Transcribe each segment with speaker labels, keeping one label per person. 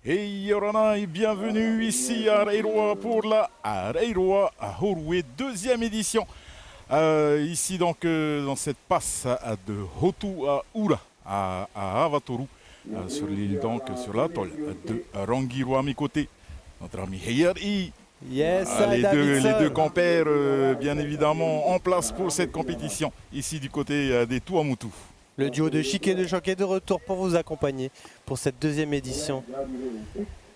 Speaker 1: Hey Yorana et bienvenue ici à Reiroa pour la Reiroa Horué deuxième édition. Ici donc dans cette passe de Hotu à Ura à Avatoru sur l'île donc sur l'atoll de Rangiroa à mes côtés. Notre ami Heyari.
Speaker 2: Yes,
Speaker 1: Les deux
Speaker 2: Davidson.
Speaker 1: compères bien évidemment en place pour cette compétition ici du côté des Tuamutu.
Speaker 2: Le duo de Chic et de Choc est de retour pour vous accompagner pour cette deuxième édition.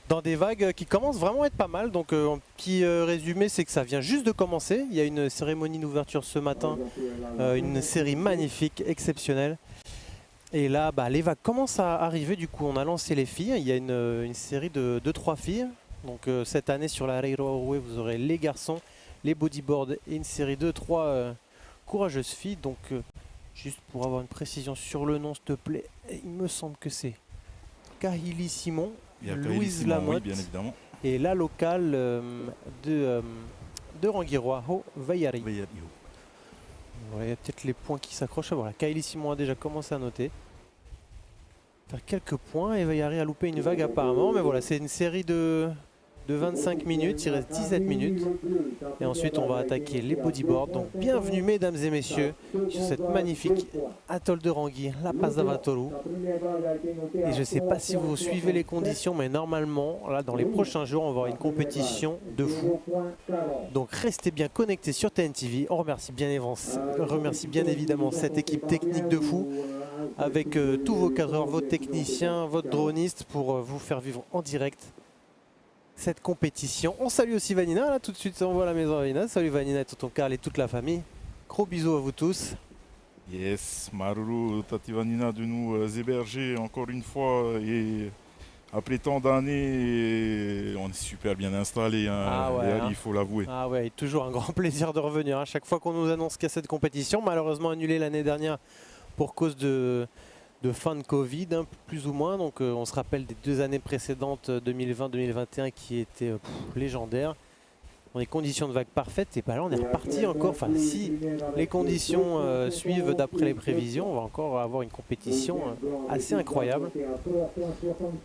Speaker 2: Dans des vagues qui commencent vraiment à être pas mal. Donc un petit résumé, c'est que ça vient juste de commencer. Il y a une cérémonie d'ouverture ce matin, une série magnifique, exceptionnelle. Et là, les vagues commencent à arriver. Du coup, on a lancé les filles. Il y a une série de 3 filles. Donc cette année sur la Reiroa Horué, vous aurez les garçons, les bodyboards et une série de 3 courageuses filles. Donc juste pour avoir une précision sur le nom, s'il te plaît, il me semble que c'est Kahili Simon, Louise Lamotte,
Speaker 1: oui, bien évidemment.
Speaker 2: et la locale de Rangiroa, Ho Vaiari. Voilà, il y a peut-être les points qui s'accrochent. Voilà, Kahili Simon a déjà commencé à noter. Faire quelques points et Vaiari a loupé une vague apparemment. Mais voilà, c'est une série de 25 minutes, il reste 17 minutes. Et ensuite on va attaquer les bodyboards. Donc bienvenue mesdames et messieurs sur cette magnifique atoll de Rangui, la passe d'Avatoru. Et je ne sais pas si vous suivez les conditions, mais normalement, là dans les prochains jours, on va avoir une compétition de fou. Donc restez bien connectés sur TNTV. On remercie bien évidemment cette équipe technique de fou, avec tous vos cadreurs, vos techniciens, votre droniste pour vous faire vivre en direct cette compétition. On salue aussi Vanina, là tout de suite on voit la maison Vanina. Salut Vanina et tonton Karl et toute la famille. Gros bisous à vous tous.
Speaker 1: Yes, Maruru Tativanina de nous héberger encore une fois et après tant d'années, on est super bien installé, hein,
Speaker 2: Ah ouais,
Speaker 1: il faut l'avouer.
Speaker 2: Ah ouais, toujours un grand plaisir de revenir. À chaque fois qu'on nous annonce qu'il y a cette compétition, malheureusement annulée l'année dernière pour cause de fin de Covid, hein, plus ou moins. Donc on se rappelle des 2 années précédentes, 2020-2021, qui étaient légendaires. Dans des conditions de vague parfaites, et là on est reparti encore. Enfin, si les conditions suivent d'après les prévisions, on va encore avoir une compétition assez incroyable.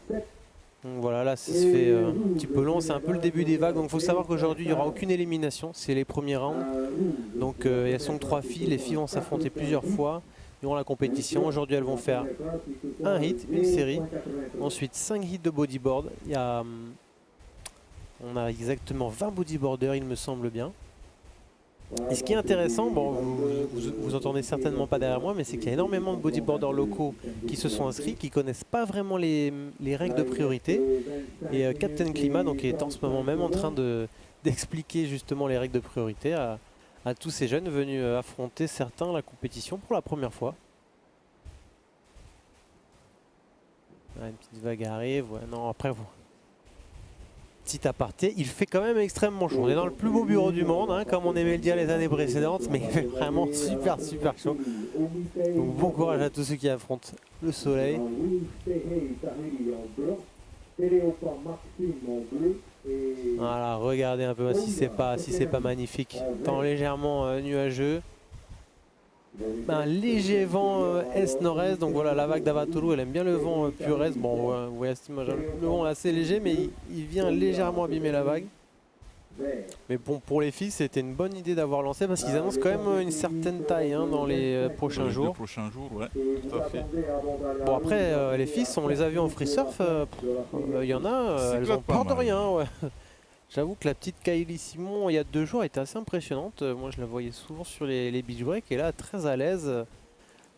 Speaker 2: Donc voilà, là ça se fait un petit peu long, c'est un peu le début des vagues. Donc il faut savoir qu'aujourd'hui il n'y aura aucune élimination, c'est les premiers rounds. Donc elles sont que 3 filles, les filles vont s'affronter plusieurs fois durant la compétition. Aujourd'hui elles vont faire un hit, une série, ensuite 5 hits de bodyboard. On a exactement 20 bodyboarders, il me semble bien. Et ce qui est intéressant, bon, vous entendez certainement pas derrière moi, mais c'est qu'il y a énormément de bodyboarders locaux qui se sont inscrits, qui connaissent pas vraiment les règles de priorité. Et Captain Climat donc, est en ce moment même en train d'expliquer justement les règles de priorité à tous ces jeunes venus affronter certains la compétition pour la première fois. Ah, une petite vague arrive, ouais, non, après vous. Petit aparté, il fait quand même extrêmement chaud. On est dans le plus beau bureau du monde, hein, comme on aimait le dire les années précédentes, mais il fait vraiment super chaud. Donc bon courage à tous ceux qui affrontent le soleil. Voilà, regardez un peu si c'est pas magnifique. Temps légèrement nuageux. Un léger vent est-nord-est, donc voilà, la vague d'Avatoru elle aime bien le vent pur est. Bon, ouais, le vent est assez léger, mais il vient légèrement abîmer la vague. Mais bon, pour les filles, c'était une bonne idée d'avoir lancé parce qu'ils annoncent quand même une certaine taille, hein, dans les prochains jours.
Speaker 1: Les prochains jours, ouais, tout à fait.
Speaker 2: Bon, après, les filles, on les a vues en free surf, il y en a, elles ont peur de rien. Ouais. J'avoue que la petite Kahili Simon, il y a 2 jours, était assez impressionnante. Moi, je la voyais souvent sur les beach breaks et là, très à l'aise.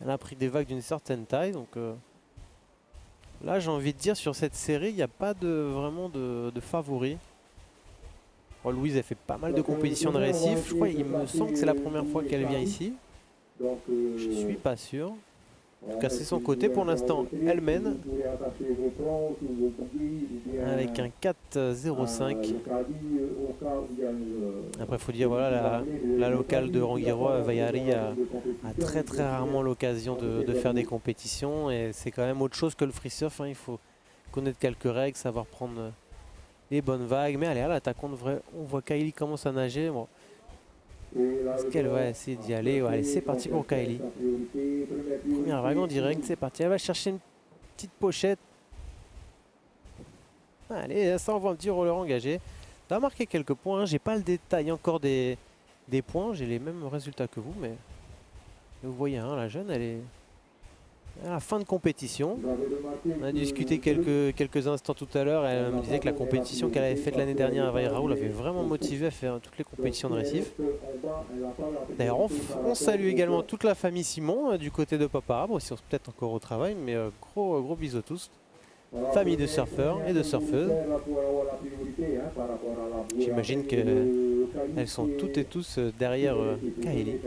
Speaker 2: Elle a pris des vagues d'une certaine taille. Donc là, j'ai envie de dire, sur cette série, il n'y a pas vraiment de favoris. Oh, Louise, elle fait pas mal de compétitions de récif. Je crois, il me semble que c'est la première fois qu'elle vient ici. Je suis pas sûr. En tout cas, c'est son côté. Pour l'instant, elle mène avec un 4-0-5. Après, il faut dire, voilà, la locale de Rangiroa, Vaiari, a très rarement l'occasion de faire des compétitions. Et c'est quand même autre chose que le free surf, hein. Il faut connaître quelques règles, savoir prendre les bonnes vagues. Mais allez, à l'attaque, on voit Kahili commence à nager. Bon. Est-ce qu'elle va essayer d'y aller? Ouais, allez, c'est parti pour Kahili. Première vague en direct, c'est parti. Elle va chercher une petite pochette. Allez, ça envoie un petit roller engagé. Ça a marqué quelques points, hein. J'ai pas le détail encore des points, j'ai les mêmes résultats que vous, mais vous voyez, hein, la jeune, elle est à la fin de compétition. On a discuté quelques instants tout à l'heure, elle me disait que la compétition qu'elle avait faite l'année dernière à Vairaoul l'avait vraiment motivée à faire toutes les compétitions de récif. D'ailleurs, on salue également toute la famille Simon du côté de Papa Arbre, ils sont peut-être encore au travail, mais gros bisous à tous. Famille de surfeurs et de surfeuses. J'imagine qu'elles sont toutes et tous derrière Kaeli.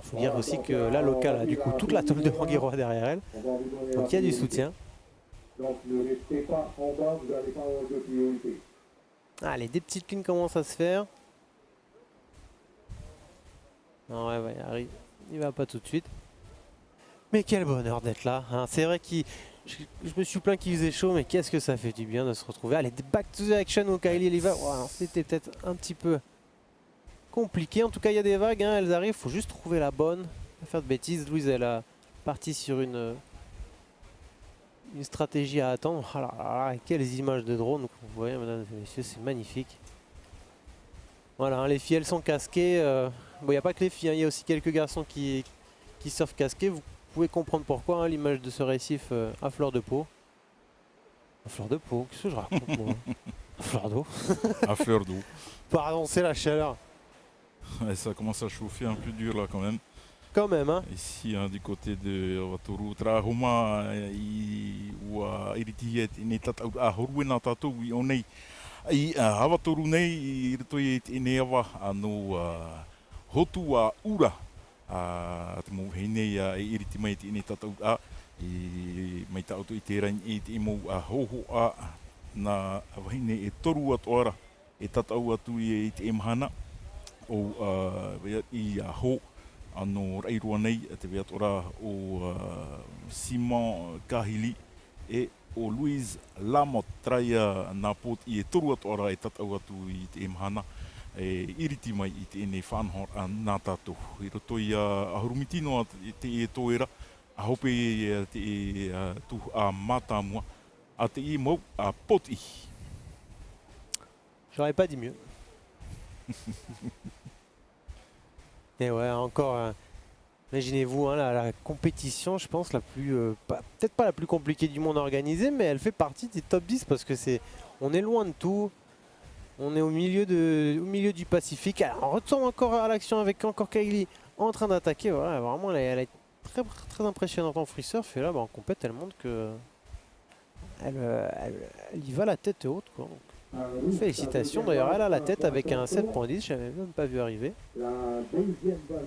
Speaker 2: Il faut dire aussi que la locale a du coup toute la tôle de Rangiroa derrière elle. Donc il y a du soutien. Allez, des petites lignes commencent à se faire. Non, ouais, il va pas tout de suite. Mais quel bonheur d'être là, hein. C'est vrai que je me suis plaint qu'il faisait chaud, mais qu'est-ce que ça fait du bien de se retrouver. Allez, back to the action où Kaeli elle y va. Wow, c'était peut-être un petit peu compliqué. En tout cas, il y a des vagues, hein, elles arrivent, il faut juste trouver la bonne. Pas faire de bêtises. Louise, elle a parti sur une stratégie à attendre. Oh là là, quelles images de drone. Vous voyez, mesdames et messieurs, c'est magnifique. Voilà, hein, les filles, elles sont casquées. Bon, il n'y a pas que les filles, hein, il y a aussi quelques garçons qui surfent casqués. Vous pouvez comprendre pourquoi, hein, l'image de ce récif à fleur de peau. À fleur de peau, qu'est-ce que je raconte moi? À fleur d'eau.
Speaker 1: À fleur d'eau.
Speaker 2: Pardon, c'est la chaleur.
Speaker 1: Ouais, ça commence à chauffer un peu dur là quand même.
Speaker 2: Quand même, hein.
Speaker 1: Ici, hein, du côté de Wataru, Trahuma, ou Iritiet, Netata, Horuena Tato, on est. Hawatoru nei, I ritoe e neawa, no hotu a ura. Te mou heinei e iriti mai te ine tatau a. Mai ta auto I te rain e te mou a hoho a. Na wahine e toru atoara. E tatau atu I te emhana. O I a ho. Ano reirua nei, te wea tora o Simon Kahili e o Louise Lamotte traia nā pot I e toru atoara e tatau atu I te emhana. E iriti mai I te ene whanhor a nā tātou. I roto I ahurumitino te e toera, a hope te e tuhu a mātāmua, a te I mau a poti.
Speaker 2: J'aurais pas dit mieux. Et ouais, encore, imaginez-vous, hein, la compétition, je pense, la plus, peut-être pas la plus compliquée du monde à organiser, mais elle fait partie des top 10 parce que on est loin de tout. On est au milieu du Pacifique. Alors, on retourne encore à l'action avec encore Kaeli en train d'attaquer. Voilà, vraiment, elle est très, très impressionnante en free surf. Et là, en compète, elle montre que elle y va la tête haute, quoi. Donc, félicitations. D'ailleurs, elle a la tête avec un 7.10. Je n'avais même pas vu arriver.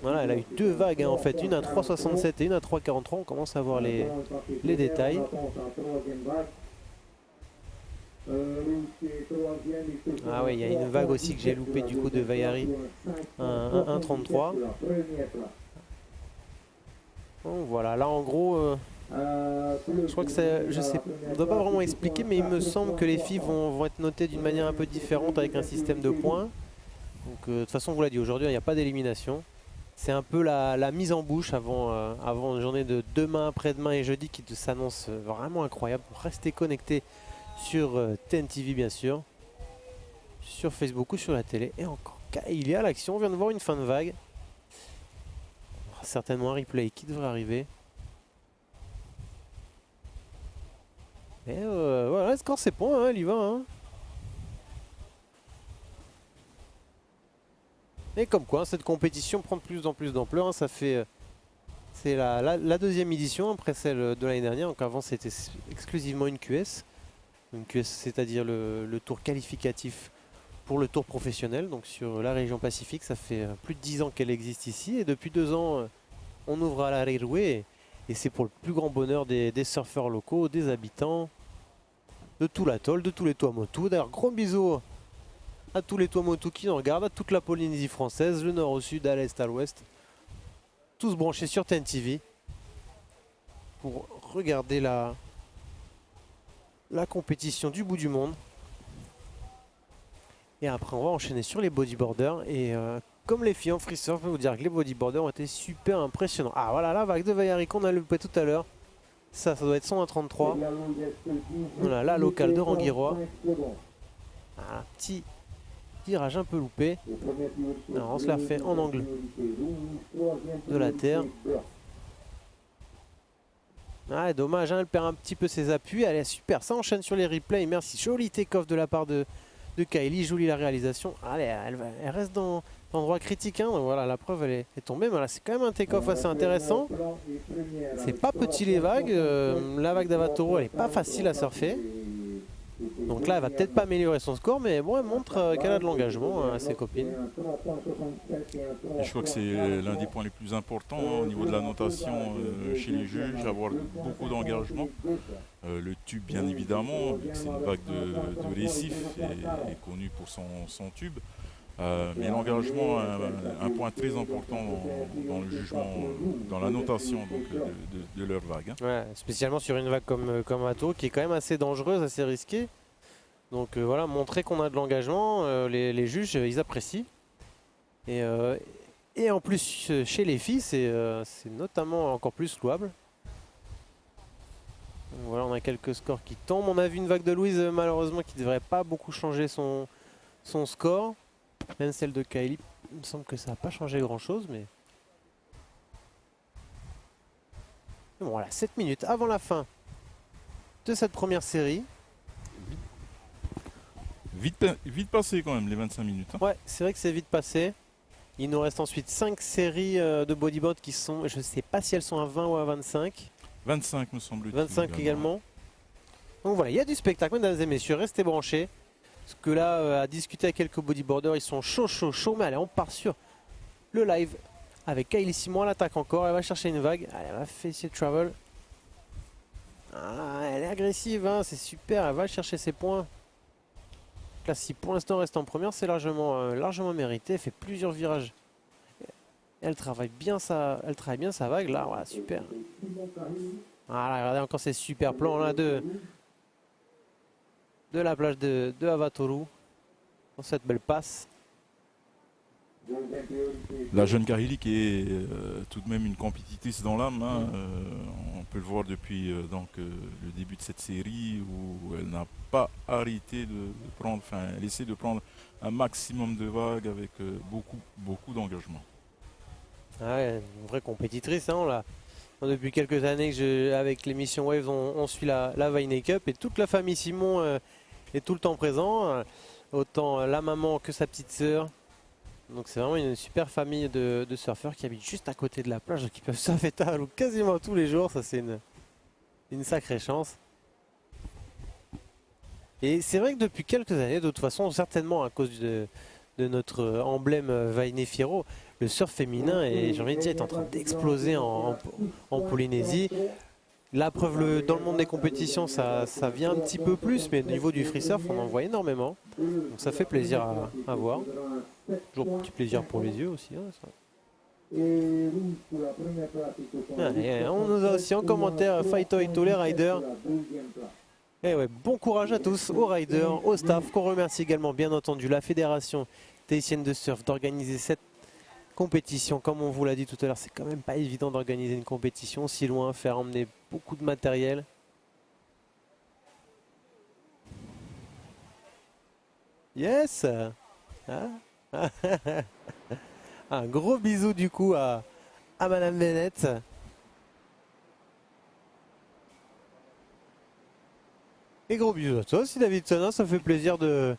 Speaker 2: Voilà, elle a eu deux vagues, hein, en fait. Une à 3,67 et une à 3,43. On commence à voir les détails. Ah oui, il y a une vague aussi que j'ai loupée du coup de Vaillari, un 1,33. Donc voilà, là en gros, je crois que c'est, je sais, on ne doit pas vraiment expliquer, mais il me semble que les filles vont être notées d'une manière un peu différente avec un système de points. Donc de toute façon, on vous l'a dit, aujourd'hui il n'y a pas d'élimination. C'est un peu la mise en bouche avant une journée de demain, après-demain et jeudi qui s'annonce vraiment incroyable. Restez connectés sur TNTV bien sûr, sur Facebook ou sur la télé. Et encore, il y a l'action, on vient de voir une fin de vague. Certainement un replay qui devrait arriver. Mais voilà, le score c'est bon, hein, elle y va. Hein. Et comme quoi, cette compétition prend de plus en plus d'ampleur. Hein, ça fait... c'est la deuxième édition après celle de l'année dernière. Donc avant c'était exclusivement une QS. Une QS, c'est-à-dire le tour qualificatif pour le tour professionnel. Donc sur la région Pacifique, ça fait plus de 10 ans qu'elle existe ici. Et depuis 2 ans, on ouvre à la Railway. Et c'est pour le plus grand bonheur des surfeurs locaux, des habitants, de tout l'atoll, de tous les Tuamotu. D'ailleurs, gros bisous à tous les Tuamotu qui nous regardent, à toute la Polynésie française, le nord au sud, à l'est, à l'ouest. Tous branchés sur TNTV pour regarder la compétition du bout du monde. Et après on va enchaîner sur les bodyboarders et comme les filles en free surf, je peux vous dire que les bodyboarders ont été super impressionnants. Ah voilà la vague de Vaillari qu'on a loupé tout à l'heure. Ça doit être 133. Voilà, la locale de Rangirois. Un petit virage un peu loupé. Alors, on se la refait en angle de la terre. Ah, dommage, hein, elle perd un petit peu ses appuis. Elle est super, ça enchaîne sur les replays. Merci, joli take-off de la part de Kylie, jolie la réalisation. Allez, elle reste dans l'endroit critique. Hein. Donc voilà, la preuve elle est tombée. Mais là, c'est quand même un take-off assez intéressant. C'est pas petit les vagues. La vague d'Avatoro, elle est pas facile à surfer. Donc là, elle va peut-être pas améliorer son score, mais bon, elle montre qu'elle a de l'engagement à ses copines.
Speaker 1: Et je crois que c'est l'un des points les plus importants au niveau de la notation chez les juges, avoir beaucoup d'engagement. Le tube, bien évidemment, vu que c'est une vague de récif et est connue pour son tube. Mais l'engagement est un point très important dans le jugement, dans la notation donc, de leur vague. Hein.
Speaker 2: Ouais, spécialement sur une vague comme Ato, qui est quand même assez dangereuse, assez risquée. Donc voilà, montrer qu'on a de l'engagement, les juges, ils apprécient. Et en plus, chez les filles, c'est notamment encore plus louable. Donc voilà, on a quelques scores qui tombent. On a vu une vague de Louise, malheureusement, qui ne devrait pas beaucoup changer son score. Même celle de Kylie, il me semble que ça n'a pas changé grand-chose. Mais bon, voilà, 7 minutes avant la fin de cette première série.
Speaker 1: Vite passé quand même les 25 minutes. Hein.
Speaker 2: Ouais, c'est vrai que c'est vite passé. Il nous reste ensuite 5 séries de bodyboard qui sont, je ne sais pas si elles sont à 20 ou à 25.
Speaker 1: 25 me semble-t-il.
Speaker 2: 25 également. Donc voilà, il y a du spectacle, mesdames et messieurs, restez branchés. Parce que là, à discuter avec quelques bodyboarders, ils sont chauds. Mais allez, on part sur le live avec Kylie Simon à l'attaque encore. Elle va chercher une vague. Allez, elle va essayer de travel. Ah, elle est agressive, hein, c'est super. Elle va chercher ses points. Là, si pour l'instant reste en première, c'est largement mérité. Elle fait plusieurs virages. Elle travaille bien sa vague. Là, voilà, super. Voilà, regardez encore ces super plans là de la plage de Avatoro. Dans cette belle passe.
Speaker 1: La jeune Kylie qui est tout de même une compétitrice dans l'âme. Hein, on peut le voir depuis le début de cette série où elle n'a pas arrêté de prendre, elle essaie de prendre un maximum de vagues avec beaucoup d'engagement.
Speaker 2: Ah ouais, une vraie compétitrice. Hein, depuis quelques années que avec l'émission Waves, on suit la Vaine Cup et toute la famille Simon est tout le temps présent. Autant la maman que sa petite sœur. Donc c'est vraiment une super famille de surfeurs qui habitent juste à côté de la plage, donc ils peuvent surfer quasiment tous les jours. Ça c'est une sacrée chance. Et c'est vrai que depuis quelques années, de toute façon, certainement à cause de notre emblème Vaine Fierro, le surf féminin est en train d'exploser en Polynésie. La preuve, dans le monde des compétitions, ça vient un petit peu plus, mais au niveau du free surf, on en voit énormément. Donc ça fait plaisir à voir. Toujours petit plaisir pour les yeux aussi. Hein, ça. Allez, on nous a aussi en commentaire Faito et les riders. Et ouais, bon courage à tous, aux riders, au staff, qu'on remercie également bien entendu la Fédération tahitienne de surf d'organiser cette compétition. Comme on vous l'a dit tout à l'heure, c'est quand même pas évident d'organiser une compétition si loin, faire emmener beaucoup de matériel. Yes. Hein. Un gros bisou du coup à Madame Bennett. Et gros bisous à toi aussi Davidson, ça fait plaisir de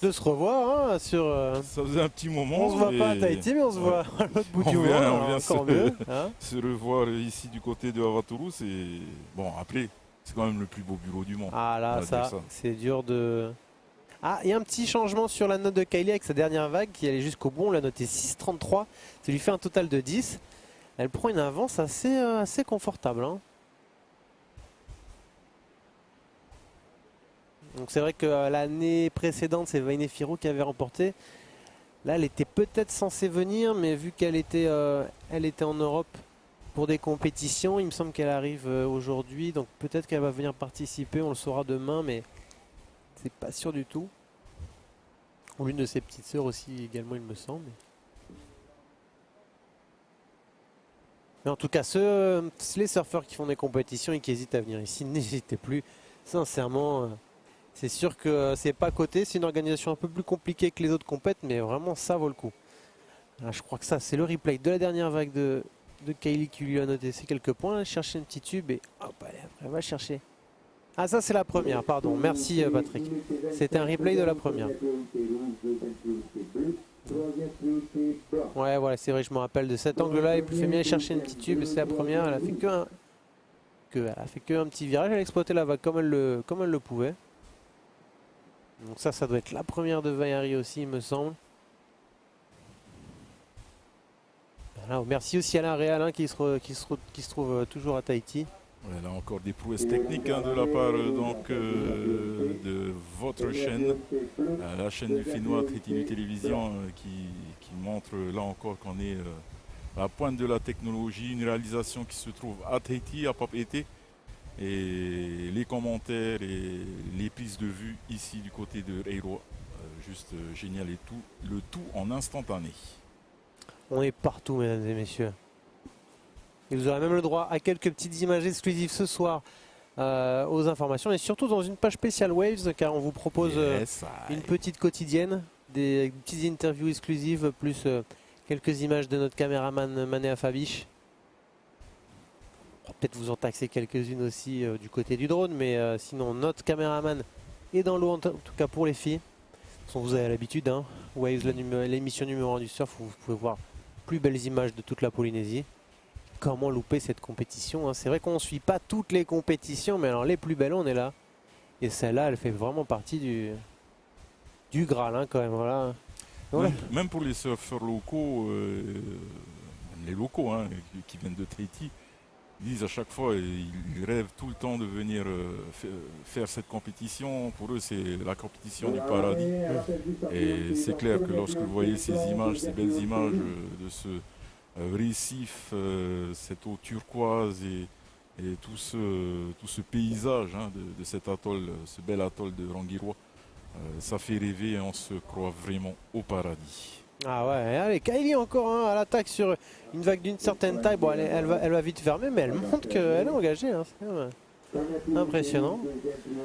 Speaker 2: se revoir. Hein,
Speaker 1: ça faisait un petit moment.
Speaker 2: On se voit pas à Tahiti, mais on se voit à l'autre bout du monde.
Speaker 1: On vient
Speaker 2: encore mieux, hein.
Speaker 1: se revoir ici du côté de Avatoro. Bon, après, c'est quand même le plus beau bureau du monde.
Speaker 2: Ah là, ça. C'est dur de... Ah, il y a un petit changement sur la note de Kylie avec sa dernière vague qui allait jusqu'au bout. On l'a noté 6,33. Ça lui fait un total de 10. Elle prend une avance assez confortable. Hein. Donc c'est vrai que l'année précédente, c'est Vaine Fierro qui avait remporté. Là, elle était peut-être censée venir, mais vu qu'elle était en Europe pour des compétitions, il me semble qu'elle arrive aujourd'hui. Donc peut-être qu'elle va venir participer. On le saura demain, mais... c'est pas sûr du tout. Ou l'une de ses petites sœurs aussi également, il me semble. Mais en tout cas, les surfeurs qui font des compétitions et qui hésitent à venir ici, n'hésitez plus. Sincèrement, c'est sûr que c'est pas coté, c'est une organisation un peu plus compliquée que les autres compètes, mais vraiment ça vaut le coup. Là, je crois que ça, c'est le replay de la dernière vague de Kylie qui lui a noté ces quelques points. Chercher un petit tube et hop, allez, après, va chercher. Ah, ça, c'est la première, pardon. Merci, Patrick. C'était un replay de la première. Ouais, voilà, c'est vrai, je me rappelle de cet angle-là. Il fait bien aller chercher une petite tube. C'est la première. Elle a fait elle a fait qu'un petit virage. Elle a exploité la vague comme elle le pouvait. Donc ça doit être la première de Vaiari aussi, il me semble. Voilà, merci aussi à Alain Réal qui se trouve toujours à Tahiti.
Speaker 1: Voilà encore des prouesses techniques de la part de votre chaîne, la chaîne du Finnois Tahiti Télévision qui montre là encore qu'on est à la pointe de la technologie, une réalisation qui se trouve à Tahiti, à Papeete, et les commentaires et les prises de vue ici du côté de Reiroa, juste génial et le tout en instantané.
Speaker 2: On est partout, mesdames et messieurs. Et vous aurez même le droit à quelques petites images exclusives ce soir aux informations et surtout dans une page spéciale Waves car on vous propose une petite quotidienne, des petites interviews exclusives plus quelques images de notre caméraman Mané Fabiche. On va peut-être vous en taxer quelques-unes aussi du côté du drone, mais sinon notre caméraman est dans l'eau en tout cas pour les filles. Vous avez l'habitude, hein. Waves, l'émission numéro 1 du surf où vous pouvez voir plus belles images de toute la Polynésie. Comment louper cette compétition, hein. C'est vrai qu'on ne suit pas toutes les compétitions, mais alors les plus belles, on est là. Et celle-là, elle fait vraiment partie du Graal, hein, quand même. Voilà.
Speaker 1: Même pour les surfeurs locaux, les locaux qui viennent de Tahiti, ils disent à chaque fois, ils rêvent tout le temps de venir faire cette compétition. Pour eux, c'est la compétition du paradis. Et c'est clair que lorsque vous voyez ces images, ces belles images de ce récif, cette eau turquoise et tout ce paysage de cet atoll, ce bel atoll de Rangiroa, ça fait rêver et on se croit vraiment au paradis.
Speaker 2: Ah ouais, allez, Kylie encore à l'attaque sur une vague d'une certaine taille. Bon, elle va vite fermer, mais elle montre qu'elle est engagée. Hein. C'est quand même impressionnant.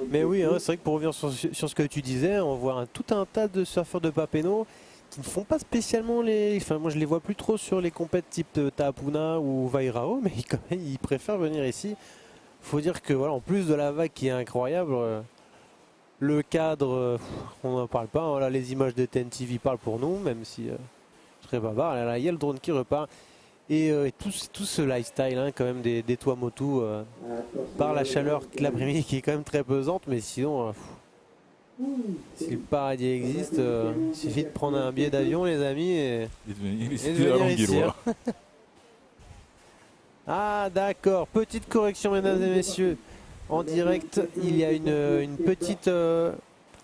Speaker 2: Mais oui, c'est vrai que pour revenir sur ce que tu disais, on voit tout un tas de surfeurs de Papeeno qui ne font pas spécialement Enfin, moi je les vois plus trop sur les compètes type de Tahapuna ou Vairao, mais quand même, ils préfèrent venir ici. Faut dire que voilà, en plus de la vague qui est incroyable, le cadre, on n'en parle pas. Voilà, les images de TNTV parlent pour nous, même si je serais bavard. Là, il y a le drone qui repart. Et tout ce lifestyle, quand même, des Tuamotu, par la chaleur de l'après-midi qui est quand même très pesante, mais sinon, si le paradis existe, il suffit de prendre un billet d'avion, les amis, et
Speaker 1: de venir ici,
Speaker 2: ici. Ah, d'accord. Petite correction, mesdames et messieurs. En direct, il y a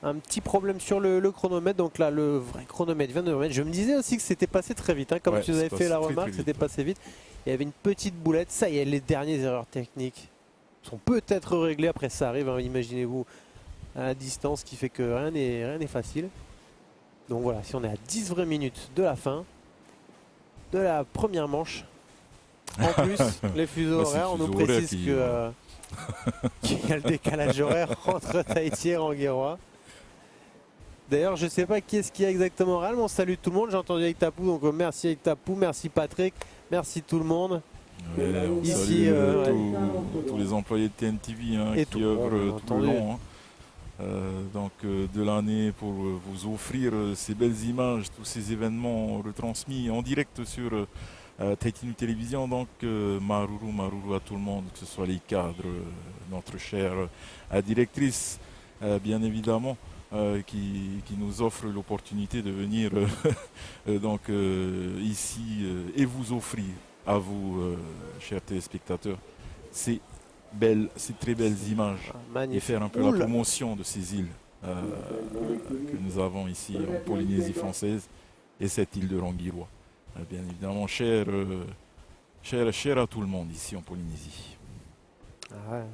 Speaker 2: un petit problème sur le chronomètre. Donc là, le vrai chronomètre vient de remettre. Je me disais aussi que c'était passé très vite. Comme tu avais fait la remarque, c'était passé vite. Il y avait une petite boulette. Ça y est, les dernières erreurs techniques sont peut-être réglées. Après, ça arrive, imaginez-vous, à la distance, qui fait que rien n'est facile. Donc voilà, si on est à 10 vraies minutes de la fin de la première manche. En plus, les fuseaux horaires, on nous précise qu'il y a le décalage horaire entre Tahiti et Rangiroa. D'ailleurs, je ne sais pas qui est-ce qu'il y a exactement réellement. Salut tout le monde, j'ai entendu avec Tapou, donc merci avec Tapou, merci Patrick, merci tout le monde.
Speaker 1: Ouais, on ici, tous les employés de TNTV qui œuvrent tout le long de l'année pour vous offrir ces belles images, tous ces événements retransmis en direct sur Tahiti Télévision. Donc Maruru à tout le monde, que ce soit les cadres, notre chère directrice bien évidemment, qui nous offre l'opportunité de venir ici et vous offrir à vous, chers téléspectateurs, ces très belles images et faire un peu la promotion de ces îles que nous avons ici en Polynésie française et cette île de Rangiroa. Bien évidemment, cher à tout le monde ici en Polynésie.
Speaker 2: Ah ouais.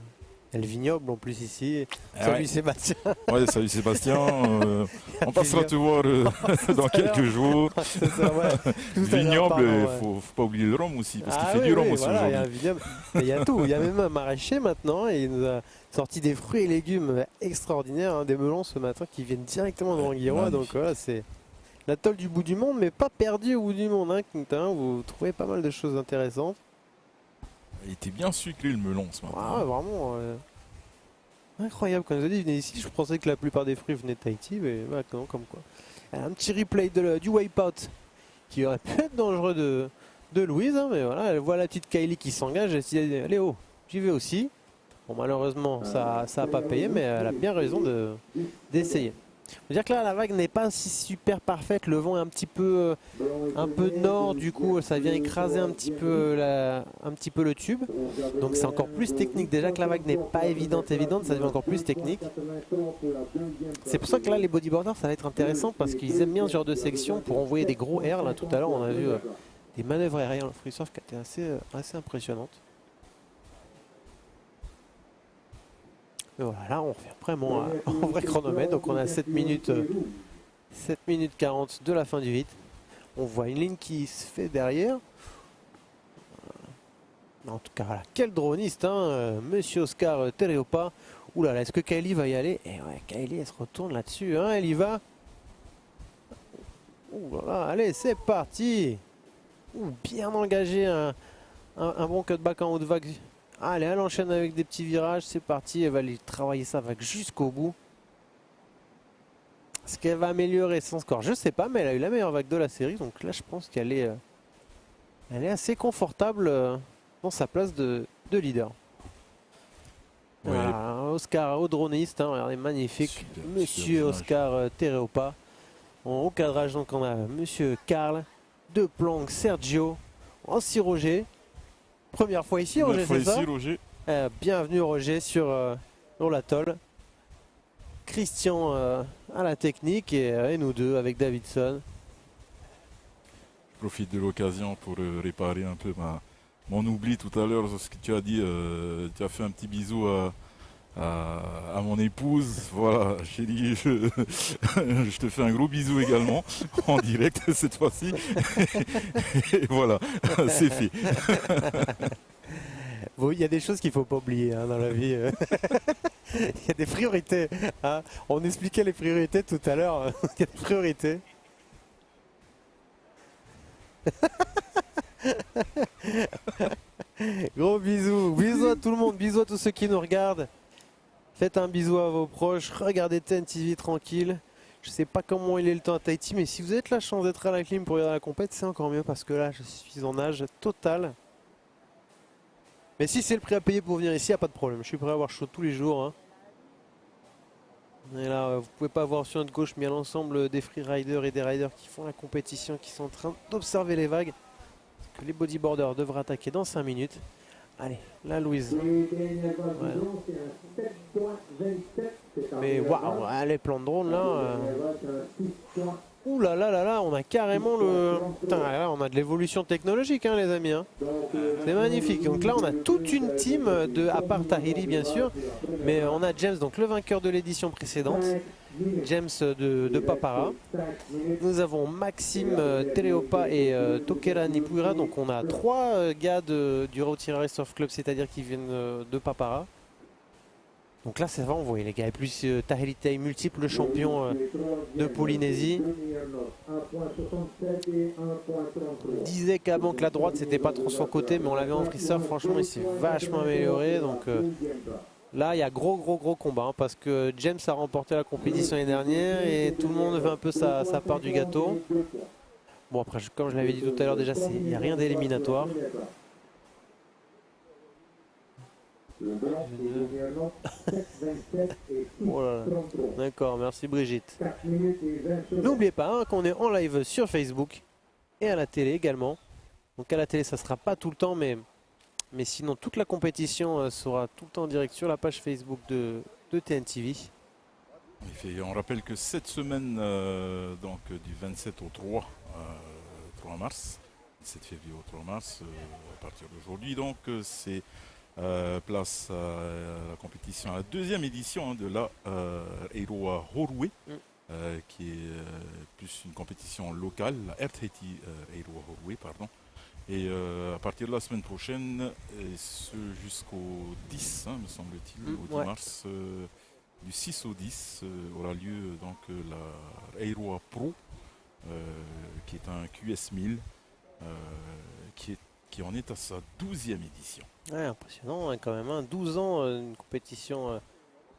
Speaker 2: Il y a le vignoble en plus ici.
Speaker 1: Ah
Speaker 2: Salut
Speaker 1: ouais.
Speaker 2: Sébastien.
Speaker 1: Ouais, salut Sébastien. On passera te voir dans quelques jours.
Speaker 2: C'est ça, ouais. Tout à l'heure,
Speaker 1: Vignoble,
Speaker 2: pardon,
Speaker 1: il
Speaker 2: ouais.
Speaker 1: faut pas oublier le rhum aussi, parce qu'il
Speaker 2: Ah
Speaker 1: fait
Speaker 2: oui,
Speaker 1: du rhum
Speaker 2: oui,
Speaker 1: aussi
Speaker 2: voilà, il y a un
Speaker 1: aujourd'hui.
Speaker 2: vignoble. Et il y a tout. Il y a même un maraîcher maintenant et il nous a sorti des fruits et légumes extraordinaires, hein, des melons ce matin qui viennent directement de Ranguirois. Donc
Speaker 1: Magnifique.
Speaker 2: voilà, c'est la tôle du bout du monde, mais pas perdu au bout du monde. Hein, Quentin, vous trouvez pas mal de choses intéressantes.
Speaker 1: Il était bien sucré le melon ce matin.
Speaker 2: Ah ouais, vraiment. Incroyable, quand vous avez dit, venez ici, je pensais que la plupart des fruits venaient de Tahiti, mais voilà, non, comme quoi. Un petit replay du wipeout qui aurait pu être dangereux de Louise, hein, mais voilà, elle voit la petite Kylie qui s'engage, elle s'est dit, allez oh, j'y vais aussi. Bon, malheureusement, ça a pas payé, mais elle a bien raison d'essayer. Faut dire que là, la vague n'est pas si super parfaite, le vent est un peu nord, du coup, ça vient écraser un petit peu le tube. Donc c'est encore plus technique. Déjà que la vague n'est pas évidente, ça devient encore plus technique. C'est pour ça que là, les bodyboarders, ça va être intéressant parce qu'ils aiment bien ce genre de section pour envoyer des gros airs. Là, tout à l'heure, on a vu des manœuvres aériennes en free surf qui étaient assez impressionnantes. Et voilà, là, on fait vraiment un vrai chronomètre. Donc on a 7 minutes 40 de la fin du hit. On voit une ligne qui se fait derrière. En tout cas, voilà. Quel droniste, hein, Monsieur Oscar Tereopa. Ouh là là, est-ce que Kylie va y aller? Et ouais, Kylie, elle se retourne là-dessus, hein, elle y va. Ouh là là, allez, c'est parti. Ouh, bien engagé, un bon cutback en haut de vague. Allez, elle enchaîne avec des petits virages, c'est parti. Elle va aller travailler sa vague jusqu'au bout. Est-ce qu'elle va améliorer son score? Je sais pas, mais elle a eu la meilleure vague de la série. Donc là, je pense qu'elle est assez confortable dans sa place de leader.
Speaker 1: Ouais,
Speaker 2: Voilà, Oscar au droniste, hein, regardez, magnifique.
Speaker 1: Super,
Speaker 2: Monsieur
Speaker 1: super image.
Speaker 2: Oscar Tereopa. Au cadrage, donc on a Monsieur Karl, De Planck, Sergio, ainsi Roger. Première fois ici, Roger,
Speaker 1: Première fois
Speaker 2: c'est ça?
Speaker 1: ici, Roger.
Speaker 2: Bienvenue Roger sur l'atoll. Christian à la technique et nous deux avec Davidson.
Speaker 1: Je profite de l'occasion pour réparer un peu mon oubli tout à l'heure, ce que tu as dit. Tu as fait un petit bisou à mon épouse. Voilà, chérie, je te fais un gros bisou également, en direct cette fois-ci. Et voilà, c'est fait.
Speaker 2: Bon, il y a des choses qu'il ne faut pas oublier, hein, dans la vie. Il y a des priorités, hein. On expliquait les priorités tout à l'heure. Il y a des priorités. Gros bisous. Bisous à tout le monde. Bisous à tous ceux qui nous regardent. Faites un bisou à vos proches. Regardez TNTV tranquille. Je sais pas comment il est le temps à Tahiti, mais si vous avez la chance d'être à la clim pour regarder la compète, c'est encore mieux parce que là, je suis en nage total. Mais si c'est le prix à payer pour venir ici, il n'y a pas de problème. Je suis prêt à avoir chaud tous les jours, hein. Et là, vous pouvez pas voir sur notre gauche, mais il y a l'ensemble des freeriders et des riders qui font la compétition, qui sont en train d'observer les vagues. Parce que les bodyboarders devraient attaquer dans 5 minutes. Allez, la Louise. Voilà. Mais waouh, les plans de drone là. Ouh là là là là, on a carrément le. Putain, là, on a de l'évolution technologique, hein, les amis, hein. C'est magnifique. Donc là, on a toute une team à part Tahiri, bien sûr. Mais on a James, donc le vainqueur de l'édition précédente. James de Papara. Nous avons Maxime Tereopa et Tokera Nipuira. Donc on a 3 gars du Rautira Surf Club, c'est-à-dire qui viennent de Papara. Donc là, c'est vrai, on voit les gars. Et plus Tahiri Tai, multiple champion de Polynésie. On disait qu'avant que la droite, c'était pas trop son côté, mais on l'avait en free surf. Franchement, il s'est vachement amélioré. Donc là, il y a gros combat, hein, parce que James a remporté la compétition l'année dernière et tout le monde veut un peu sa part du gâteau. Bon, après, comme je l'avais dit tout à l'heure, déjà, il n'y a rien d'éliminatoire. Oh là là. D'accord, merci Brigitte. N'oubliez pas, hein, qu'on est en live sur Facebook et à la télé également. Donc à la télé, ça sera pas tout le temps, mais sinon toute la compétition sera tout le temps en direct sur la page Facebook de TNTV.
Speaker 1: On rappelle que cette semaine, donc du 27 au 3 mars, 7 février au 3 mars, à partir d'aujourd'hui, donc c'est place à la compétition, à la deuxième édition de la Eiroa Horuwe, qui est plus une compétition locale, la RTT Eiroa Horuwe, pardon. Et à partir de la semaine prochaine, et ce jusqu'au 10, me semble-t-il, au 10 mars, du 6 au 10, aura lieu donc la Eiroa Pro, qui est un QS 1000, qui en est à sa 12e édition.
Speaker 2: Ouais, impressionnant, hein, quand même, hein, 12 ans, une compétition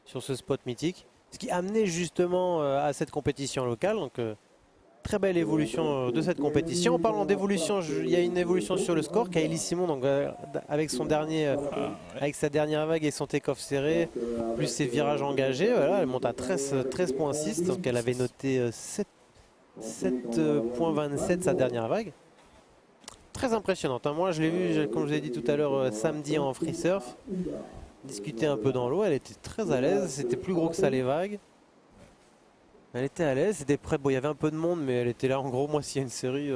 Speaker 2: sur ce spot mythique. Ce qui a amené justement à cette compétition locale. Donc, très belle évolution de cette compétition. En parlant d'évolution, il y a une évolution sur le score. Kaeli Simon, donc, avec sa dernière vague et son take-off serré, plus ses virages engagés, voilà, elle monte à 13.6. Donc elle avait noté 7.27 sa dernière vague. Très impressionnante, hein. Moi je l'ai vu, comme je vous ai dit tout à l'heure, samedi en free surf. Discuter un peu dans l'eau, elle était très à l'aise. C'était plus gros que ça les vagues. Elle était à l'aise, c'était prêt. Bon, il y avait un peu de monde, mais elle était là. En gros, moi, s'il y a une série,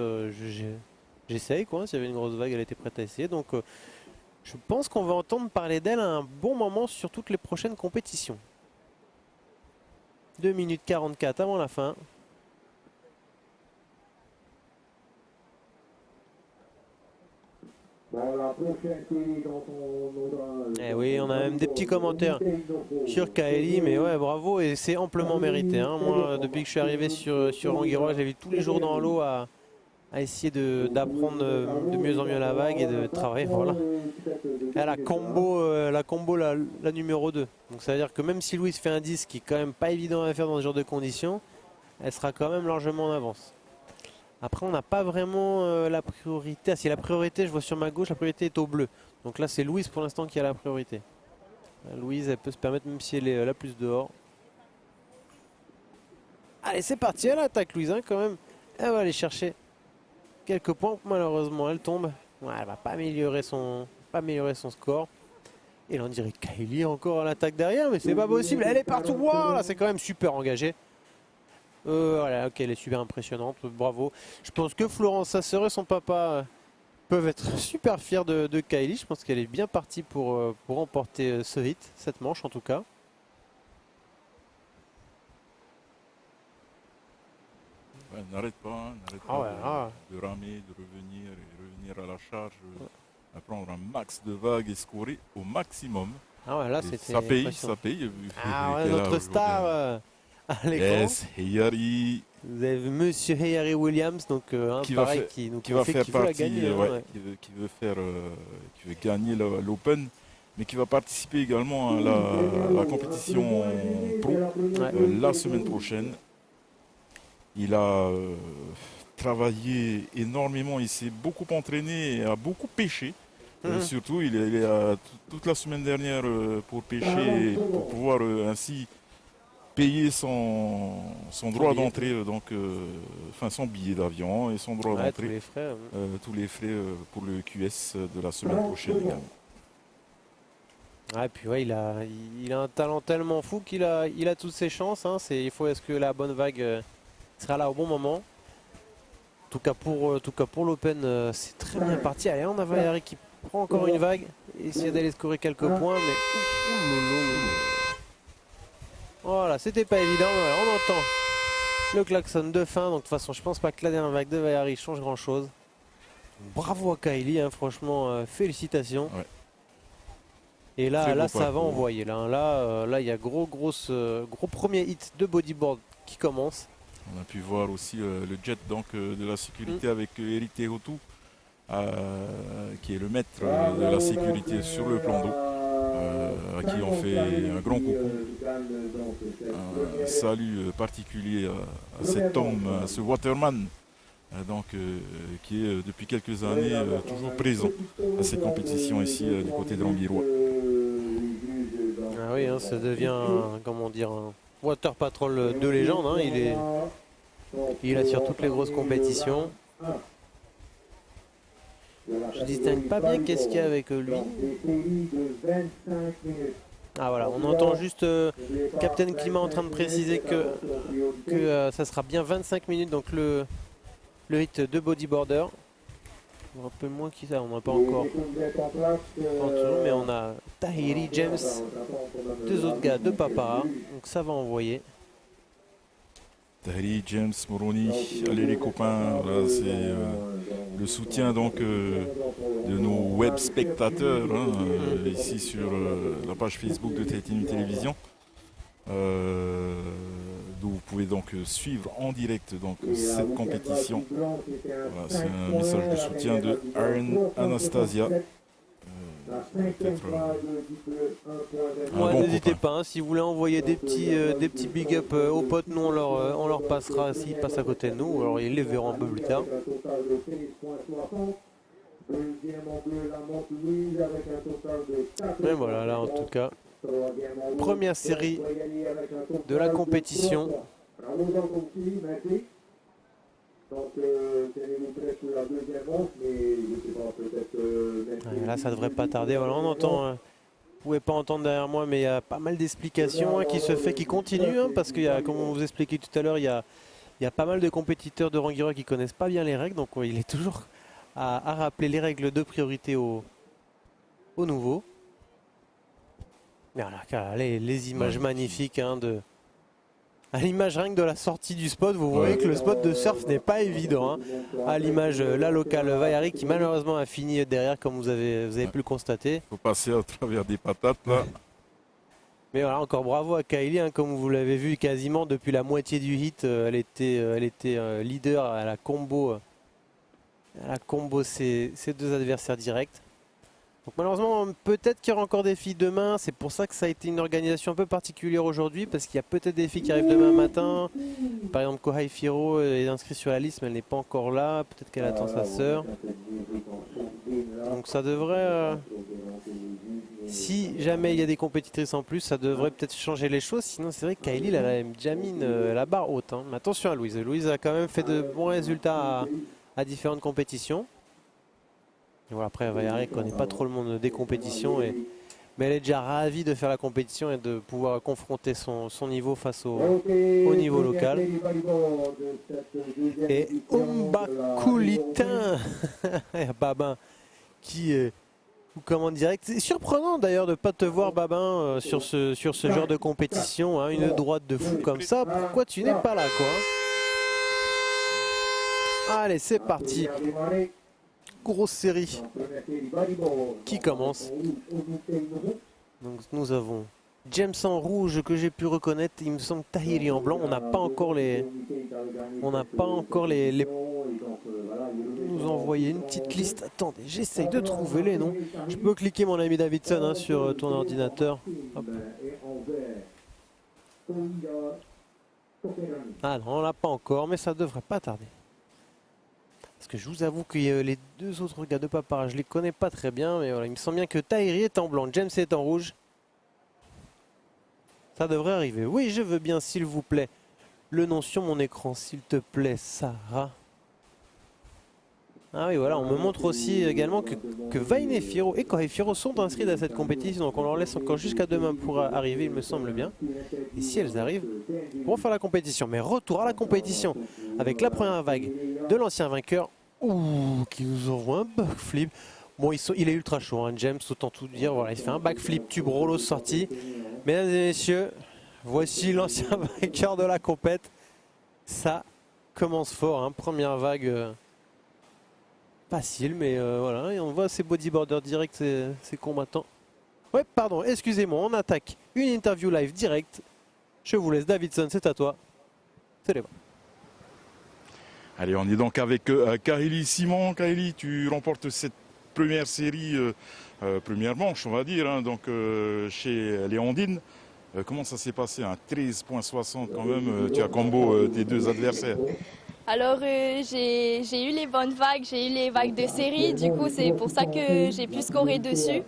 Speaker 2: j'essaye, quoi. S'il y avait une grosse vague, elle était prête à essayer. Donc, je pense qu'on va entendre parler d'elle à un bon moment sur toutes les prochaines compétitions. 2 minutes 44 avant la fin. Eh oui, on a même des petits commentaires sur Kaeli, mais ouais, bravo, et c'est amplement mérité, hein. Moi, depuis que je suis arrivé sur Rangiroa, j'ai vu tous les jours dans l'eau à essayer d'apprendre de mieux en mieux la vague et de travailler. Voilà. Et la combo la numéro 2. Donc ça veut dire que même si Louise fait un 10, qui est quand même pas évident à faire dans ce genre de conditions, elle sera quand même largement en avance. Après, on n'a pas vraiment la priorité. Ah, si la priorité, je vois sur ma gauche, la priorité est au bleu. Donc là, c'est Louise pour l'instant qui a la priorité. Louise, elle peut se permettre, même si elle est la plus dehors. Allez, c'est parti. Elle attaque, Louise, hein, quand même. Elle va aller chercher quelques points. Malheureusement, elle tombe. Ouais, elle va pas améliorer son score. Et là, on dirait Kaeli encore à l'attaque derrière, mais c'est pas possible. Elle est partout. Wow, là, c'est quand même super engagé. Voilà, ok, elle est super impressionnante, bravo. Je pense que Florence, sa sœur et son papa peuvent être super fiers de Kaeli. Je pense qu'elle est bien partie pour remporter ce hit, cette manche en tout cas.
Speaker 1: Ouais, n'arrête pas, de ramer, de revenir à la charge, à prendre un max de vagues et scorer au maximum.
Speaker 2: Ah ouais, là c'était
Speaker 1: ça paye.
Speaker 2: Ah ouais, notre star à l'écran.
Speaker 1: Yes, Heyari.
Speaker 2: Vous avez vu Monsieur Heyari Williams, donc
Speaker 1: qui va faire partie, qui veut gagner l'Open, mais qui va participer également à la compétition pro la semaine prochaine. Il a travaillé énormément, il s'est beaucoup entraîné et a beaucoup pêché. Surtout, il est toute la semaine dernière pour pêcher, pour pouvoir ainsi payer son droit d'entrée, son billet d'avion et son droit d'entrée, tous les frais pour le QS de la semaine prochaine également.
Speaker 2: Et puis ouais, il a un talent tellement fou qu'il a toutes ses chances, hein. Est-ce que la bonne vague sera là au bon moment. En tout cas pour l'Open, c'est très bien parti. Allez, on a Valérie qui prend encore une vague, essayer d'aller scorer quelques points, mais voilà, c'était pas évident. Voilà, on entend le klaxon de fin. Donc de toute façon, je pense pas que la dernière vague de Valérie change grand chose. Bravo à Kaeli, hein, franchement, félicitations. Ouais. Et là ça va envoyer. Là, il y a gros premier hit de bodyboard qui commence.
Speaker 1: On a pu voir aussi le jet de la sécurité avec Eric Tehotou, qui est le maître de la sécurité sur le plan d'eau. À qui on fait un grand coucou, un salut particulier à cet homme, à ce waterman, qui est depuis quelques années toujours présent à ces compétitions ici du côté de Rangiroa.
Speaker 2: Ah oui, hein, ça devient un water patrol de légende, hein. Il est sur toutes les grosses compétitions. Je distingue pas bien qu'est-ce qu'il y a avec lui. Ah voilà, on entend juste Captain Climat en train de préciser que ça sera bien 25 minutes, donc le hit de bodyboarder. Je me rappelle moins qui ça, on n'a pas encore. Mais on a Tahiri, James, deux autres gars de Papara, donc ça va envoyer.
Speaker 1: Tahiri, James, Moroni, allez les copains, voilà, c'est le soutien donc de nos web spectateurs hein, ici sur la page Facebook de TTNU Télévision. D'où vous pouvez donc suivre en direct donc, cette compétition. Voilà, c'est un message de soutien de Aaron Anastasia.
Speaker 2: N'hésitez pas, hein, si vous voulez envoyer des petits big up aux potes, nous on leur passera s'ils passent à côté de nous, alors ils les verront un peu plus tard. Mais voilà, là en tout cas, première série de la compétition. Là ça devrait pas tarder, voilà, on entend, vous pouvez pas entendre derrière moi, mais il y a pas mal d'explications hein, qui continuent, hein, parce qu'il y a, comme on vous expliquait tout à l'heure, il y a pas mal de compétiteurs de Rangirois qui connaissent pas bien les règles, donc il est toujours à rappeler les règles de priorité aux nouveaux. Mais voilà, les images magnifiques hein, à l'image rien que de la sortie du spot, vous voyez que le spot de surf n'est pas évident. Hein. À l'image la locale Vaiari qui malheureusement a fini derrière comme vous avez pu le constater.
Speaker 1: Il faut passer à travers des patates là.
Speaker 2: Mais voilà, encore bravo à Kylie, hein, comme vous l'avez vu quasiment depuis la moitié du hit, elle était leader à la combo ses deux adversaires directs. Donc malheureusement, peut-être qu'il y aura encore des filles demain. C'est pour ça que ça a été une organisation un peu particulière aujourd'hui, parce qu'il y a peut-être des filles qui arrivent demain matin. Par exemple, Kohai Firo est inscrite sur la liste, mais elle n'est pas encore là. Peut-être qu'elle attend sa sœur. Donc ça devrait... si jamais il y a des compétitrices en plus, ça devrait peut-être changer les choses. Sinon, c'est vrai que Kylie, elle a déjà mis la barre haute. Hein. Mais attention à Louise. Louise a quand même fait de bons résultats à différentes compétitions. Et voilà, après, Vaiari ne connaît pas trop le monde des compétitions, mais elle est déjà ravie de faire la compétition et de pouvoir confronter son niveau face au niveau local. Et Omba Koulitin, Babin, qui commande direct. C'est surprenant d'ailleurs de ne pas te voir, Babin, sur ce genre de compétition, hein, une droite de fou comme ça. Pourquoi tu n'es pas là, quoi? Allez, c'est parti. Grosse série qui commence. Donc nous avons James en rouge que j'ai pu reconnaître. Il me semble Tahiri en blanc. On n'a pas encore les nous envoyer une petite liste. Attendez, j'essaye de trouver les noms. Je peux cliquer mon ami Davidson hein, sur ton ordinateur. Hop. Ah non, on l'a pas encore, mais ça devrait pas tarder. Parce que je vous avoue que les deux autres gars de Papara, je les connais pas très bien, mais voilà, il me semble bien que Tahiri est en blanc, James est en rouge. Ça devrait arriver. Oui, je veux bien, s'il vous plaît. Le nom sur mon écran, s'il te plaît, Sarah. Ah oui, voilà, on me montre aussi également que Vaine Firo et Kohai Firo sont inscrits à cette compétition, donc on leur laisse encore jusqu'à demain pour arriver, il me semble bien. Et si elles arrivent, pour faire la compétition. Mais retour à la compétition avec la première vague de l'ancien vainqueur, qui nous envoie un backflip. Bon, il est ultra chaud, hein, James, autant tout dire. Voilà, il fait un backflip, tube rollo sorti. Mesdames et messieurs, voici l'ancien vainqueur de la compète. Ça commence fort, hein, première vague facile, mais voilà, et on voit ces bodyboarders directs, ces combattants. Ouais, pardon, excusez-moi, on attaque une interview live direct. Je vous laisse, Davidson, c'est à toi. C'est les bras.
Speaker 1: Allez, on est donc avec Kahili Simon. Kahili, tu remportes cette première série, première manche, on va dire, hein, donc chez les Ondines. Comment ça s'est passé, hein, 13,60 quand même, tu as combo tes deux adversaires.
Speaker 3: Alors j'ai eu les bonnes vagues, j'ai eu les vagues de série, du coup c'est pour ça que j'ai pu scorer dessus.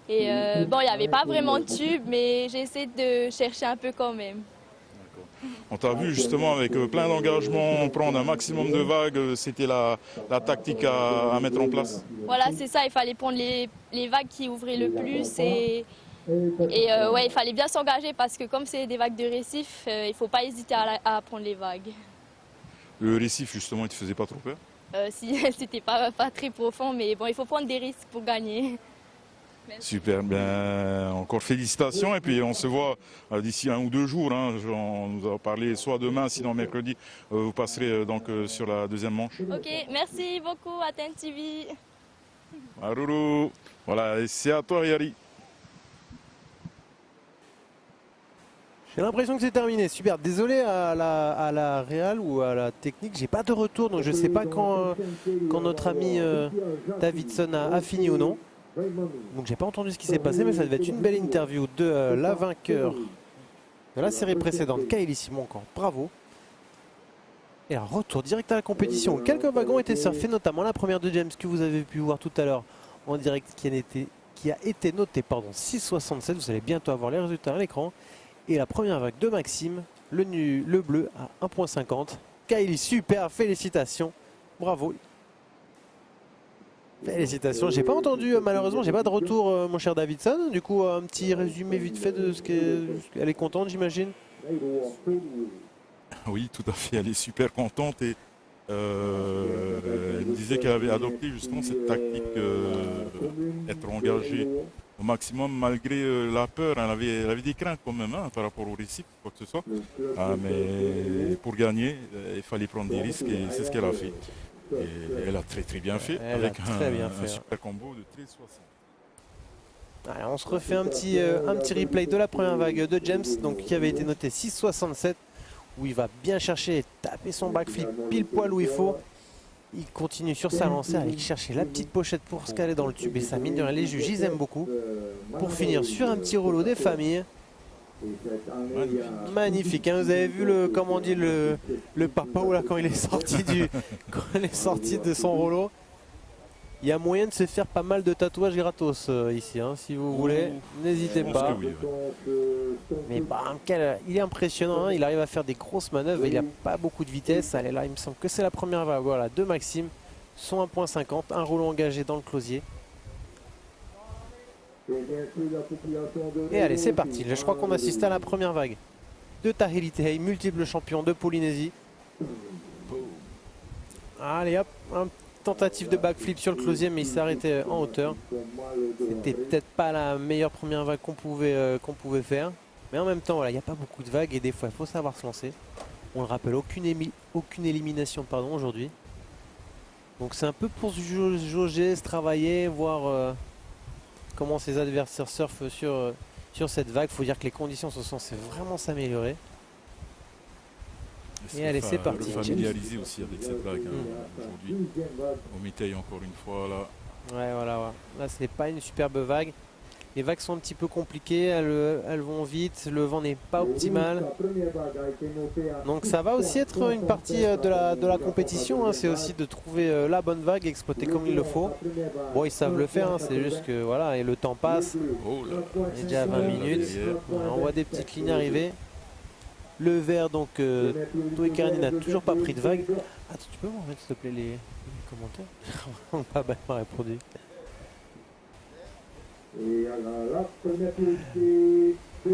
Speaker 3: Et bon, il n'y avait pas vraiment de tube, mais j'ai essayé de chercher un peu quand même.
Speaker 1: On t'a vu justement avec plein d'engagement, prendre un maximum de vagues, c'était la tactique à mettre en place.
Speaker 3: Voilà, c'est ça, il fallait prendre les vagues qui ouvraient le plus et ouais, il fallait bien s'engager parce que comme c'est des vagues de récif, il ne faut pas hésiter à prendre les vagues.
Speaker 1: Le récif justement, il ne te faisait pas trop peur?
Speaker 3: si c'était pas très profond, mais bon, il faut prendre des risques pour gagner.
Speaker 1: Super, bien encore félicitations et puis on se voit d'ici 1 ou 2 jours. Hein. On nous a parlé soit demain, sinon mercredi, vous passerez donc sur la deuxième manche.
Speaker 3: Ok, merci beaucoup Athènes TV.
Speaker 1: Maruru, voilà, et c'est à toi Yari.
Speaker 2: J'ai l'impression que c'est terminé. Super. Désolé à la réal ou à la technique, j'ai pas de retour, donc je sais pas quand notre ami Davidson a fini ou non. Donc j'ai pas entendu ce qui s'est passé, mais ça devait être une belle interview de la vainqueur de la série précédente, Kaeli Simon encore. Bravo. Et un retour direct à la compétition. Quelques wagons étaient surfés, notamment la première de James que vous avez pu voir tout à l'heure en direct, qui a été notée 6,67. Vous allez bientôt avoir les résultats à l'écran. Et la première vague de Maxime, le bleu à 1,50. Kaeli, super, félicitations. Bravo. Félicitations. J'ai pas entendu, malheureusement, j'ai pas de retour, mon cher Davidson. Du coup, un petit résumé vite fait de ce qu'elle est contente, j'imagine.
Speaker 1: Oui, tout à fait, elle est super contente et elle me disait qu'elle avait adopté justement cette tactique, être engagée au maximum malgré la peur. Elle avait des craintes quand même hein, par rapport au récif, quoi que ce soit. Mais pour gagner, il fallait prendre des risques et c'est ce qu'elle a fait. Et elle a très bien fait avec un super combo de 13,60.
Speaker 2: Allez, on se refait un petit replay de la première vague de James, donc qui avait été noté 6,67, où il va bien chercher et taper son backflip pile poil où il faut. Il continue sur sa lancée, aller chercher la petite pochette pour se caler dans le tube, et ça mine de rien, les juges ils aiment beaucoup. Pour finir sur un petit rouleau des familles. Magnifique, hein, vous avez vu comment on dit le papa ou là quand il est sorti de son rouleau. Il y a moyen de se faire pas mal de tatouages gratos ici, hein, si vous voulez, n'hésitez pas.
Speaker 1: Oui, ouais.
Speaker 2: Mais bam, il est impressionnant, hein, il arrive à faire des grosses manœuvres, il n'a pas beaucoup de vitesse. Allez là, il me semble que c'est la première vague, voilà, de Maxime, son 1,50, un rouleau engagé dans le closier. Et allez, c'est parti. Je crois qu'on assiste à la première vague de Tahiri Tehei, multiple champion de Polynésie. Allez hop, un tentative de backflip sur le closier, mais il s'est arrêté en hauteur. C'était peut-être pas la meilleure première vague qu'on pouvait faire. Mais en même temps, voilà, il n'y a pas beaucoup de vagues et des fois, il faut savoir se lancer. On le rappelle, aucune élimination aujourd'hui. Donc c'est un peu pour se jauger, se travailler, voir comment ses adversaires surfent sur cette vague. Il faut dire que les conditions sont censées vraiment s'améliorer. Et allez, c'est parti.
Speaker 1: Familiarisé aussi avec cette vague hein, aujourd'hui. Au Mitaï encore une fois là.
Speaker 2: Ouais, voilà. Là, c'est pas une superbe vague. Les vagues sont un petit peu compliquées, elles vont vite, le vent n'est pas optimal. Donc ça va aussi être une partie de la compétition, hein. C'est aussi de trouver la bonne vague, exploiter comme il le faut. Bon, ils savent le faire, hein. C'est juste que voilà, et le temps passe.
Speaker 1: Oh là.
Speaker 2: On est déjà à 20 minutes. On voit des petites lignes arriver. Le vert, donc, Toé Karni n'a toujours pas pris de vague. Attends, tu peux m'en remettre s'il te plaît les commentaires? On n'a pas répondu.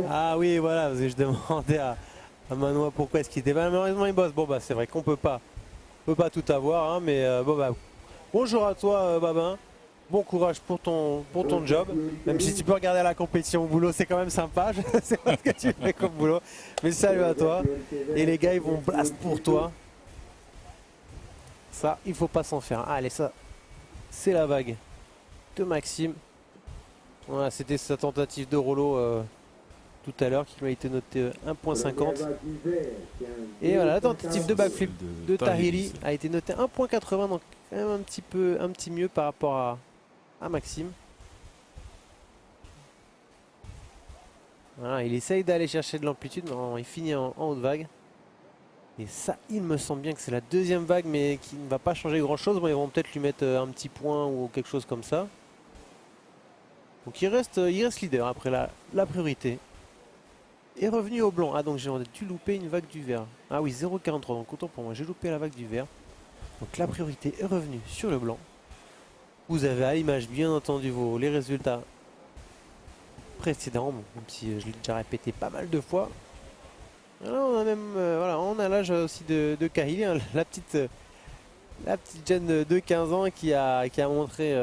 Speaker 2: Ah oui, voilà, parce que je demandais à Manoa pourquoi est-ce qu'il était pas. Malheureusement, il bosse. Bon, bah, c'est vrai qu'on peut pas tout avoir, hein, mais bon, bah, bonjour à toi, Babin. Bon courage pour ton job. Même si tu peux regarder la compétition au boulot, c'est quand même sympa. Je sais pas ce que tu fais comme boulot, mais salut à toi. Et les gars, ils vont blast pour toi. Ça, il faut pas s'en faire. Allez, ça, c'est la vague de Maxime. Voilà, c'était sa tentative de rouleau tout à l'heure qui lui a été notée 1,50. Et voilà, la tentative de backflip de Tahiri a été notée 1,80, donc quand même un petit mieux par rapport à Maxime. Voilà, il essaye d'aller chercher de l'amplitude, mais il finit en haute vague. Et ça, il me semble bien que c'est la deuxième vague, mais qui ne va pas changer grand chose. Bon, ils vont peut-être lui mettre un petit point ou quelque chose comme ça. Donc il reste leader après la priorité. Est revenu au blanc. Ah donc j'ai dû louper une vague du vert. Ah oui 0,43 donc autant pour moi j'ai loupé la vague du vert. Donc la priorité est revenue sur le blanc. Vous avez à l'image bien entendu les résultats précédents. Bon, même si je l'ai déjà répété pas mal de fois. Alors on a même on a l'âge aussi de Kahili, hein, La petite jeune de 15 ans qui a montré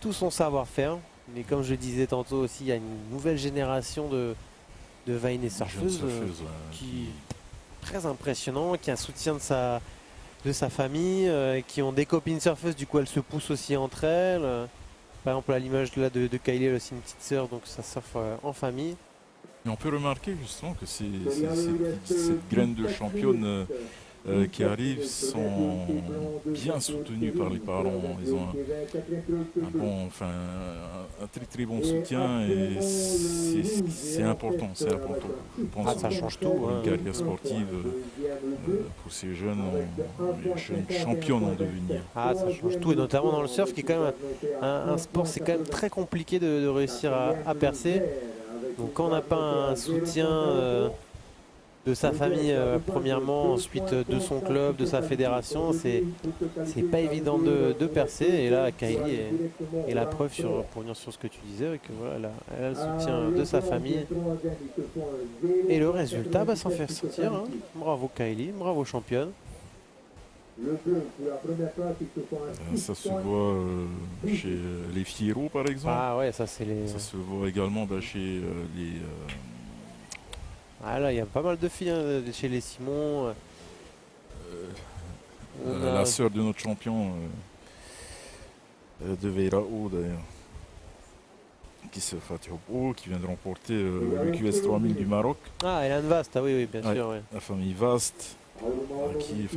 Speaker 2: tout son savoir-faire. Mais comme je disais tantôt aussi, il y a une nouvelle génération de Vine et surfeuses qui est très impressionnant, qui a un soutien de sa famille, qui ont des copines surfeuses, du coup elles se poussent aussi entre elles. Par exemple à l'image de Kylie, elle a aussi une petite sœur, donc ça surfe en famille.
Speaker 1: Et on peut remarquer justement que cette graine de championne qui arrivent sont bien soutenus par les parents. Ils ont un très très bon soutien et c'est important. Je pense
Speaker 2: ça change tout.
Speaker 1: Pour une carrière sportive, pour ces jeunes championnes en devenir.
Speaker 2: Ah, ça change tout, et notamment dans le surf qui est quand même un sport, c'est quand même très compliqué de réussir à percer. Donc quand on n'a pas un soutien de sa famille premièrement, ensuite de son club, de sa fédération, c'est pas évident de percer. Et là Kylie est la preuve pour venir sur ce que tu disais, que voilà, elle a le soutien de sa famille. Et le résultat s'en fait sortir. Hein. Bravo Kylie, bravo championne.
Speaker 1: Ça se voit chez les Fierro par exemple.
Speaker 2: Ah ouais, ça c'est les.
Speaker 1: Ça se voit également chez les.
Speaker 2: Ah là, il y a pas mal de filles chez les Simon.
Speaker 1: La sœur de notre champion de Veirao d'ailleurs, qui se fait qui vient de remporter le QS 3000 du Maroc.
Speaker 2: Ah, Hélène Vast, ah oui, bien sûr. Ouais.
Speaker 1: La famille Vast,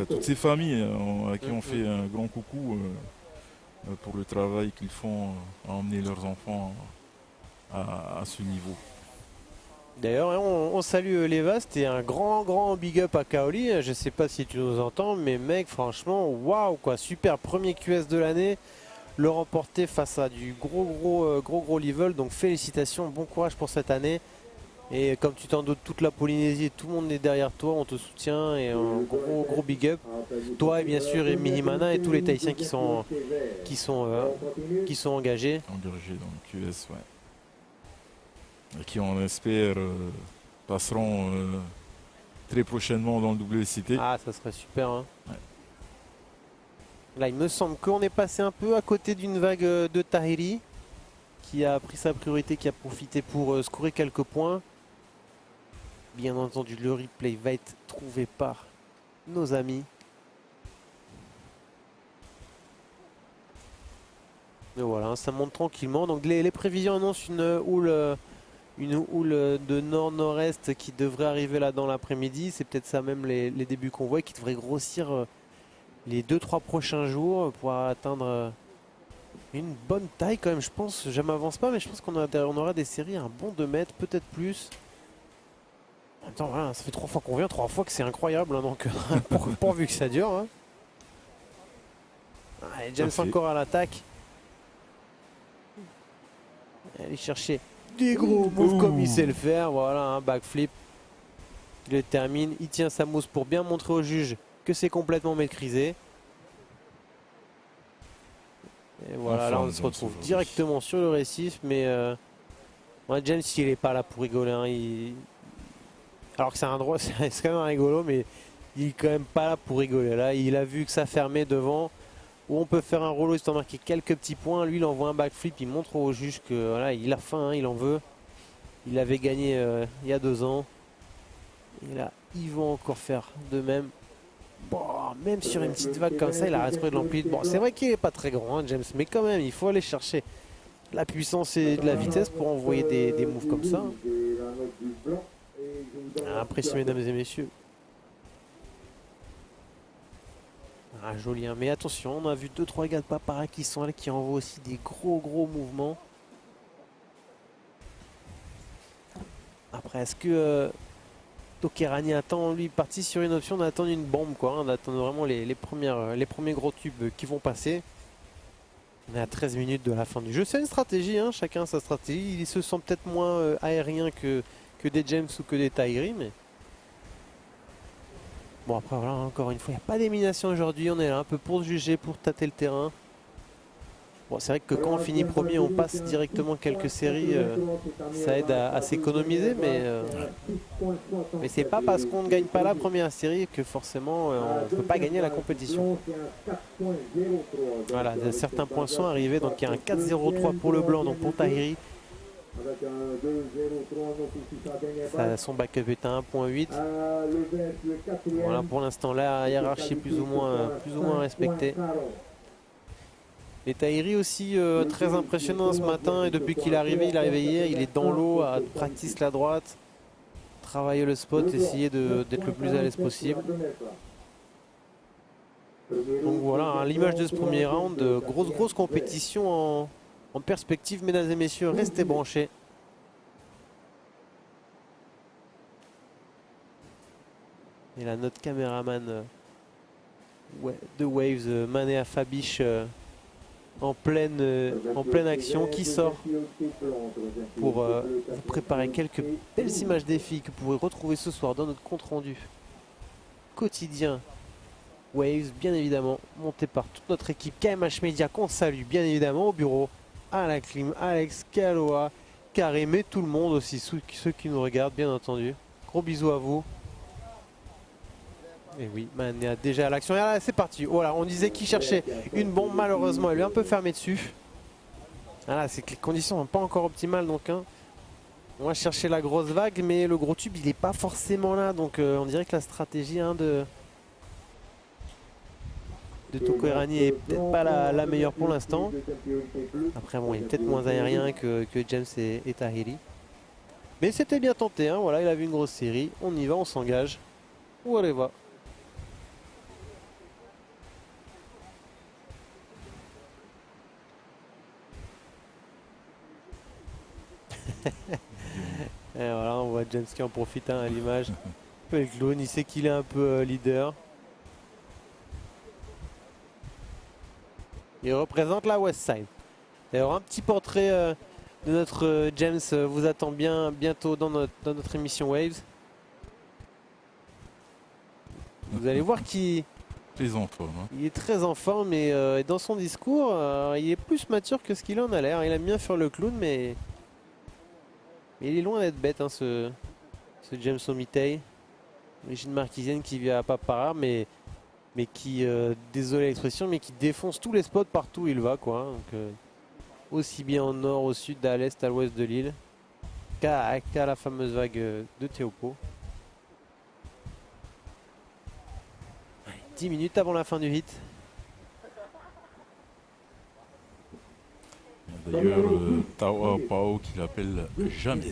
Speaker 1: toutes ces familles à qui on fait un grand coucou pour le travail qu'ils font à emmener leurs enfants à ce niveau.
Speaker 2: D'ailleurs, on salue les Vastes et un grand big up à Kaoli. Je sais pas si tu nous entends, mais mec, franchement, waouh quoi, super premier QS de l'année. Le remporter face à du gros level. Donc félicitations, bon courage pour cette année. Et comme tu t'en doutes, toute la Polynésie, tout le monde est derrière toi, on te soutient et un gros big up. Toi et bien sûr et Minimana et tous les Tahitiens qui sont engagés.
Speaker 1: Engagés dans le QS, ouais. Et qui on espère passeront très prochainement dans le WCT.
Speaker 2: Ah, ça serait super. Hein.
Speaker 1: Ouais.
Speaker 2: Là, il me semble qu'on est passé un peu à côté d'une vague de Tahiri qui a pris sa priorité, qui a profité pour scorer quelques points. Bien entendu, le replay va être trouvé par nos amis. Et voilà, ça monte tranquillement. Donc les prévisions annoncent une houle de nord-nord-est qui devrait arriver là dans l'après-midi. C'est peut-être ça même les débuts qu'on voit, qui devrait grossir les 2-3 prochains jours pour atteindre une bonne taille quand même. Je pense, je m'avance pas, mais je pense qu'on aura des séries un bon 2 mètres, peut-être plus. Attends, voilà, ça fait 3 fois qu'on vient, 3 fois que c'est incroyable, hein, donc pourvu que ça dure. Hein. Allez, James encore à l'attaque. Allez chercher des gros moves comme il sait le faire. Voilà, un backflip. Il le termine. Il tient sa mousse pour bien montrer au juge que c'est complètement maîtrisé. Et voilà, là on se retrouve directement sur le récif. Mais James, il n'est pas là pour rigoler. Hein, alors que c'est un droit, c'est quand même un rigolo, mais il est quand même pas là pour rigoler. Là, il a vu que ça fermait devant. Où on peut faire un rouleau histoire de marquer quelques petits points. Lui, il envoie un backflip, il montre au juge que voilà, il a faim, hein, il en veut. Il avait gagné il y a 2 ans. Et là, ils vont encore faire de même. Bon, même sur une petite vague comme ça, il a respecté de l'amplitude. Bon, c'est vrai qu'il n'est pas très grand, hein, James, mais quand même, il faut aller chercher la puissance et de la vitesse pour envoyer des moves comme ça. Impressionnant, mesdames et messieurs. Ah, joli, hein. Mais attention, on a vu 2-3 gars de Papara qui sont là, qui envoient aussi des gros mouvements. Après, est-ce que Tokerani attend, lui, parti sur une option d'attendre une bombe, quoi. On attend vraiment les premiers gros tubes qui vont passer. On est à 13 minutes de la fin du jeu. C'est une stratégie, hein, chacun sa stratégie. Il se sent peut-être moins aérien que des James ou que des Tahiri, mais... Bon, après, voilà, encore une fois, il n'y a pas d'élimination aujourd'hui. On est là un peu pour juger, pour tâter le terrain. Bon, c'est vrai que quand on finit premier, on passe directement quelques séries, ça aide à s'économiser, mais c'est pas parce qu'on ne gagne pas la première série que forcément on ne peut pas gagner la compétition. Voilà, certains points sont arrivés, donc il y a un 4-0-3 pour le blanc, donc pour Tahiri. Son backup est à 1.8. Voilà, pour l'instant la hiérarchie est plus ou moins respectée. Et Tahiri aussi très impressionnant ce matin, et depuis qu'il est arrivé hier, il est dans l'eau, à practice la droite, travailler le spot, essayer d'être le plus à l'aise possible. Donc voilà, à l'image de ce premier round, grosse compétition en perspective, mesdames et messieurs, restez branchés. Et là, notre caméraman de Waves, Manéa Fabiche, en pleine action, qui sort pour vous préparer quelques belles images des filles que vous pourrez retrouver ce soir dans notre compte rendu quotidien Waves, bien évidemment, monté par toute notre équipe KMH Media, qu'on salue bien évidemment au bureau, à la clim, Alex, Kaloa, Karim et tout le monde aussi, ceux qui nous regardent bien entendu. Gros bisous à vous. Et oui, Manéa déjà à l'action. Et là, c'est parti. Voilà, on disait qu'il cherchait une bombe. Malheureusement, elle lui est un peu fermée dessus. Voilà, c'est que les conditions sont pas encore optimales. Donc, on va chercher la grosse vague, mais le gros tube, il n'est pas forcément là. Donc, on dirait que la stratégie de Toko Errani est peut-être pas la meilleure pour l'instant. Après, bon, il est peut-être moins aérien que James et Tahiri. Mais c'était bien tenté. Hein. Voilà, il a vu une grosse série. On y va, on s'engage. Où allez va. Et voilà, on voit James qui en profite à l'image. Le clown, il sait qu'il est un peu leader. Il représente la West Side. D'ailleurs, un petit portrait de notre James vous attend bientôt dans notre émission Waves. Vous allez voir qu'il
Speaker 1: Très en forme. Hein.
Speaker 2: Il est très en forme et dans son discours, il est plus mature que ce qu'il en a l'air. Il aime bien faire le clown, mais il est loin d'être bête, hein, ce James Omitei. Origine marquisienne qui vit à Papara, mais qui, désolé l'expression, mais qui défonce tous les spots partout où il va, quoi. Donc, aussi bien au nord, au sud, à l'est, à l'ouest de l'île, qu'à la fameuse vague de Teopo. 10 minutes avant la fin du hit.
Speaker 1: D'ailleurs, Tawa Pao qui l'appelle James.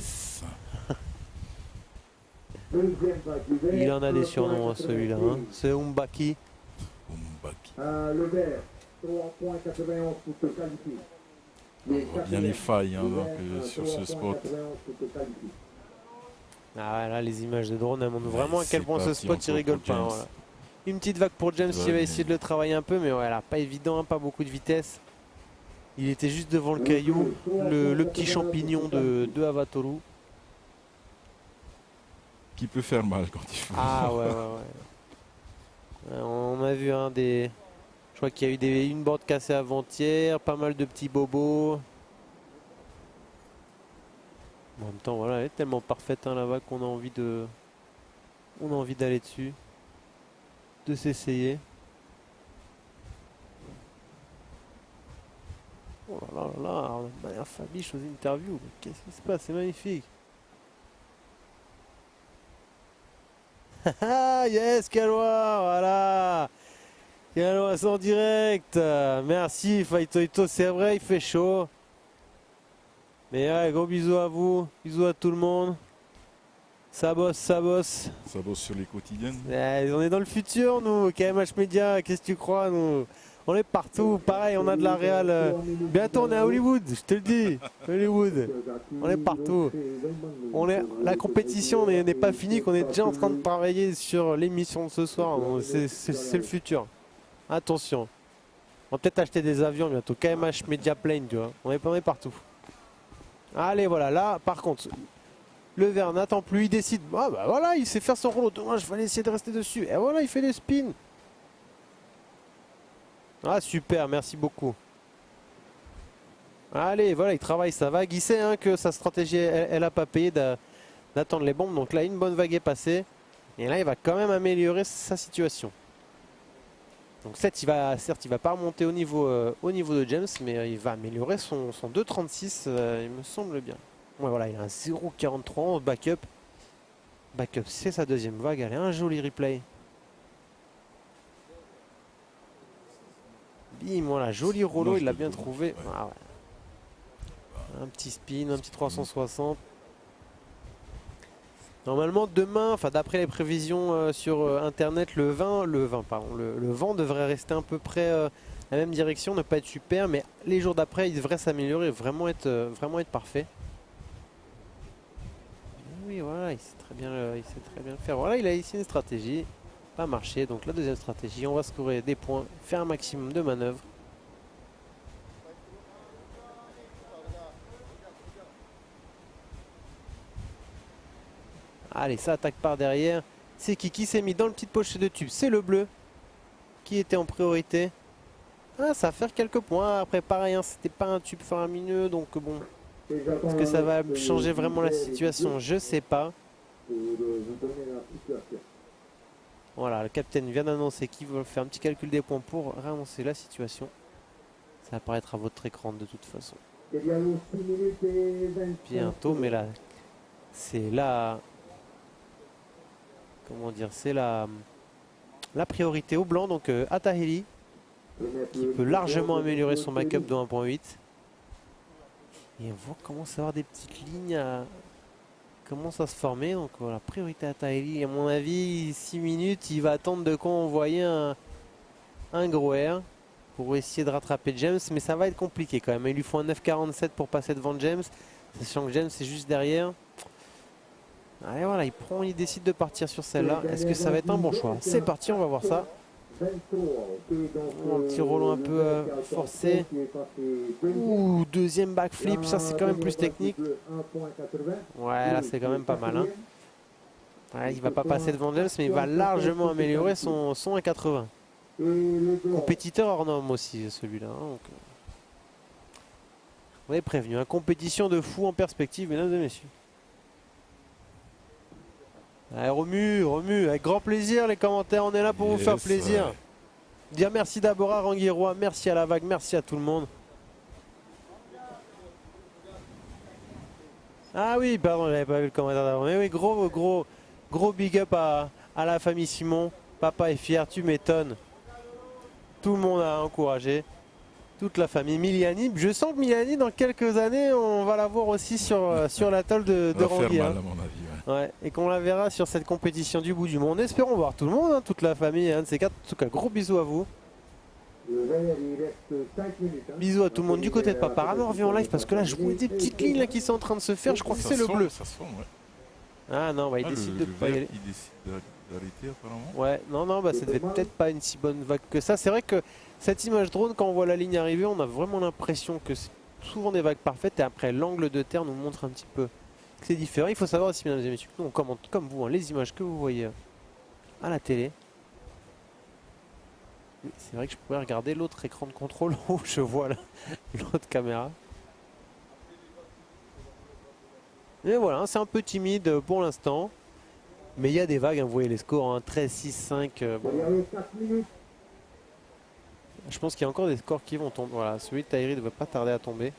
Speaker 2: Il en a des surnoms, celui-là. Hein. C'est Umbaki.
Speaker 1: Umbaki.
Speaker 4: Le vert, 3.91 pour te qualifier.
Speaker 1: On voit bien les failles hein, donc, sur ce spot.
Speaker 2: Ah ouais, là, les images de drone, elles montrent vraiment à quel point ce spot, il rigole pas. Voilà. Une petite vague pour James qui va essayer de le travailler un peu, mais voilà, pas évident, hein, pas beaucoup de vitesse. Il était juste devant le caillou, le petit champignon de Avatoru.
Speaker 1: Qui peut faire mal quand il faut.
Speaker 2: Ah ouais. On a vu je crois qu'il y a eu une board cassée avant-hier, pas mal de petits bobos. En même temps, voilà, elle est tellement parfaite hein, la vague qu'on a envie d'aller dessus, de s'essayer. Oh là là, on a Manéa Fabiche aux interviews. Qu'est-ce qui se passe? C'est magnifique. Ah yes, Kaloa, voilà. Kaloa en direct. Merci Faitoito, c'est vrai, il fait chaud. Mais ouais, gros bisous à vous, bisous à tout le monde. Ça bosse, ça bosse.
Speaker 1: Ça bosse sur les quotidiennes.
Speaker 2: On est dans le futur, nous, KMH Media, qu'est-ce que tu crois, nous? On est partout, pareil, on a de la réal. Bientôt, on est à Hollywood, je te le dis. Hollywood, on est partout. La compétition n'est pas finie, qu'on est déjà en train de travailler sur l'émission de ce soir. C'est le futur. Attention. On va peut-être acheter des avions bientôt. KMH Media Plane, tu vois. On est partout. Allez, voilà, là, par contre, le vert n'attend plus, il décide. Ah bah voilà, il sait faire son rouleau. Moi, je vais essayer de rester dessus. Et voilà, il fait des spins. Ah super, merci beaucoup. Allez, voilà, il travaille sa vague. Il sait hein, que sa stratégie, elle a pas payé d'attendre les bombes. Donc là, une bonne vague est passée. Et là, il va quand même améliorer sa situation. Donc certes, il va pas remonter au niveau de James, mais il va améliorer son 2,36, il me semble bien. Ouais, voilà, il a un 0,43 en backup. Backup, c'est sa deuxième vague. Allez, un joli replay. Bim, voilà, joli rollo, il l'a bien trouvé.
Speaker 1: Ouais.
Speaker 2: Ah ouais. Un petit spin, un petit 360. Normalement demain, enfin d'après les prévisions sur internet, le vent devrait rester à peu près la même direction, ne pas être super, mais les jours d'après il devrait s'améliorer et vraiment être parfait. Oui voilà, il sait très bien le faire. Voilà, il a ici une stratégie, pas marché, donc la deuxième stratégie, on va scorer des points, faire un maximum de manœuvres. Allez, ça attaque par derrière. C'est qui s'est mis dans le petit pochette de tube? C'est le bleu qui était en priorité. Ah, ça va faire quelques points. Après, pareil, hein, c'était pas un tube faramineux. Donc bon, est-ce que ça va changer vraiment la situation? Je sais pas. Voilà, le capitaine vient d'annoncer qu'il veut faire un petit calcul des points pour relancer la situation. Ça va apparaître à votre écran de toute façon. Bientôt, mais là, c'est là... Comment dire, c'est la priorité au blanc, donc Ataheli qui peut largement améliorer son backup de 1.8. Et on voit commence à avoir des petites lignes commence à se former, donc voilà, priorité Ataheli. À mon avis, 6 minutes, il va attendre de quoi envoyer un gros R pour essayer de rattraper James, mais ça va être compliqué quand même. Il lui faut un 9,47 pour passer devant James, sachant que James est juste derrière. Allez voilà, il décide de partir sur celle-là. Est-ce que ça va être un bon choix? C'est parti, on va voir ça. Un petit rollo un peu forcé. Ouh, deuxième backflip, ça c'est quand même plus technique. Ouais, là c'est quand même pas mal. Hein. Ouais, il va pas passer devant James, mais il va largement améliorer son 1,80. Compétiteur hors norme aussi celui-là. Hein, on est prévenu, hein, compétition de fou en perspective, mesdames et messieurs. Allez, remue, avec grand plaisir les commentaires, on est là pour vous faire plaisir. Ouais. Dire merci d'abord à Ranguirois, merci à la vague, merci à tout le monde. Ah oui, pardon, j'avais pas vu le commentaire d'avant. Mais oui, gros big up à la famille Simon. Papa est fier, tu m'étonnes. Tout le monde a encouragé. Toute la famille. Miliani, je sens que Miliani, dans quelques années, on va la voir aussi sur l'atoll de Rangui. Hein. Ouais, et qu'on la verra sur cette compétition du bout du monde. Espérons voir tout le monde, hein, toute la famille, un de ces quatre. En tout cas, gros bisous à vous. Bisous à tout le monde du côté de Papa. Rama, on revient en live parce que là, je vois des petites lignes là, qui sont en train de se faire. Je crois que c'est le bleu.
Speaker 1: Ça se forme, ouais.
Speaker 2: Ah non, bah, il décide de pas y aller.
Speaker 1: Il décide d'arrêter apparemment.
Speaker 2: Ouais, non, bah, ça devait peut-être pas une si bonne vague que ça. C'est vrai que cette image drone, quand on voit la ligne arriver, on a vraiment l'impression que c'est souvent des vagues parfaites. Et après, l'angle de terre nous montre un petit peu que c'est différent. Il faut savoir aussi, mesdames et messieurs, on commente comme vous hein, les images que vous voyez à la télé. C'est vrai que je pourrais regarder l'autre écran de contrôle où je vois l'autre caméra. Et voilà, c'est un peu timide pour l'instant. Mais il y a des vagues, hein, vous voyez les scores, hein, 13, 6, 5. Bon. Je pense qu'il y a encore des scores qui vont tomber. Voilà, celui de Tahiri ne va pas tarder à tomber.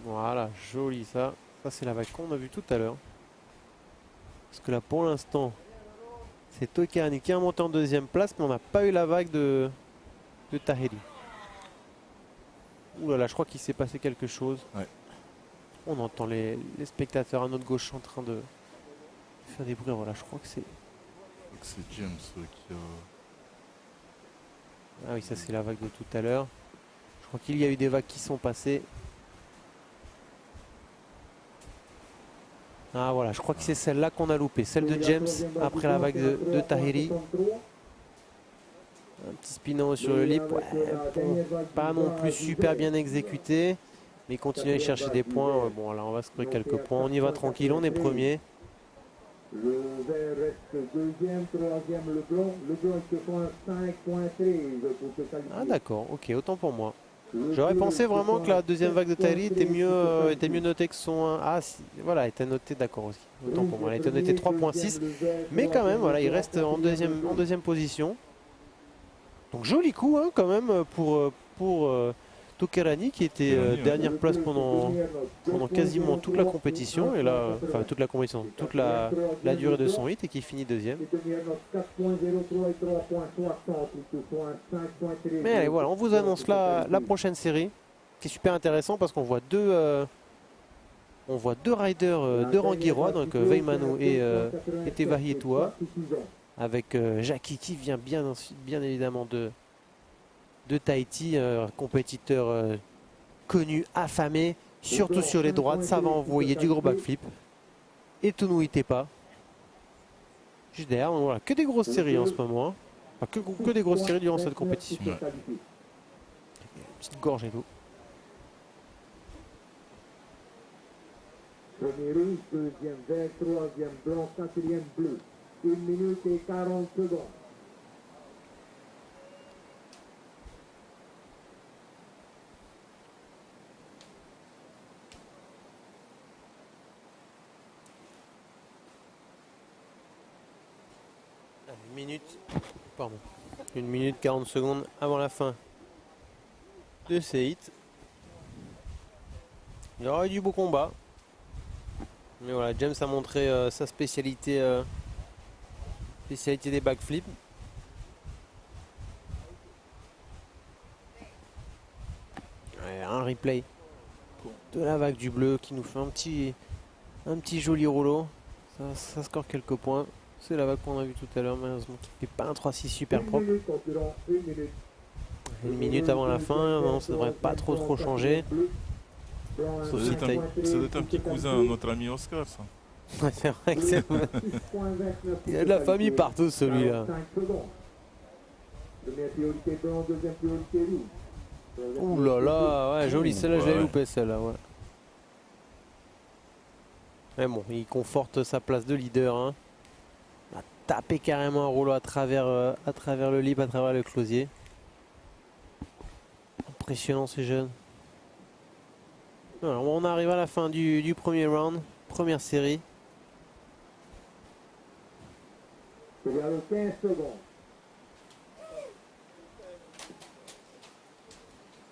Speaker 2: Voilà, joli ça. Ça c'est la vague qu'on a vue tout à l'heure. Parce que là pour l'instant, c'est Tokarani qui est monté en deuxième place, mais on n'a pas eu la vague de Tahiri. Ouh là là, je crois qu'il s'est passé quelque chose.
Speaker 1: Ouais.
Speaker 2: On entend les spectateurs à notre gauche en train de faire des bruits. Voilà, je crois que c'est...
Speaker 1: C'est James qui a...
Speaker 2: Ah oui, ça c'est la vague de tout à l'heure. Je crois qu'il y a eu des vagues qui sont passées. Ah voilà, je crois que c'est celle-là qu'on a loupée. Celle de James après la vague de Tahiri. Un petit spin sur le lip. Ouais, bon, pas non plus super bien exécuté. Mais continuer à chercher des points. Bon là on va scorer quelques points. On y va tranquille, on est premier.
Speaker 4: Le vert reste deuxième, troisième le blanc. Le blanc se prend 5.13 pour se qualifier.
Speaker 2: Ah d'accord, ok, autant pour moi. J'aurais pensé vraiment que la deuxième vague de Tahiri était mieux notée que son 1. Ah si, voilà, elle était notée, d'accord aussi. Autant pour moi, elle était notée 3.6. Mais quand même, voilà, il reste en deuxième position. Donc joli coup hein, quand même pour Tokerani qui était dernière place pendant quasiment toute la compétition. Et là, enfin toute la compétition, toute la durée de son hit et qui finit deuxième. Mais allez, voilà, on vous annonce la prochaine série qui est super intéressant parce qu'on voit deux riders de Rangirois, donc Veimanu et Tevahi Etua, avec Jackie qui vient bien évidemment de Tahiti, compétiteur connu, affamé, surtout sur les droites, ça va envoyer du gros backflip. Et Tunu Itepa. Juste derrière, voilà, que des grosses séries en ce moment. Hein. Enfin, que des grosses séries durant cette compétition.
Speaker 1: Ouais.
Speaker 2: Petite gorge et tout.
Speaker 4: Premier rouge, deuxième vert, troisième blanc, quatrième bleu. 1 minute et 40 secondes.
Speaker 2: Une minute 40 secondes avant la fin de ces hits. Il y aura eu du beau combat. Mais voilà, James a montré sa spécialité des backflips. Ouais, un replay de la vague du bleu qui nous fait un petit joli rouleau. Ça score quelques points. C'est la vague qu'on a vu tout à l'heure, malheureusement, qui fait pas un 3-6 super propre. Une minute avant la fin, non, ça devrait pas trop changer. Sauf si
Speaker 1: Ça doit être un petit cousin à notre ami Oscar, ça.
Speaker 2: Ouais, c'est vrai que c'est... Il y a de la famille partout, celui-là. Ouh là là, ouais, joli, celle-là, je l'ai loupé, celle-là, ouais. Mais bon, il conforte sa place de leader, hein. Il a tapé carrément un rouleau à travers le lip, à travers le closier. Impressionnant ces jeunes. Alors, on arrive à la fin du premier round, première série.
Speaker 4: Il y a le 15 secondes.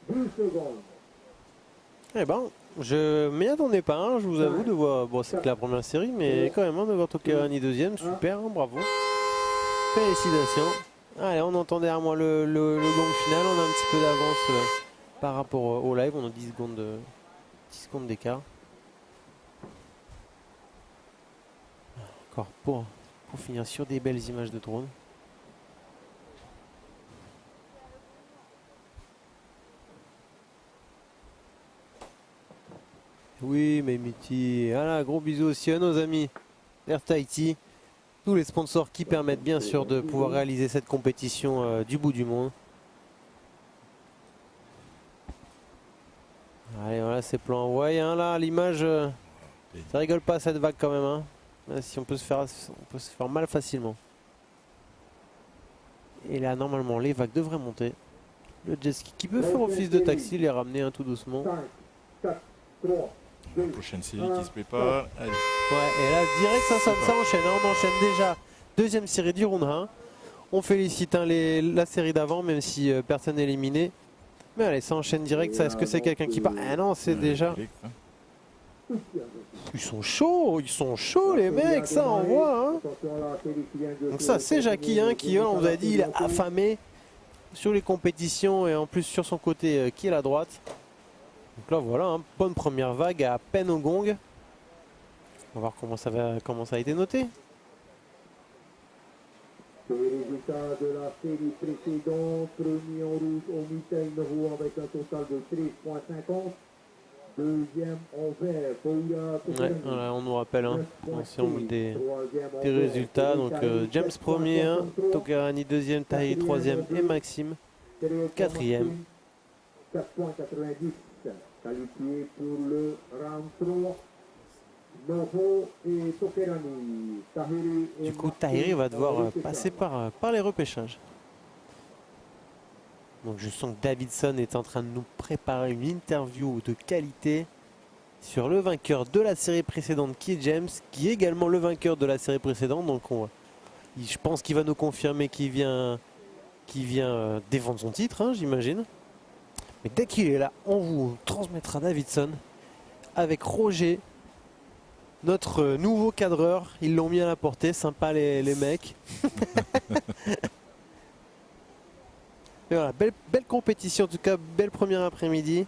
Speaker 4: 2 secondes.
Speaker 2: Eh ben, je m'y attendais pas, hein, je vous avoue, de voir. Bon, c'est que la première série, mais quand même, hein, de voir Tokerani deuxième, super, hein, bravo. Félicitations. Allez, on entend derrière moi le gong final, on a un petit peu d'avance par rapport au live, on a 10 secondes d'écart. Encore pour finir sur des belles images de drone. Oui, mais Miti, voilà, gros bisous aussi à nos amis Air Tahiti, tous les sponsors qui permettent bien sûr de pouvoir réaliser cette compétition du bout du monde. Allez, voilà, c'est plan envoyé, hein, là, l'image, ça rigole pas cette vague quand même, hein. Là, si on peut se faire mal facilement. Et là, normalement, les vagues devraient monter. Le jet ski qui peut faire office de taxi, les ramener un tout doucement.
Speaker 4: 5, 4, 3,
Speaker 1: La prochaine série qui se prépare. Allez.
Speaker 2: Ouais, et là, direct, ça enchaîne. Hein. On enchaîne déjà deuxième série du round 1. On félicite hein, la série d'avant, même si personne n'est éliminé. Mais allez, ça enchaîne direct. Est-ce que c'est quelqu'un qui part? Ah non, c'est déjà...
Speaker 1: Direct, hein.
Speaker 2: Ils sont chauds les mecs, ça on voit. Hein. Donc ça, c'est Jackie hein, qui, on vous a dit, il est affamé sur les compétitions et en plus sur son côté qui est la droite. Donc là, voilà, hein, bonne première vague à peine au gong. On va voir comment ça a été noté.
Speaker 4: Le résultat de la série précédente, premier en rouge, Omita Inro avec un total de 13.50. Deuxième en vert,
Speaker 2: Ouais, voilà, on nous rappelle hein, l'ensemble des résultats. Donc James premier, hein, Tokerani deuxième, Tahiri troisième et Maxime quatrième.
Speaker 4: 4.90 qualifié pour le round 3. Noho et Tokerani. Tahiri et
Speaker 2: Du coup, Tahiri va devoir passer par les repêchages. Donc je sens que Davidson est en train de nous préparer une interview de qualité sur le vainqueur de la série précédente qui est James, qui est également le vainqueur de la série précédente. Donc je pense qu'il va nous confirmer qu'il vient défendre son titre, hein, j'imagine. Mais dès qu'il est là, on vous transmettra Davidson avec Roger, notre nouveau cadreur. Ils l'ont mis à la portée, sympa les mecs. Mais voilà, belle compétition, en tout cas, belle première après-midi.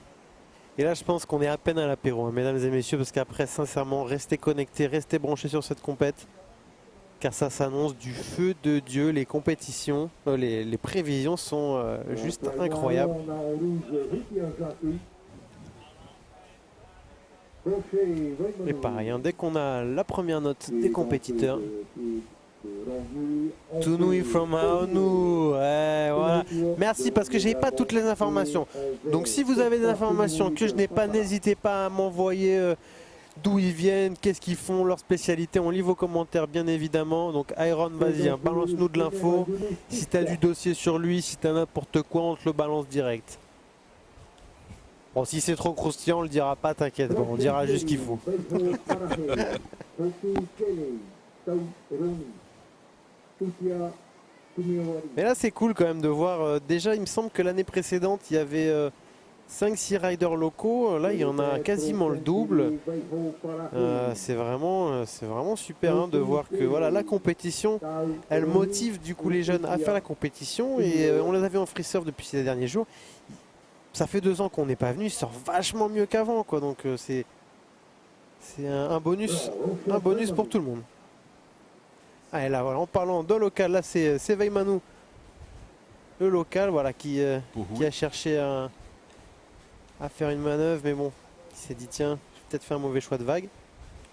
Speaker 2: Et là, je pense qu'on est à peine à l'apéro, hein, mesdames et messieurs, parce qu'après, sincèrement, restez connectés, restez branchés sur cette compète, car ça s'annonce du feu de Dieu. Les compétitions, les prévisions sont juste incroyables.
Speaker 4: On a en rouge Ricky Ajaki.
Speaker 2: Et pareil, hein, dès qu'on a la première note des compétiteurs. Tunui from Aonu, ouais, voilà. Merci, parce que j'ai pas toutes les informations. Donc si vous avez des informations que je n'ai pas, n'hésitez pas à m'envoyer d'où ils viennent, qu'est-ce qu'ils font, leur spécialité. On lit vos commentaires bien évidemment. Donc Iron, vas-y, hein, balance-nous de l'info. Si tu as du dossier sur lui, si tu as n'importe quoi, on te le balance direct. Bon, si c'est trop croustillant, on le dira pas, t'inquiète, bon, on dira juste ce qu'il faut. Mais là c'est cool quand même de voir, déjà il me semble que l'année précédente il y avait 5-6 riders locaux, là il y en a quasiment le double. C'est vraiment super, hein, de voir que voilà, la compétition, elle motive du coup les jeunes à faire la compétition. Et on les avait en free surf depuis ces derniers jours. Ça fait 2 ans qu'on n'est pas venu, ils sortent vachement mieux qu'avant, quoi. Donc c'est un bonus pour tout le monde. Allez, là voilà, en parlant de local, là c'est Veimanu, le local, voilà, qui a cherché à faire une manœuvre, mais bon, il s'est dit tiens, j'ai peut-être fait un mauvais choix de vague.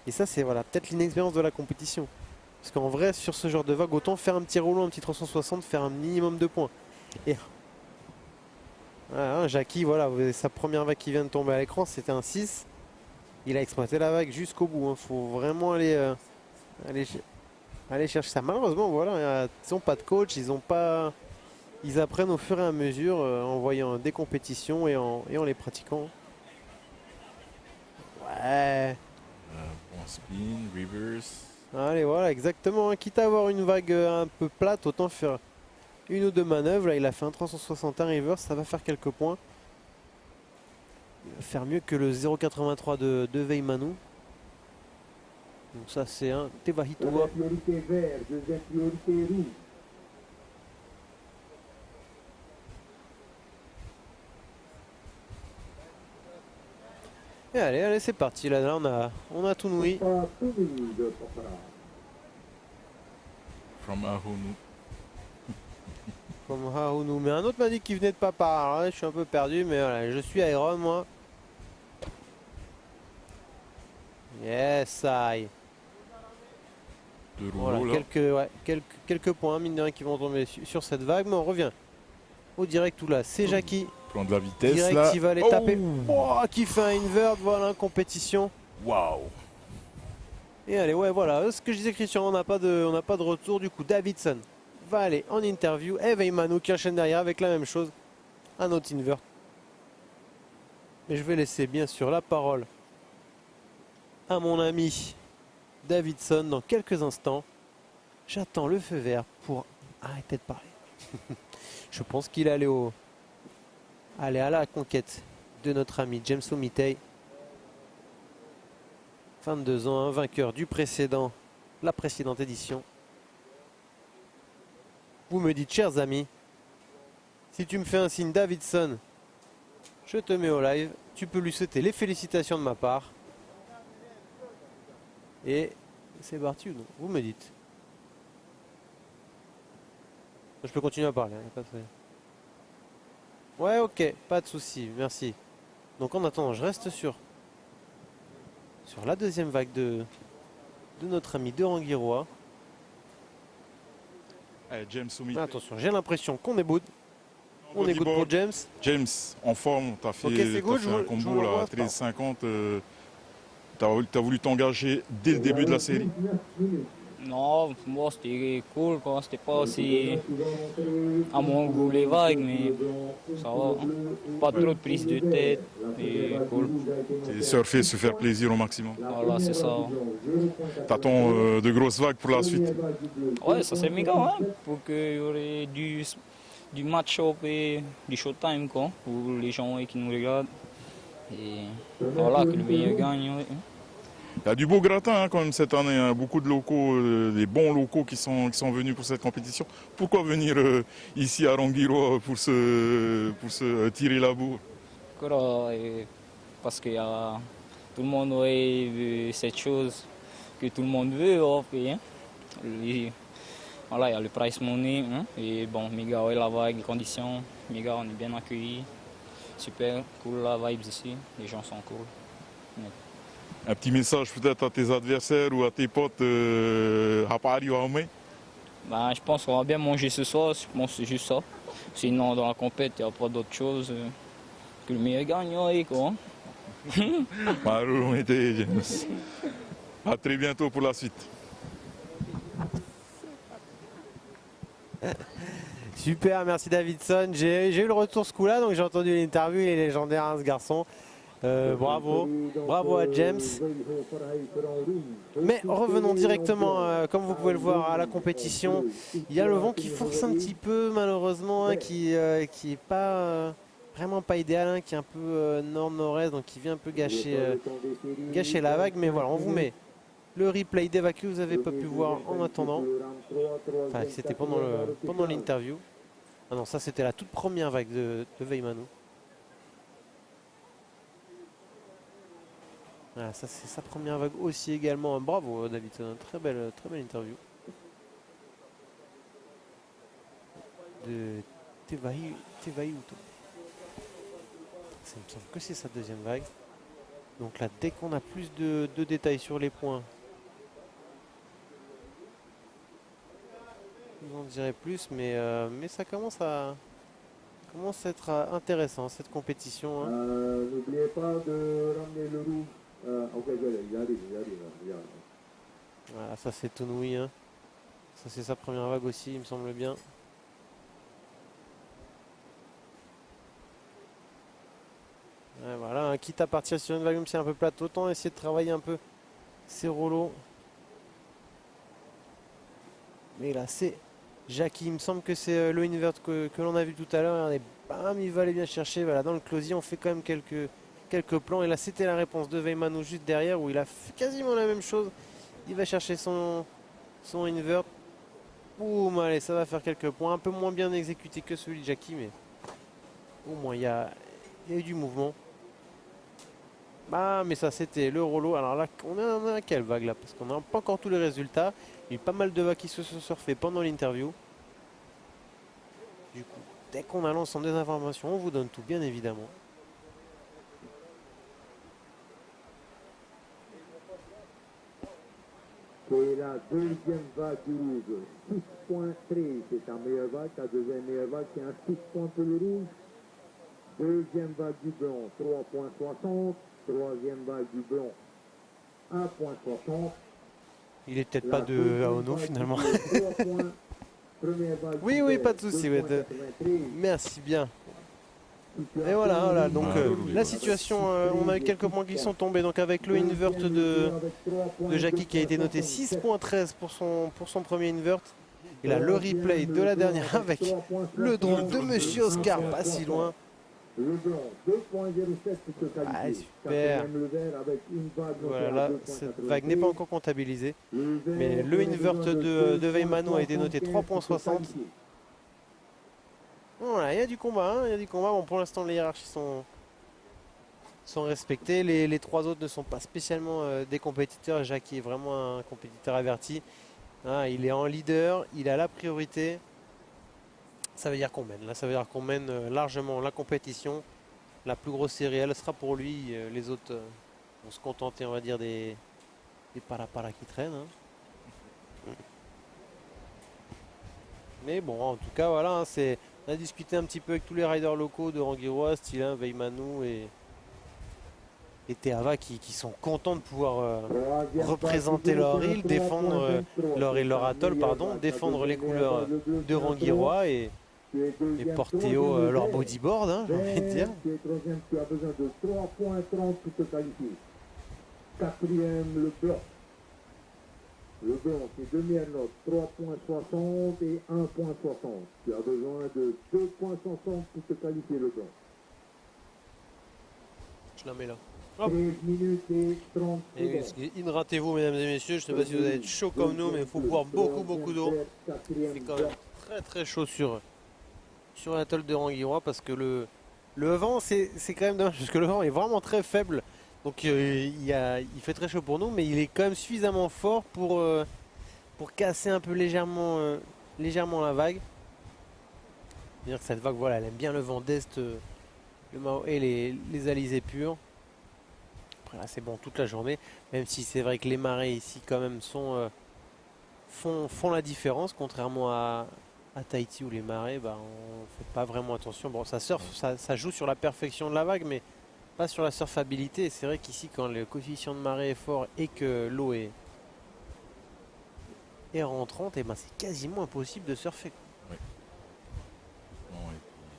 Speaker 2: Et ça c'est voilà, peut-être l'inexpérience de la compétition. Parce qu'en vrai, sur ce genre de vague, autant faire un petit rouleau, un petit 360, faire un minimum de points. Et voilà, Jackie, voilà, sa première vague qui vient de tomber à l'écran, c'était un 6. Il a exploité la vague jusqu'au bout. Il faut vraiment aller chercher ça. Malheureusement, voilà, ils n'ont pas de coach, ils apprennent au fur et à mesure en voyant des compétitions et en les pratiquant. Ouais.
Speaker 1: Bon spin, reverse.
Speaker 2: Allez, voilà, exactement. Hein. Quitte à avoir une vague un peu plate, autant faire une ou deux manœuvres. Là, il a fait un 361 reverse, ça va faire quelques points. Il va faire mieux que le 0,83 de Veimanu. Donc ça, c'est un Tevahitua.
Speaker 4: Priorité vert, deuxième priorité rouge.
Speaker 2: Et allez, c'est parti. Là, on a tout noué.
Speaker 1: From Ahonu.
Speaker 2: Comme Haounu. Mais un autre m'a dit qu'il venait de Papa. Alors là, je suis un peu perdu, mais voilà, je suis Iron, moi. Yes, I.
Speaker 1: De
Speaker 2: Voilà,
Speaker 1: rouleau, là.
Speaker 2: quelques points, mine de rien, qui vont tomber sur cette vague. Mais on revient au direct où là, c'est Jackie.
Speaker 1: Prend de la vitesse,
Speaker 2: Direct,
Speaker 1: là.
Speaker 2: il va aller taper. Oh, qui fait un invert, voilà, en compétition.
Speaker 1: Waouh.
Speaker 2: Et allez, ouais, voilà, ce que je disais, Christian, on n'a pas de retour. Du coup, Davidson va aller en interview. Et Veimanu qui enchaîne derrière avec la même chose. Un autre invert. Mais je vais laisser bien sûr la parole à mon ami Davidson dans quelques instants. J'attends le feu vert pour arrêter de parler. Je pense qu'il est allé à la conquête de notre ami James Omitei. 22 ans, un vainqueur du la précédente édition. Vous me dites, chers amis, si tu me fais un signe Davidson, je te mets au live. Tu peux lui souhaiter les félicitations de ma part. Et c'est parti ou non? Vous me dites. Je peux continuer à parler. Hein, pas de souci. Ouais, ok, pas de souci, merci. Donc en attendant, je reste sur la deuxième vague de notre ami de Rangiroa.
Speaker 1: Allez, James Omitei.
Speaker 2: Attention, j'ai l'impression qu'on est good. On est good pour James.
Speaker 1: James, en forme, t'as fait,
Speaker 2: Ok, c'est good,
Speaker 1: un combo là, 13,50. T'as voulu t'engager dès le début de la série?
Speaker 5: Non, moi c'était cool, quoi. C'était pas aussi à mon goût les vagues, mais ça va. Pas trop de prise de tête et cool.
Speaker 1: C'est surfer, se faire plaisir au maximum.
Speaker 5: Voilà, c'est ça.
Speaker 1: T'attends de grosses vagues pour la suite?
Speaker 5: Ouais, ça c'est méga, hein, pour qu'il y aurait du match-up et du showtime, quoi, pour les gens qui nous regardent. Et voilà, que le meilleur gagne. Ouais.
Speaker 1: Il y a du beau gratin hein, quand même cette année, hein. Beaucoup de locaux, des bons locaux qui sont venus pour cette compétition. Pourquoi venir ici à Rangiroa pour se tirer la bourre?
Speaker 5: Parce que tout le monde veut cette chose que tout le monde veut en fait, hein. Voilà, il y a le price money, hein, et bon, méga, ouais, la vague, les conditions, méga, on est bien accueillis. Super, cool la vibes ici, les gens sont cool. Ouais.
Speaker 1: Un petit message peut-être à tes adversaires ou à tes potes à Paris ou à Homé?
Speaker 5: Ben, je pense qu'on va bien manger ce soir, je pense que c'est juste ça. Sinon, dans la compète, il n'y a pas d'autre chose que le meilleur gagne, ouais, quoi.
Speaker 1: À très bientôt pour la suite.
Speaker 2: Super, merci Davidson. J'ai eu le retour ce coup-là, donc j'ai entendu l'interview, il est légendaire hein, ce garçon. Bravo, bravo à James. Mais revenons directement, comme vous pouvez le voir, à la compétition. Il y a le vent qui force un petit peu, malheureusement, hein, qui est pas vraiment pas idéal, hein, qui est un peu nord-nord-est, donc qui vient un peu gâcher la vague. Mais voilà, on vous met le replay des vagues que vous n'avez pas pu voir en attendant. Enfin, c'était pendant l'interview. Ah non, ça c'était la toute première vague de Veymanou. Voilà, ça c'est sa première vague aussi également. Bravo Davidson, très belle interview. De Tevaiuto. Il me semble que c'est sa deuxième vague. Donc là, dès qu'on a plus de détails sur les points, j'en dirai plus, mais ça commence à être intéressant cette compétition. Hein.
Speaker 4: N'oubliez pas de ramener le rouge. Ok, il arrive.
Speaker 2: Voilà, ça c'est Tonoui. Hein. Ça c'est sa première vague aussi, il me semble bien. Ouais, voilà, hein, quitte à partir sur une vague même si c'est un peu plate, autant essayer de travailler un peu ses rouleaux. Mais là c'est Jackie, il me semble que c'est le invert que l'on a vu tout à l'heure. Regardez, bam, il va aller bien chercher. Voilà, dans le closier, on fait quand même quelques plans. Et là, c'était la réponse de Veymanou juste derrière où il a fait quasiment la même chose. Il va chercher son invert. Boum, allez, ça va faire quelques points. Un peu moins bien exécuté que celui de Jackie, mais au moins, il y a eu du mouvement. Bah, mais ça, c'était le rouleau. Alors là, on est à quelle vague là? Parce qu'on n'a pas encore tous les résultats. Il y a eu pas mal de vagues qui se sont surfées pendant l'interview. Du coup, dès qu'on a l'ensemble des informations, on vous donne tout, bien évidemment.
Speaker 4: C'est la deuxième vague du rouge. 6.3, c'est ta meilleure vague. Ta deuxième meilleure vague, c'est un 6 points pour le rouge. Deuxième vague du blanc, 3.60. Troisième vague du blanc, 1.60.
Speaker 2: Il est peut-être pas de Aono finalement. Oui, pas de souci. Ouais, merci bien. Et voilà, donc la situation, on a eu quelques points qui sont tombés. Donc avec le invert de Jackie qui a été noté 6.13 pour son premier invert. Et là le replay de la dernière avec le drone de Monsieur Oscar, pas si loin.
Speaker 4: Le blanc, 2.07 pour se qualifier.
Speaker 2: Super. Voilà, là, cette vague n'est pas encore comptabilisée. Mais le invert de Veymanou a été noté 3.60. Voilà, il y a du combat. Hein, il y a du combat. Bon, pour l'instant, les hiérarchies sont respectées. Les trois autres ne sont pas spécialement des compétiteurs. Jacques est vraiment un compétiteur averti. Hein, il est en leader. Il a la priorité. Ça veut dire qu'on mène. Là, ça veut dire qu'on mène largement la compétition. La plus grosse série, elle sera pour lui. Les autres vont se contenter, on va dire, des para qui traînent. Hein. Mais bon, en tout cas, voilà. Hein, on a discuté un petit peu avec tous les riders locaux de Rangiroa, style Veymanou Théava qui sont contents de pouvoir représenter leur île, défendre leur île, leur atoll, pardon, défendre les couleurs de Rangirois et porter haut leur bodyboard, hein, j'ai envie de dire.
Speaker 4: Tu es troisième, tu as besoin de 3,30 pour te qualifier. Quatrième, le blanc. Le blanc, c'est demi note, 3,60 et 1,60. Tu as besoin de 2,60 pour te qualifier, le blanc.
Speaker 2: Je la mets là.
Speaker 4: 13 minutes et 30
Speaker 2: Et
Speaker 4: secondes.
Speaker 2: hydratez-vous, mesdames et messieurs. Je ne sais pas si vous allez être chaud comme nous, mais il faut boire beaucoup d'eau. C'est quand même très chaud sur l'atoll de Rangirois parce que le vent, c'est quand même dommage parce que le vent est vraiment très faible. Donc il fait très chaud pour nous, mais il est quand même suffisamment fort pour casser un peu légèrement la vague. C'est-à-dire que cette vague, voilà, elle aime bien le vent d'est, le Maoé et les alizés purs. Après là, c'est bon toute la journée, même si c'est vrai que les marées ici quand même font la différence, contrairement à Tahiti où les marées, bah, on ne fait pas vraiment attention. Bon, ça surfe, ça joue sur la perfection de la vague, mais pas sur la surfabilité. C'est vrai qu'ici, quand le coefficient de marée est fort et que l'eau est rentrante, et ben c'est quasiment impossible de surfer.
Speaker 1: Oui. Bon, et puis,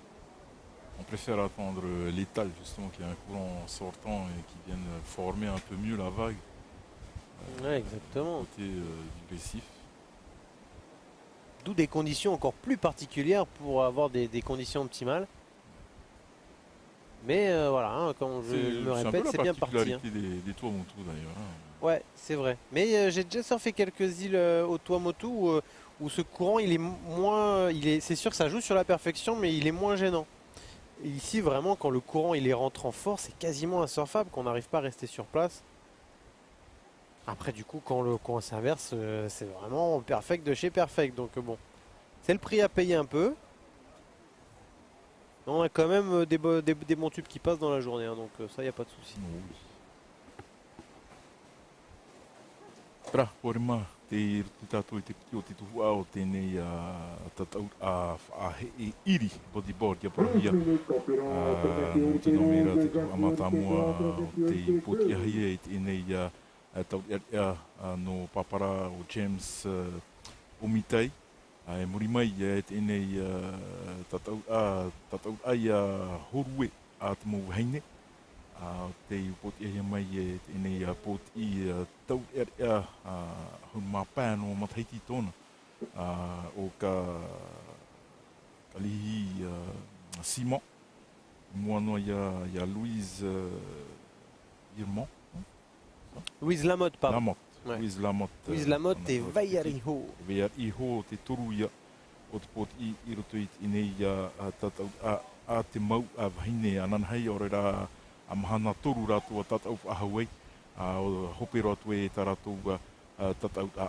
Speaker 1: on préfère attendre l'étal, justement, qu'il y ait un courant sortant et qui vienne former un peu mieux la vague.
Speaker 2: Ouais, exactement.
Speaker 1: Côté du récif.
Speaker 2: D'où des conditions encore plus particulières pour avoir des conditions optimales. Mais voilà, hein, comme je me répète, c'est bien parti.
Speaker 1: C'est un peu la particularité des Tuamotu d'ailleurs. Hein.
Speaker 2: Ouais, c'est vrai. Mais j'ai déjà surfé quelques îles au Tuamotu où ce courant, il est moins... c'est sûr que ça joue sur la perfection, mais il est moins gênant. Et ici, vraiment, quand le courant il est rentrant fort, c'est quasiment insurfable, qu'on n'arrive pas à rester sur place. Après, du coup, quand le courant s'inverse, c'est vraiment perfect de chez perfect. Donc bon, c'est le prix à payer un peu. On a quand même des bons tubes qui passent dans la journée, hein, donc ça, il n'y a pas de souci.
Speaker 1: Tra, porima, te tātou I te piti o te tuhu ao tēnei tatau a he iri bodyboard kia parahia. Nō tino mera te tuhu amatamua o te poti ahia I tēnei tau no papara o James Omitei. E muri mai e tēnei tatau ai horue a te mou heine. Te poti ahia mai e tēnei poti tau hun mapēno Mataiti tōna. O ka lihi Simon. Mua noa ia Louise Irmont.
Speaker 2: Louise Lamotte, pardon.
Speaker 1: Lamotte.
Speaker 2: Ouais.
Speaker 1: Louise Lamotte.
Speaker 2: Louise Lamotte et Vaiariho.
Speaker 1: Vaiariho te toru ia o te poti I roto I tēnei tatau a te mau a wahine ananhei o reira a mahana toru rātou a tatau ahauei. O hope rātou e tā rātou tatau a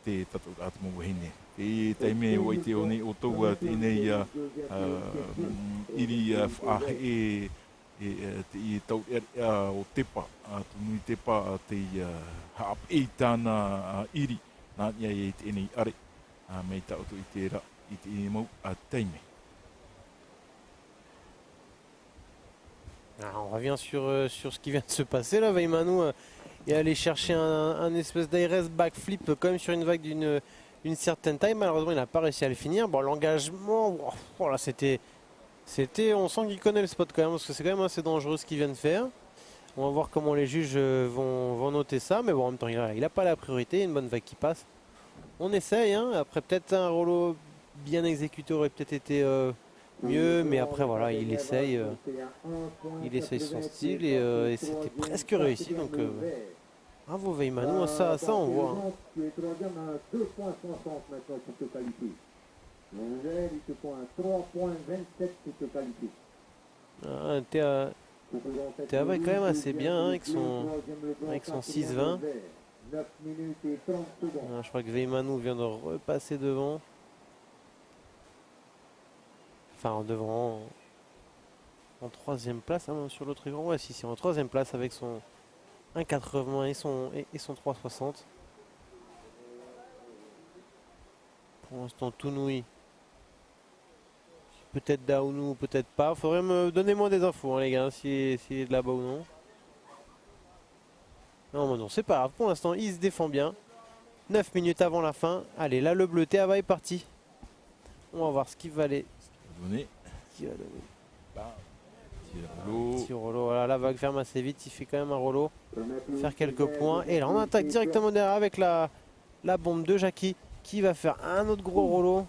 Speaker 1: te tatau a te mau wahine. Te teime o I te o nei o tau tēnei iri whaahe te I tau o tepa, tunui tepa te haap e tāna iri, nā ia I tēnei are, mei tautu I tērā, I te mau a teime.
Speaker 2: Alors, on revient sur ce qui vient de se passer là, Veimanu est allé chercher un espèce d'ARS backflip quand même sur une vague d'une certaine taille, malheureusement il n'a pas réussi à le finir. Bon, l'engagement, voilà, c'était, on sent qu'il connaît le spot quand même, parce que c'est quand même assez dangereux ce qu'il vient de faire. On va voir comment les juges vont noter ça, mais bon, en même temps, il n'a pas la priorité, une bonne vague qui passe. On essaye, hein. Après peut-être un rollo bien exécuté aurait peut-être été mieux, mais après voilà, il essaye son style et c'était presque réussi, donc bravo Veimanu, ça on voit.
Speaker 4: Tu es troisième à 2,60 maintenant pour te qualifier. L'Angèle, il te prend un 3,27 pour te qualifier.
Speaker 2: Théava est quand même assez bien hein, avec son 6,20. Je crois que Veimanu vient de repasser devant. Enfin devant en troisième place hein, sur l'autre écran. Ouais, si c'est en troisième place avec son 1,80 et son 3,60. Pour l'instant Tunui. Peut-être Daunu, peut-être pas. Faudrait me donner moi des infos hein, les gars, s'il est de là-bas ou non. Non, non, c'est pas grave. Pour l'instant, il se défend bien. 9 minutes avant la fin. Allez, là, le bleuté est parti. On va voir ce qu'il va aller.
Speaker 1: Donner.
Speaker 2: Qui va donner.
Speaker 1: Petit rollo.
Speaker 2: Petit rollo. Voilà, la vague ferme assez vite. Il fait quand même un rollo. Faire quelques points. Et là, on attaque directement derrière avec la bombe de Jackie qui va faire un autre gros rollo.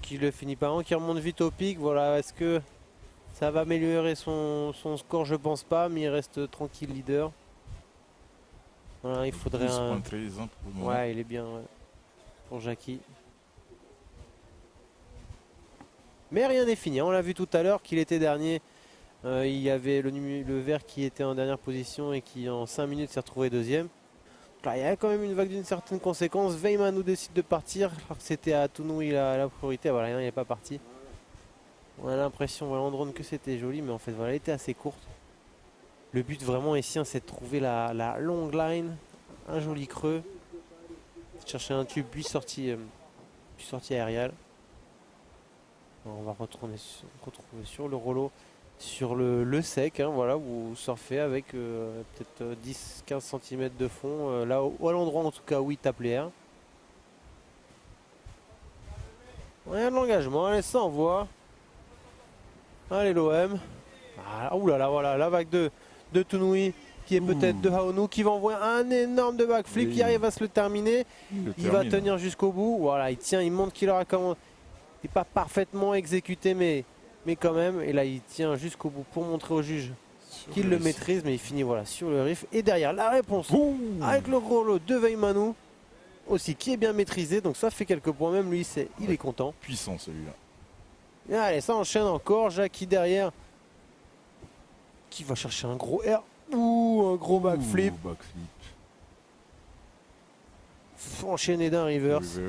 Speaker 2: Qui le finit pas en, qui remonte vite au pic. Voilà, est-ce que ça va améliorer son score? Je pense pas, mais il reste tranquille leader. Voilà, il faudrait un...
Speaker 1: 12.13 hein, pour le moment.
Speaker 2: Ouais, il est bien ouais, pour Jackie. Mais rien n'est fini. On l'a vu tout à l'heure qu'il était dernier. Il y avait le vert qui était en dernière position et qui en 5 minutes s'est retrouvé deuxième. Là, il y a quand même une vague d'une certaine conséquence. Weyman nous décide de partir alors que c'était à Tounoui la priorité. Voilà, il n'est pas parti. On a l'impression, voilà, en drone que c'était joli, mais en fait, voilà, elle était assez courte. Le but vraiment ici, hein, c'est de trouver la long line, un joli creux. Chercher un tube, puis sortie aériale. On va retrouver sur le rollo, sur le sec, hein, voilà, vous surfez avec peut-être 10-15 cm de fond, là à l'endroit en tout cas où il tape les airs. Rien de l'engagement, allez, ça envoie. Allez l'OM. Ah, oulala, voilà, la vague de Tounoui qui est peut-être de Haonou qui va envoyer un énorme de backflip qui arrive à se le terminer. Il va tenir jusqu'au bout. Voilà, il tient, il montre qu'il aura comment. Il n'est pas parfaitement exécuté, mais quand même. Et là, il tient jusqu'au bout pour montrer au juge qu'il le maîtrise, mais il finit voilà, sur le riff. Et derrière, la réponse avec le gros lot de Weymanou aussi qui est bien maîtrisé. Donc ça fait quelques points, même lui, il est content.
Speaker 1: Puissant celui-là.
Speaker 2: Et allez, ça enchaîne encore. Jackie derrière qui va chercher un gros R. Ouh, un gros backflip. Enchaîné d'un reverse.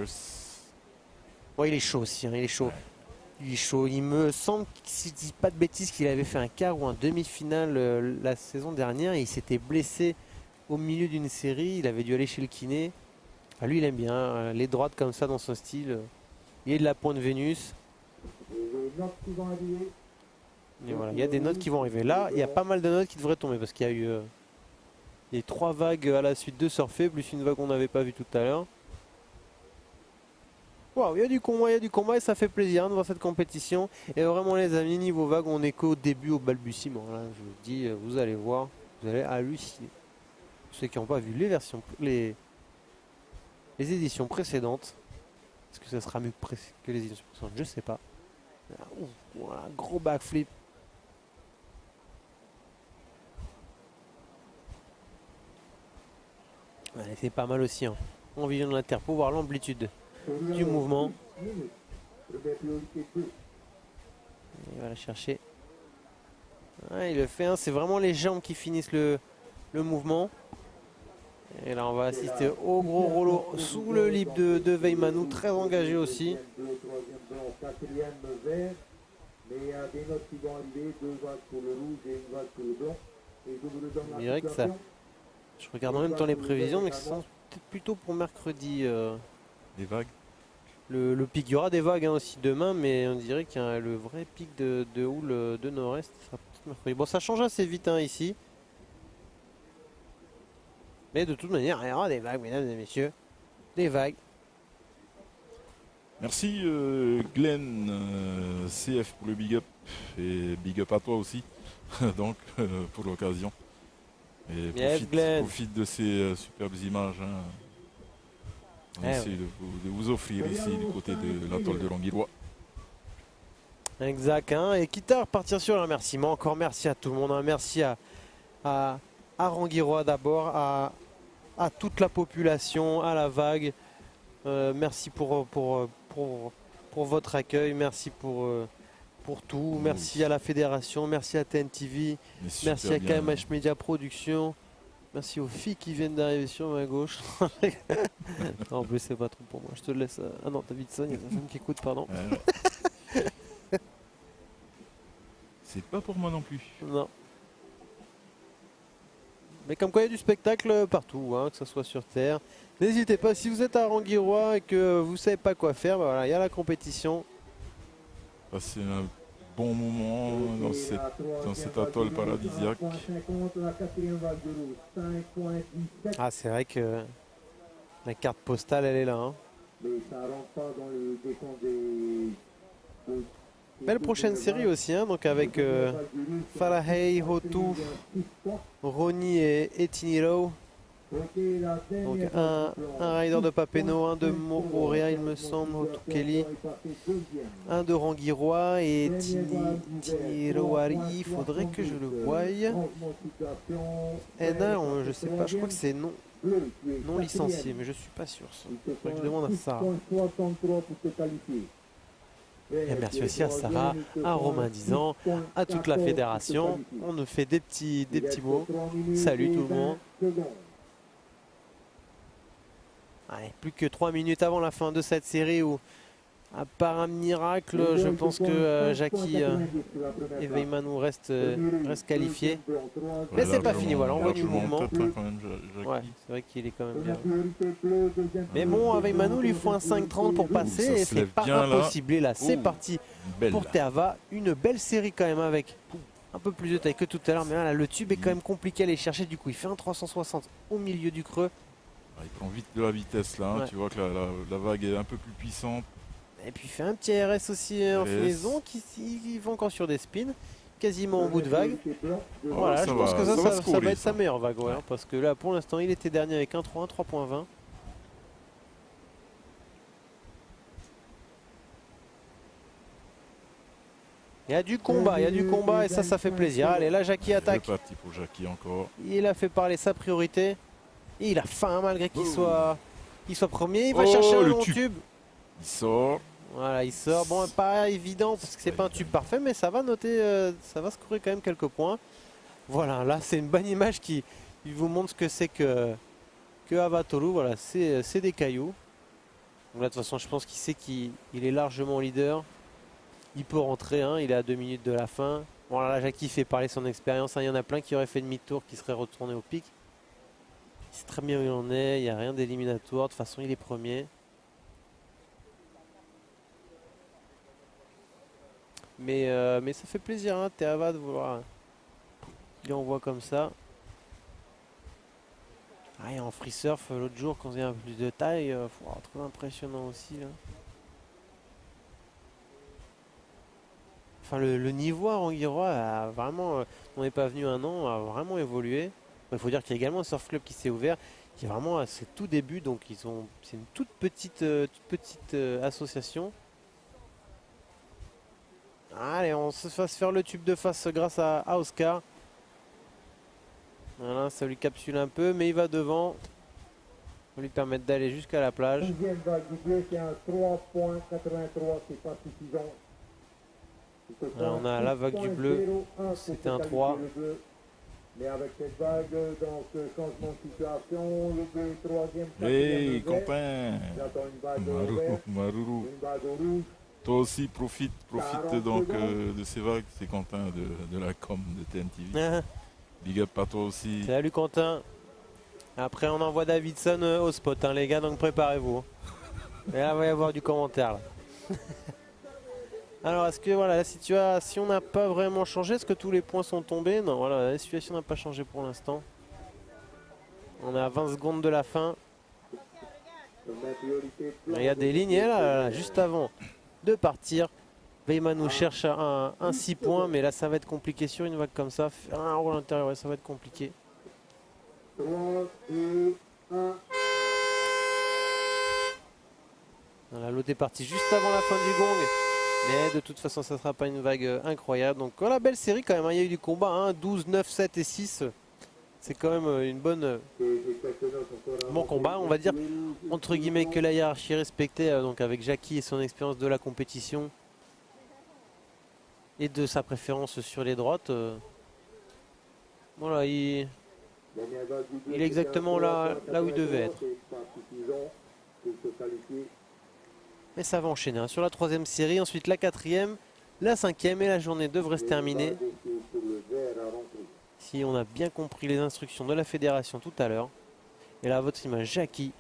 Speaker 2: Ouais, il est chaud aussi, hein, il est chaud. Ouais. Il est chaud. Il me semble, si je dis pas de bêtises, qu'il avait fait un quart ou un demi-finale la saison dernière. Et il s'était blessé au milieu d'une série. Il avait dû aller chez le kiné. Enfin, lui, il aime bien les droites comme ça dans son style. Il est de la pointe Vénus. Et voilà, il y a des notes qui vont arriver. Là, il y a pas mal de notes qui devraient tomber parce qu'il y a eu les 3 vagues à la suite de surfer, plus une vague qu'on n'avait pas vue tout à l'heure. Waouh, il y a du combat et ça fait plaisir de voir cette compétition. Et vraiment les amis, niveau vague, on est qu'au début, au balbutiement. Là, je vous dis, vous allez voir, vous allez halluciner. Ceux qui n'ont pas vu les éditions précédentes, est-ce que ça sera mieux que les éditions précédentes? Je sais pas. Voilà, gros backflip. Ouais, c'est pas mal aussi. Hein. On visionne l'inter pour voir l'amplitude du mouvement. Il va la chercher. Ouais, il le fait. Hein. C'est vraiment les jambes qui finissent le mouvement. Et là, on va assister au gros rollo sous le lip de Weymanou, très engagé aussi. Je dirais que ça. Je regarde en même temps les prévisions, mais ce sont peut-être plutôt pour mercredi.
Speaker 1: Des vagues.
Speaker 2: Le pic, il y aura des vagues hein, aussi demain, mais on dirait qu'il y a le vrai pic de houle de nord-est. Bon, ça change assez vite hein, ici. Mais de toute manière, il y aura des vagues, mesdames et messieurs. Des vagues.
Speaker 1: Merci Glenn CF pour le big up. Et big up à toi aussi. Donc, pour l'occasion. Et profite de ces superbes images. Hein. On essaie de vous offrir ici du côté de l'atoll de Rangiroa.
Speaker 2: Exact. Hein. Et quitte à repartir sur un remerciement, encore merci à tout le monde. Hein. Merci à Rangiroa d'abord, à toute la population, à la vague. Merci pour votre accueil, merci pour tout. Merci à la fédération, merci à TNTV, merci à KMH Media Production. Merci aux filles qui viennent d'arriver sur ma gauche. Non, en plus, c'est pas trop pour moi. Je te laisse. Ah non, t'as vite ça, il y a une femme qui écoute, pardon.
Speaker 1: C'est pas pour moi non plus.
Speaker 2: Non. Mais comme quoi, il y a du spectacle partout, hein, que ce soit sur Terre. N'hésitez pas, si vous êtes à Rangiroa et que vous savez pas quoi faire, bah voilà, il y a la compétition.
Speaker 1: Passez un bon moment dans cet atoll paradisiaque.
Speaker 2: Ah, c'est vrai que la carte postale, elle est là. Hein. Belle prochaine série aussi, hein, donc avec Farahei, Hotu, Roni et Tiniro. Donc un rider de Papeno, un de Mororea il me semble, Hotu Kelly, un de Rangiroa et Tiniroari, il faudrait que je le voie. Ena, je sais pas, je crois que c'est non licencié, mais je suis pas sûr. Il faudrait que je demande à Sarah. Et merci aussi à Sarah, à Romain 10 ans, à toute la fédération. On nous fait des petits mots. Salut tout le monde. Allez, plus que 3 minutes avant la fin de cette série où, à part un miracle, je pense que Jackie et Veymanou restent qualifiés. Mais c'est pas fini, voilà, on voit du mouvement. Ouais, c'est vrai qu'il est quand même bien. Mais bon, à Veymanou, il lui faut un 5,30 pour passer et c'est pas impossible. Et là, c'est parti pour Teava. Une belle série quand même avec un peu plus de taille que tout à l'heure. Mais là, le tube est quand même compliqué à aller chercher. Du coup, il fait un 360 au milieu du creux.
Speaker 1: Il prend vite de la vitesse là, hein. Ouais. Tu vois que la vague est un peu plus puissante.
Speaker 2: Et puis il fait un petit RS aussi en finaison qui va encore sur des spins, quasiment au bout de vague. Voilà, je pense que ça va être sa meilleure vague, ouais, hein, parce que là pour l'instant il était dernier avec un 3.1, 3.20. Il y a du combat, et ça fait plaisir. Allez, là Jackie attaque.
Speaker 1: C'est parti pour Jackie encore.
Speaker 2: Il a fait parler sa priorité. Et il a faim malgré qu'il soit premier. Il va chercher un long tube.
Speaker 1: Il sort.
Speaker 2: Voilà, il sort. Bon, pas évident parce que c'est pas un tube parfait, mais ça va noter, ça va scorer quand même quelques points. Voilà, là c'est une bonne image qui vous montre ce que c'est que Avatoru. Voilà, c'est des cailloux. Donc là, de toute façon, je pense qu'il sait qu'il est largement leader. Il peut rentrer, hein, il est à 2 minutes de la fin. Voilà, là Jackie fait parler son expérience. Hein. Il y en a plein qui auraient fait demi-tour, qui seraient retournés au pic. Il sait très bien où il en est, il n'y a rien d'éliminatoire, de toute façon il est premier. Mais ça fait plaisir, hein, Teava de vouloir. Il envoie comme ça. Ah, et en free surf l'autre jour quand il y a un peu plus de taille, très impressionnant aussi là. Enfin le niveau à Rangiroa a vraiment, on n'est pas venu un an, a vraiment évolué. Il faut dire qu'il y a également un surf club qui s'est ouvert, qui est vraiment à ses tout débuts, donc c'est une toute petite association. Allez, on se fasse faire le tube de face grâce à Oscar. Voilà, ça lui capsule un peu, mais il va devant. On va lui permettre d'aller jusqu'à la plage.
Speaker 4: Deuxième vague du bleu, c'est un 3.83, c'est pas suffisant.
Speaker 2: Alors on a la vague du bleu, c'était un 3.
Speaker 4: Mais avec cette vague, donc changement de situation, le bleu est troisième.
Speaker 1: Hey copain,
Speaker 4: J'attends une vague au vert,
Speaker 1: Maruru.
Speaker 4: une vague au rouge.
Speaker 1: Toi aussi profite donc de ces vagues. C'est Quentin de la com de TNTV. Big up à toi aussi.
Speaker 2: Salut Quentin. Après on envoie Davidson au spot, hein, les gars, donc préparez-vous. Et là il va y avoir du commentaire là. Alors est-ce que voilà, la situation n'a pas vraiment changé? Est-ce que tous les points sont tombés? Non, voilà, la situation n'a pas changé pour l'instant. On est à 20 secondes de la fin. Il y a des lignes là, juste avant de partir. Veymanou cherche un 6 points, mais là ça va être compliqué sur une vague comme ça. Faire un roll à l'intérieur, ouais, ça va être compliqué.
Speaker 4: 3, 2, 1.
Speaker 2: Voilà, l'autre est parti juste avant la fin du gong. Mais de toute façon, ça ne sera pas une vague incroyable. Donc voilà, belle série quand même. Hein. Il y a eu du combat, hein. 12, 9, 7 et 6. C'est quand même une bonne bon combat. On va dire, entre guillemets, que la hiérarchie est respectée. Donc avec Jackie et son expérience de la compétition. Et de sa préférence sur les droites. Voilà, il est exactement là où il devait être. Mais ça va enchaîner hein, sur la 3e série, ensuite la 4e, la 5e et la journée devrait se terminer. Si on a bien compris les instructions de la fédération tout à l'heure. Et là votre image Jackie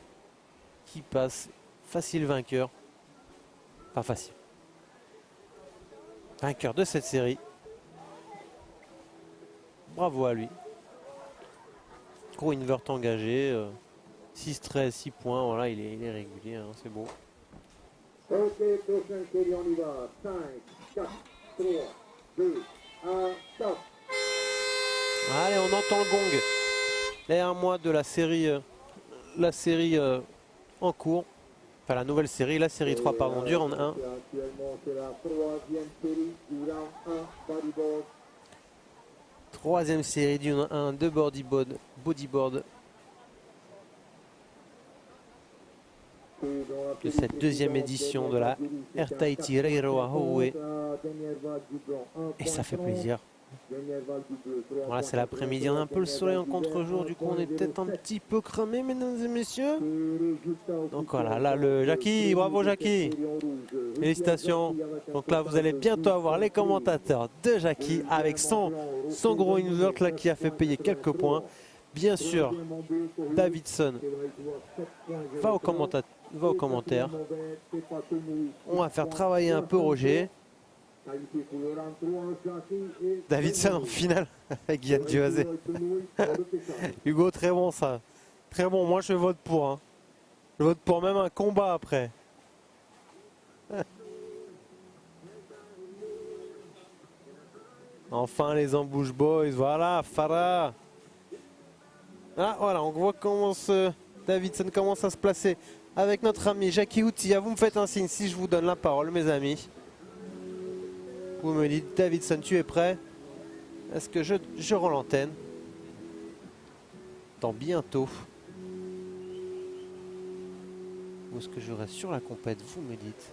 Speaker 2: qui passe facile vainqueur. Pas facile. Vainqueur de cette série. Bravo à lui. Gros invert engagé. 6-13, 6 points. Voilà, il est régulier, hein, c'est beau.
Speaker 4: Ok, prochaine série, on y va. 5, 4, 3, 2, 1, stop.
Speaker 2: Allez, on entend le gong. Derrière moi de la série en cours. Enfin, la nouvelle série, la série 3, pardon, du round 1.
Speaker 4: Actuellement, c'est la troisième série du round 1, bodyboard.
Speaker 2: Troisième série du round 1 de bodyboard. De cette deuxième édition de la Air Tahiti Reiroa Howe. Et ça fait plaisir. Voilà, c'est l'après-midi, on a un peu le soleil en contre-jour, du coup on est peut-être un petit peu cramé, mesdames et messieurs. Donc voilà, là le Jackie, bravo Jackie. Félicitations. Donc là vous allez bientôt avoir les commentateurs de Jackie avec son gros invert là qui a fait payer quelques points. Bien sûr, Davidson va au commentaire. On va faire travailler un peu Roger. Davidson en finale avec Yann Duazé. Hugo, très bon ça. Très bon, moi je vote pour. Hein. Je vote pour même un combat après. Enfin les Embouche Boys, voilà, Farah. Ah voilà, on voit comment Davidson commence à se placer avec notre ami Jackie Outia. Vous me faites un signe si je vous donne la parole, mes amis. Vous me dites, Davidson, tu es prêt? Est-ce que je rends l'antenne? Dans bientôt. Ou est-ce que je reste sur la compète? Vous me dites.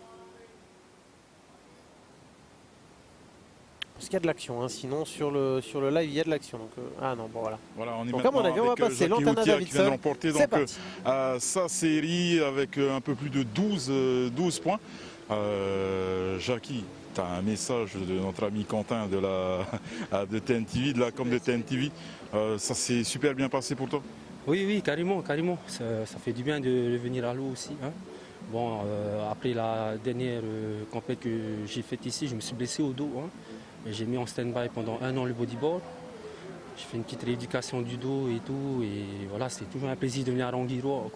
Speaker 2: Parce qu'il y a de l'action, hein. Sinon sur le live il y a de l'action. Donc, ah non, bon voilà.
Speaker 1: Voilà, on est
Speaker 2: donc à mon avis on va passer l'antenne à Davidson. C'est parti.
Speaker 1: Sa série avec un peu plus de 12 points. Jackie, tu as un message de notre ami Quentin de TNTV, de la com de TNTV. Ça s'est super bien passé pour toi?
Speaker 6: Oui, carrément. Ça fait du bien de venir à l'eau aussi. Hein. Bon, après la dernière compète que j'ai faite ici, je me suis blessé au dos. Hein. J'ai mis en stand-by pendant 1 an le bodyboard. J'ai fait une petite rééducation du dos et tout. Et voilà, c'est toujours un plaisir de venir à Rangiroa.
Speaker 1: Il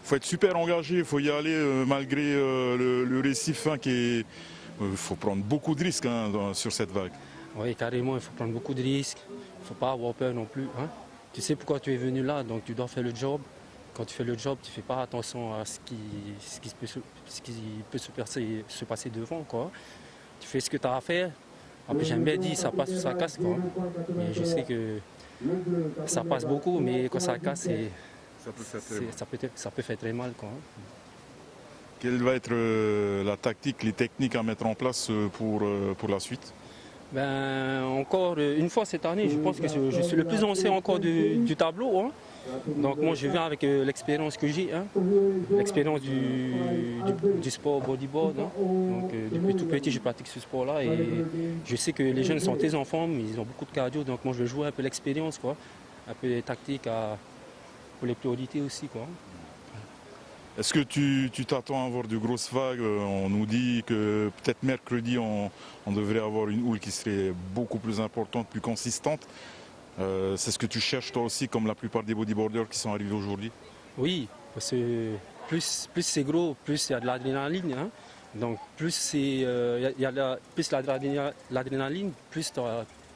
Speaker 1: faut être super engagé, il faut y aller malgré le récif hein, il faut prendre beaucoup de risques hein, sur cette vague.
Speaker 6: Oui, carrément, il faut prendre beaucoup de risques. Il ne faut pas avoir peur non plus. Hein. Tu sais pourquoi tu es venu là, donc tu dois faire le job. Quand tu fais le job, tu ne fais pas attention à ce qui peut se passer devant. Quoi. Tu fais ce que tu as à faire. Après, j'aime bien dire ça passe ou ça casse. Quoi. Mais je sais que ça passe beaucoup, mais quand ça casse, ça peut faire très mal. Quoi.
Speaker 1: Quelle va être la tactique, les techniques à mettre en place pour la suite?
Speaker 6: Encore une fois cette année, je pense que je suis le plus ancien encore du tableau. Hein. Donc moi je viens avec l'expérience que j'ai, hein. L'expérience du sport bodyboard. Hein. Donc depuis tout petit je pratique ce sport-là et je sais que les jeunes sont très en forme, ils ont beaucoup de cardio, donc moi je vais jouer un peu l'expérience, quoi. Un peu les tactiques pour les priorités aussi. Quoi.
Speaker 1: Est-ce que tu t'attends à avoir de grosses vagues? On nous dit que peut-être mercredi, on devrait avoir une houle qui serait beaucoup plus importante, plus consistante. C'est ce que tu cherches toi aussi, comme la plupart des bodyboarders qui sont arrivés aujourd'hui?
Speaker 6: Oui, parce que plus c'est gros, plus il y a de l'adrénaline. Hein. Donc plus plus l'adrénaline, plus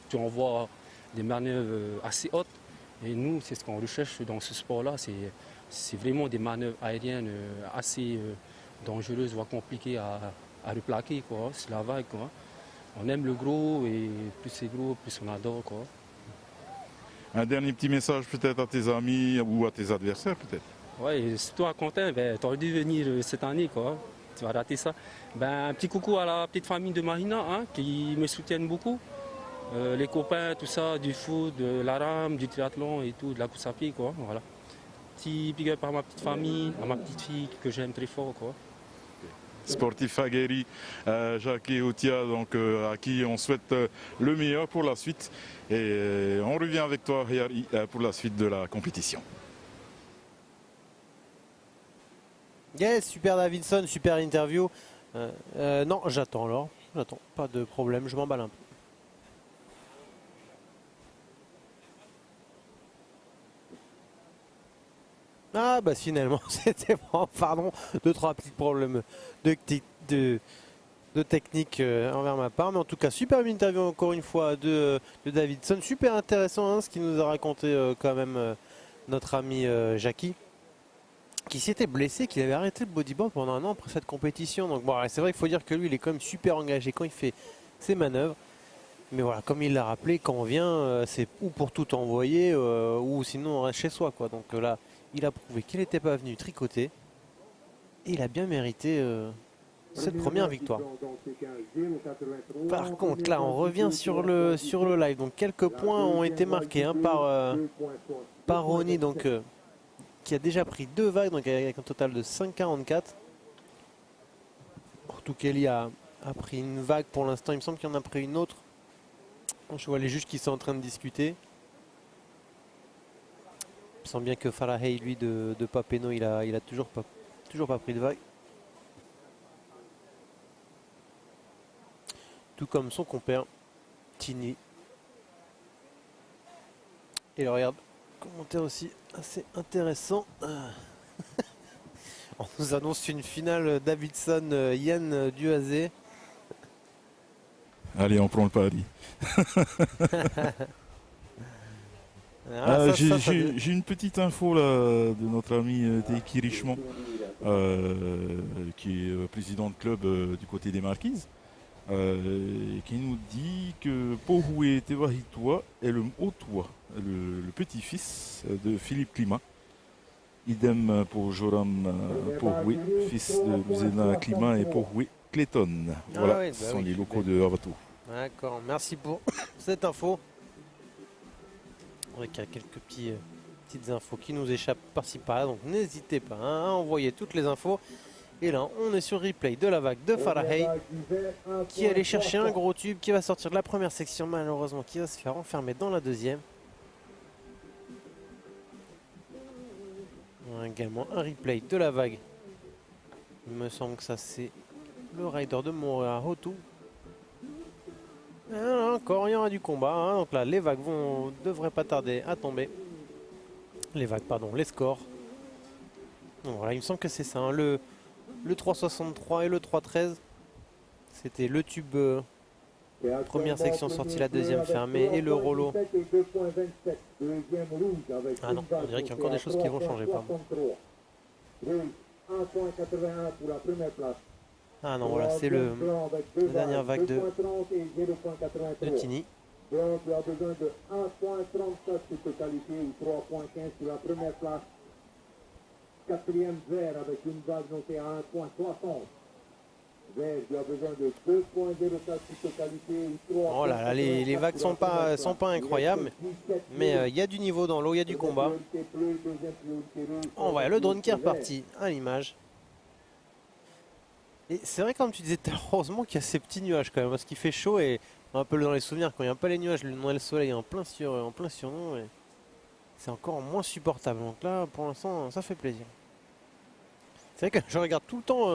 Speaker 6: tu envoies des manœuvres assez hautes. Et nous, c'est ce qu'on recherche dans ce sport-là. C'est vraiment des manœuvres aériennes assez dangereuses, voire compliquées à replaquer. C'est la vague. Quoi. On aime le gros et plus c'est gros, plus on adore. Quoi.
Speaker 1: Un dernier petit message peut-être à tes amis ou à tes adversaires peut-être?
Speaker 6: Oui, si toi Quentin, tu aurais dû venir cette année. Quoi. Tu vas rater ça. Un petit coucou à la petite famille de Marina hein, qui me soutiennent beaucoup. Les copains, tout ça, du foot, de la rame, du triathlon et tout, de la course à pied. Quoi. Voilà. Petit big up à ma petite famille, à ma petite fille que j'aime très fort. Quoi.
Speaker 1: Sportif aguerri, Jackie Outia, donc à qui on souhaite le meilleur pour la suite. Et on revient avec toi, Yari, pour la suite de la compétition.
Speaker 2: Yes, super Davidson, super interview. Non, j'attends alors. j'attends. Pas de problème, je m'emballe un peu. Ah bah finalement c'était bon, pardon, 2-3 petits problèmes de technique envers ma part, mais en tout cas superbe interview encore une fois de Davidson, super intéressant hein, ce qu'il nous a raconté quand même notre ami Jackie, qui s'était blessé, qu'il avait arrêté le bodyboard pendant un an après cette compétition, donc bon c'est vrai qu'il faut dire que lui il est quand même super engagé quand il fait ses manœuvres, mais voilà comme il l'a rappelé, quand on vient c'est ou pour tout envoyer ou sinon on reste chez soi quoi, donc là il a prouvé qu'il n'était pas venu tricoter et il a bien mérité cette première victoire. Par contre, là, on revient sur le live. Donc, quelques points ont été marqués hein, par Ronnie, donc, qui a déjà pris 2 vagues, donc avec un total de 5,44. Surtout Kelly a pris une vague pour l'instant. Il me semble qu'il en a pris une autre. Je vois les juges qui sont en train de discuter. Il me semble bien que Farahay, lui, de Papeno, il a toujours pas pris de vague. Tout comme son compère, Tini. Et là, regarde, commentaire aussi assez intéressant. On nous annonce une finale Davidson-Yann Duazé.
Speaker 1: Allez, on prend le pari. J'ai une petite info là, de notre ami Teiki Richemont, qui est président de club du côté des Marquises, qui nous dit que Pohoué Tevahitoa est le Otoa, le petit-fils de Philippe Climat. Idem pour Joram Pohoué, fils de Luzena Climat et Pohoué Clayton. Voilà,
Speaker 2: oui,
Speaker 1: ce sont les locaux de Havato.
Speaker 2: D'accord, merci pour cette info. Il y a quelques petites infos qui nous échappent par-ci par-là, donc n'hésitez pas hein, à envoyer toutes les infos. Et là, on est sur replay de la vague de Farahay qui allait chercher un gros tube qui va sortir de la première section, malheureusement, qui va se faire enfermer dans la deuxième. On a également un replay de la vague. Il me semble que ça, c'est le rider de Montréal, Hotu. Encore, il y aura du combat. Hein. Donc là, les vagues devraient pas tarder à tomber. Les vagues, pardon, les scores. Donc voilà, il me semble que c'est ça. Hein. Le 3,63 et le 3,13. C'était le tube première section sortie, la deuxième fermée. Et le rollo. Ah non, on dirait qu'il y a encore des choses qui vont changer. Pardon. Ah non, voilà, c'est la dernière vague de Tini.
Speaker 4: Blanc a besoin de 1,34 pour totalité ou 3,15 pour la première place. Quatrième vert avec une vague notée à 1,60. Vert qui a besoin de 2,04 pour totalité ou 3,15.
Speaker 2: Oh là là, les vagues sont pas incroyables, mais il y a du niveau dans l'eau, il y a du combat. On voit le drone qui est reparti à l'image. Et c'est vrai, comme tu disais, heureusement qu'il y a ces petits nuages quand même, parce qu'il fait chaud et un peu dans les souvenirs, quand il n'y a pas les nuages, le soleil est en plein sur nous, et c'est encore moins supportable. Donc là, pour l'instant, ça fait plaisir. C'est vrai que je regarde tout le temps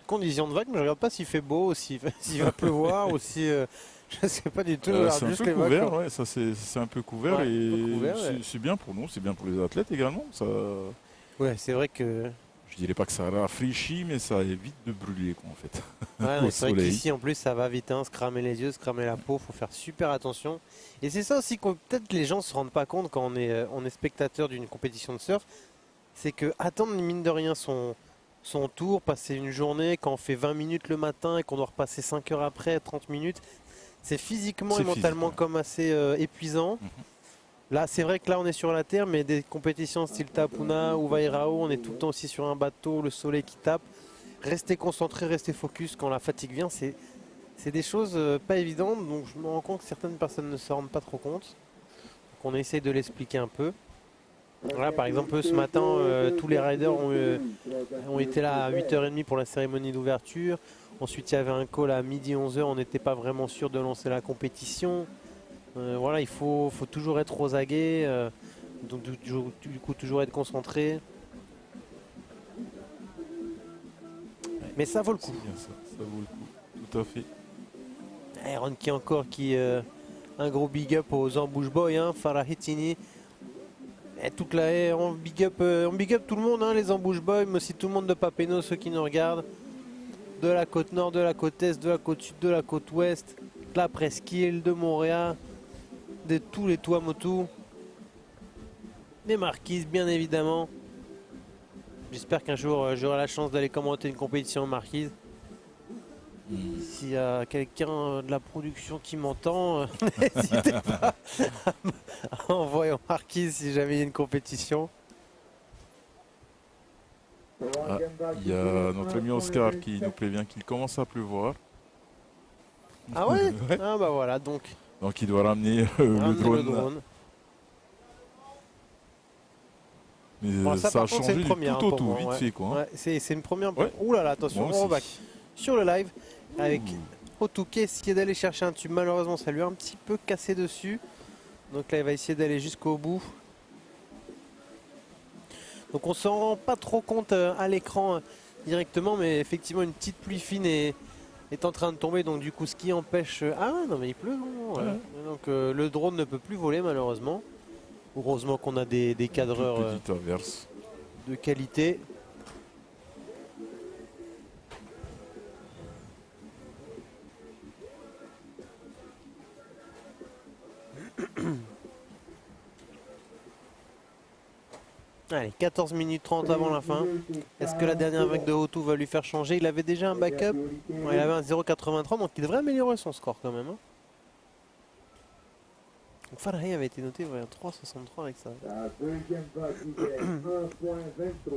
Speaker 2: conditions de vague, mais je regarde pas s'il fait beau, s'il va pleuvoir, ou si... je sais pas du tout.
Speaker 1: C'est un peu couvert, ouais, ça c'est un peu couvert, ouais, et c'est bien pour nous, c'est bien pour les athlètes également. Ça...
Speaker 2: Ouais, c'est vrai que...
Speaker 1: Je dirais pas que ça rafraîchit, mais ça évite de brûler quoi, en fait.
Speaker 2: Ouais, c'est vrai qu'ici en plus ça va vite, hein, se cramer les yeux, se cramer la peau, faut faire super attention. Et c'est ça aussi que peut-être les gens se rendent pas compte quand on est spectateur d'une compétition de surf, c'est que attendre mine de rien son tour, passer une journée, quand on fait 20 minutes le matin et qu'on doit repasser 5 heures après, 30 minutes, c'est physiquement et mentalement comme assez épuisant. Là, c'est vrai que là, on est sur la terre, mais des compétitions style Tapuna ou Vairao, on est tout le temps aussi sur un bateau, le soleil qui tape. Rester concentré, rester focus quand la fatigue vient, c'est des choses pas évidentes. Donc, je me rends compte que certaines personnes ne se rendent pas trop compte. Donc, on essaie de l'expliquer un peu. Voilà, par exemple, ce matin, tous les riders ont été là à 8h30 pour la cérémonie d'ouverture. Ensuite, il y avait un call à midi 11h, on n'était pas vraiment sûr de lancer la compétition. Voilà, il faut toujours être aux aguets, donc du coup toujours être concentré. Mais ça vaut le coup.
Speaker 1: C'est bien ça vaut le coup, tout à fait.
Speaker 2: Aaron qui encore un gros big up aux Ambush Boys, hein, Farah Hetini. Et toute on big up tout le monde, hein, les Ambush Boys, mais aussi tout le monde de Papenos, ceux qui nous regardent. De la côte nord, de la côte est, de la côte sud, de la côte ouest, de la presqu'île, de Montréal, de tous les Tuamotu. Des marquises, bien évidemment. J'espère qu'un jour j'aurai la chance d'aller commenter une compétition marquise. S'il y a quelqu'un de la production qui m'entend, n'hésitez pas à envoyer en marquise si jamais il y a une compétition.
Speaker 1: Ah, il y a notre ami Oscar qui nous prévient qu'il commence à pleuvoir.
Speaker 2: Ah ouais,
Speaker 1: Ouais.
Speaker 2: Ah bah voilà, donc
Speaker 1: Donc il doit ramener le
Speaker 2: ramenez
Speaker 1: drone. Mais
Speaker 2: Bon,
Speaker 1: ça,
Speaker 2: par
Speaker 1: a
Speaker 2: contre,
Speaker 1: changé
Speaker 2: c'est une première,
Speaker 1: tout
Speaker 2: hein,
Speaker 1: au
Speaker 2: pour
Speaker 1: tout,
Speaker 2: moi,
Speaker 1: vite
Speaker 2: ouais.
Speaker 1: fait quoi. Hein.
Speaker 2: Ouais, c'est une première.
Speaker 1: Ouais.
Speaker 2: Ouh là là, attention,
Speaker 1: Moi
Speaker 2: on va
Speaker 1: aussi.
Speaker 2: sur le live avec Hotu qui essayait d'aller chercher un tube. Malheureusement, ça lui a un petit peu cassé dessus. Donc là, il va essayer d'aller jusqu'au bout. Donc on s'en rend pas trop compte à l'écran directement, mais effectivement, une petite pluie fine est en train de tomber. Donc du coup, ce qui empêche. Ah ouais, non, mais il pleut. Non, ouais. Donc le drone ne peut plus voler, malheureusement. Heureusement qu'on a des cadreurs
Speaker 1: Toute petite averse.
Speaker 2: de qualité. Allez, 14 minutes 30 avant la fin. Est-ce que la dernière vague de Hotu va lui faire changer? Il avait déjà un backup. Ouais, il avait un 0,83, donc il devrait améliorer son score quand même. Hein. Donc Farahey avait été noté ouais, 3,63 avec ça.
Speaker 4: La deuxième vague d'hiver, 1,23.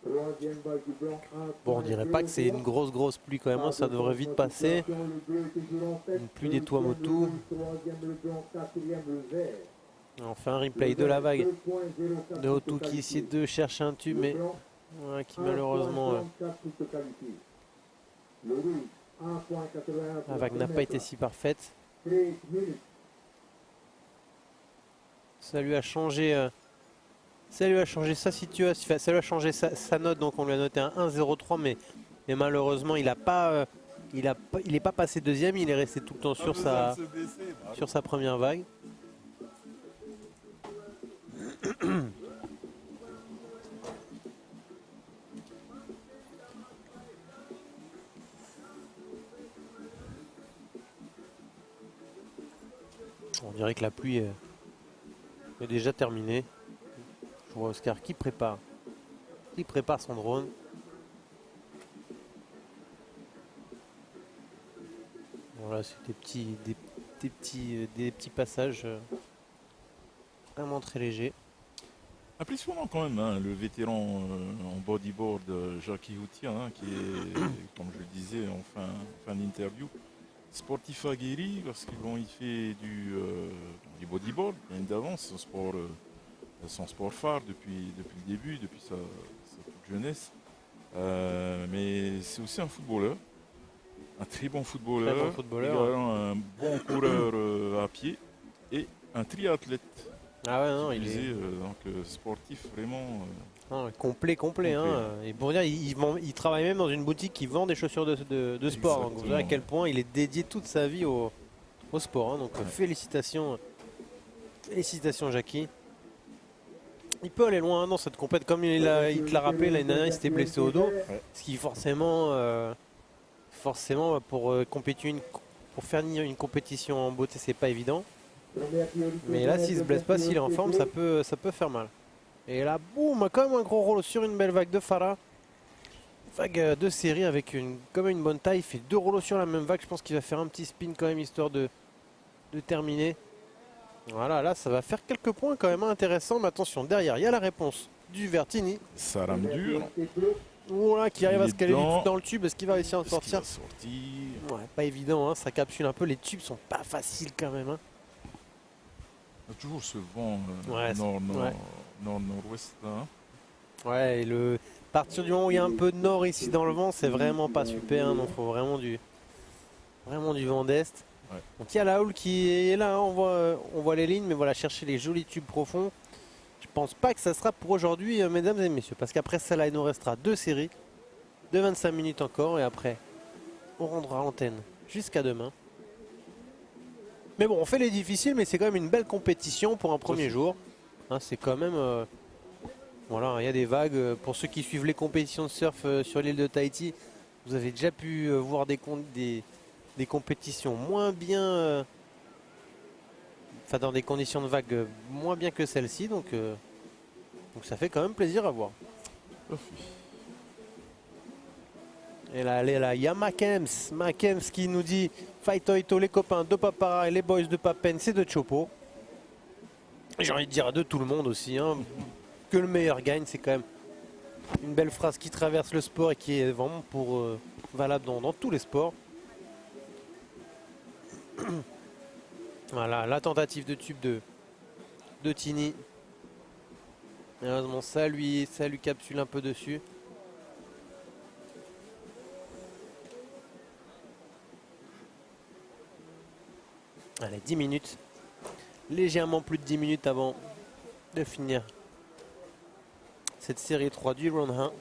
Speaker 4: Troisième vague du blanc, 1,23.
Speaker 2: Bon, on dirait pas que c'est une grosse pluie quand même, hein, ça devrait vite passer. Une pluie des Tuamotu.
Speaker 4: Troisième le blanc, quatrième le vert.
Speaker 2: On fait un replay de la vague de Hotu qui essaie de chercher un tube, mais ouais, qui malheureusement la vague n'a pas été si parfaite. Ça lui a changé. Ça lui a changé sa situation, ça lui a changé sa note, donc on lui a noté un 1,03, mais malheureusement il n'est pas passé deuxième, il est resté tout le temps sur sa première vague. On dirait que la pluie est déjà terminée. Je vois Oscar qui prépare son drone. Voilà, c'est des petits passages vraiment très légers.
Speaker 1: Impressionnant quand même, hein, le vétéran en bodyboard Jackie Houtia, hein, qui est, comme je le disais en fin d'interview, sportif aguerri parce qu'il fait du bodyboard bien d'avance, son sport phare depuis le début, depuis sa toute jeunesse. Mais c'est aussi un footballeur, un très bon footballeur, également un bon coureur à pied et un triathlète.
Speaker 2: Ah ouais, non, il
Speaker 1: est donc sportif vraiment.
Speaker 2: Complet. Hein. Et pour dire, il travaille même dans une boutique qui vend des chaussures de sport. Donc vous voyez à quel point il est dédié toute sa vie au sport. Hein. Donc félicitations Jackie. Il peut aller loin dans cette compète, comme il te l'a rappelé l'année dernière, il s'était blessé au dos, ce qui forcément pour faire une compétition en beauté, c'est pas évident. Mais là, s'il se blesse pas, s'il est en forme, ça peut faire mal. Et là, boum, quand même un gros rollo sur une belle vague de Farah. Vague de série avec quand même une bonne taille. Il fait 2 rollos sur la même vague. Je pense qu'il va faire un petit spin quand même, histoire de terminer. Voilà, là, ça va faire quelques points quand même intéressants. Mais attention, derrière, il y a la réponse du Vertini.
Speaker 1: Ça rame dur.
Speaker 2: Voilà, qui arrive à se caler du tout dans le tube. Est-ce qu'il va réussir à en sortir?
Speaker 1: Ouais,
Speaker 2: pas évident, hein, ça capsule un peu. Les tubes sont pas faciles quand même. Hein.
Speaker 1: Il y a toujours ce vent nord-nord-ouest. Hein.
Speaker 2: Ouais, et à partir du moment où il y a un peu de nord ici dans le vent, c'est vraiment pas super. Hein, donc il faut vraiment du vent d'est.
Speaker 1: Ouais.
Speaker 2: Donc il y a la houle qui est là, hein, on voit les lignes, mais voilà, chercher les jolis tubes profonds. Je pense pas que ça sera pour aujourd'hui, mesdames et messieurs, parce qu'après celle-là, il nous restera 2 séries. de 25 minutes encore et après on rendra l'antenne jusqu'à demain. Mais bon, on fait les difficiles, mais c'est quand même une belle compétition pour un premier jour. Hein, c'est quand même... voilà, il y a des vagues. Pour ceux qui suivent les compétitions de surf sur l'île de Tahiti, vous avez déjà pu voir des compétitions moins bien... Enfin, dans des conditions de vagues moins bien que celle-ci. Donc ça fait quand même plaisir à voir. Et là, allez là, il y a Makems qui nous dit Faitoito, les copains de Papara et les boys de Papen, c'est de Chopo. J'ai envie de dire de tout le monde aussi, hein, que le meilleur gagne, c'est quand même une belle phrase qui traverse le sport et qui est vraiment valable dans tous les sports. Voilà, la tentative de tube de Tini. Malheureusement, ça lui capsule un peu dessus. Allez, 10 minutes. Légèrement plus de 10 minutes avant de finir cette série 3 du round 1.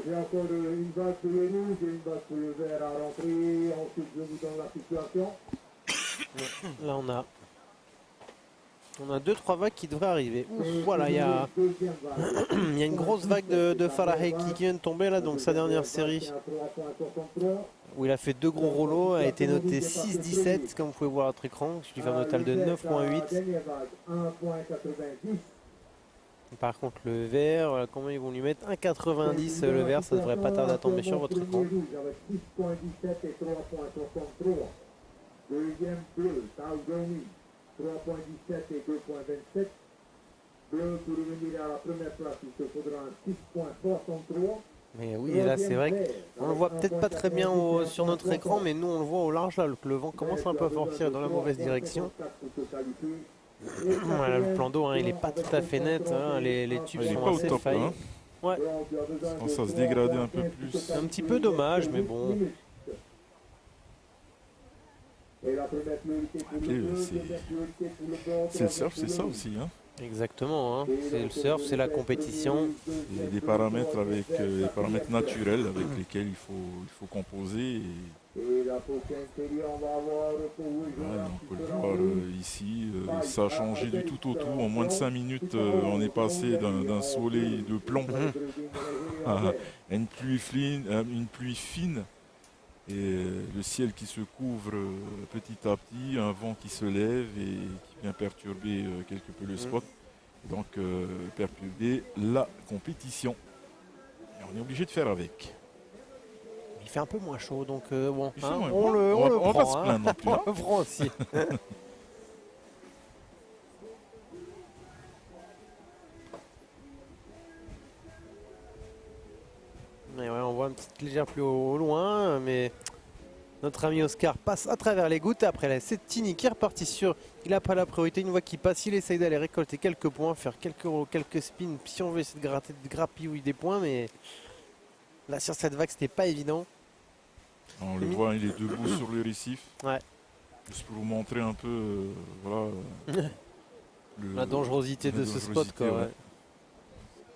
Speaker 4: J'ai encore une vague pour le rouge et une vague pour le vert à rentrer. Ensuite, je vous donne la situation.
Speaker 2: Là, on a 2-3 vagues qui devraient arriver. Ouf, voilà, il y a une grosse vague de Farahay qui vient de tomber là, donc sa dernière série où il a fait 2 gros rouleaux a été noté 6,17 comme vous pouvez voir à votre écran, ce qui fait un total de 9,8. Par contre le vert, comment ils vont lui mettre 1,90 le vert, ça devrait pas tarder à tomber sur votre écran.
Speaker 4: Deuxième bleu, Taoudoni, 3.17 et 2.27. Bleu pour revenir à la première place, il te faudra un 6.63.
Speaker 2: Mais oui, là c'est vrai qu'on le voit peut-être pas très bien sur notre écran, mais nous on le voit au large là, le vent commence un peu à sortir dans la mauvaise direction. Voilà, le plan d'eau, hein, il est pas tout à fait net, hein, les tubes
Speaker 1: Il est
Speaker 2: sont
Speaker 1: pas au
Speaker 2: assez
Speaker 1: top,
Speaker 2: faillis.
Speaker 1: hein.
Speaker 2: Ouais,
Speaker 1: Quand ça se dégradait un peu plus.
Speaker 2: c'est un petit peu dommage, mais bon.
Speaker 1: C'est le surf, c'est ça aussi. Hein.
Speaker 2: Exactement, hein. C'est le surf, c'est la compétition.
Speaker 1: Il y a des paramètres des paramètres naturels avec lesquels il faut composer. Et... Ouais, on peut le voir ici, ça a changé du tout au tout. En moins de 5 minutes, on est passé d'un soleil de plomb à une pluie fine. Et le ciel qui se couvre petit à petit, un vent qui se lève et qui vient perturber quelque peu le spot. Donc perturber la compétition. Et on est obligé de faire avec.
Speaker 2: Il fait un peu moins chaud, donc bon,
Speaker 1: Il fait
Speaker 2: hein,
Speaker 1: moins
Speaker 2: on
Speaker 1: chaud.
Speaker 2: le
Speaker 1: On va
Speaker 2: prend,
Speaker 1: pas se
Speaker 2: hein.
Speaker 1: plaindre non plus, hein.
Speaker 2: On le prend aussi. Mais ouais, on voit une petite légère pluie au loin, mais notre ami Oscar passe à travers les gouttes. Après là, c'est Tini qui est reparti sur. Il n'a pas la priorité. Une fois qu'il passe, il essaye d'aller récolter quelques points, faire quelques spins. Si on veut essayer de grappiller des points, mais là sur cette vague, c'était pas évident.
Speaker 1: On le voit, il est debout sur le récif.
Speaker 2: Ouais.
Speaker 1: Juste pour vous montrer un peu, voilà.
Speaker 2: La dangerosité de ce spot, quoi. Ouais.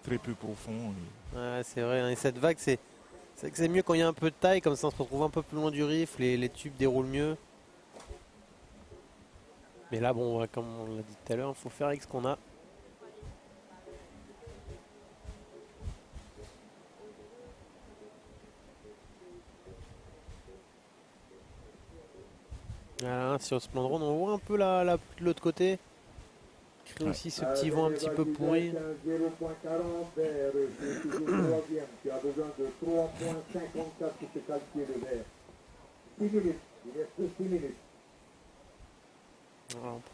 Speaker 1: Très peu profond.
Speaker 2: Ouais, c'est vrai, hein, et cette vague, c'est mieux quand il y a un peu de taille, comme ça on se retrouve un peu plus loin du riff, les tubes déroulent mieux. Mais là, bon, comme on l'a dit tout à l'heure, il faut faire avec ce qu'on a. Voilà, sur ce plan de ronde, on voit un peu de l'autre côté. Crée aussi ce petit vent un petit peu pourri. Alors, pour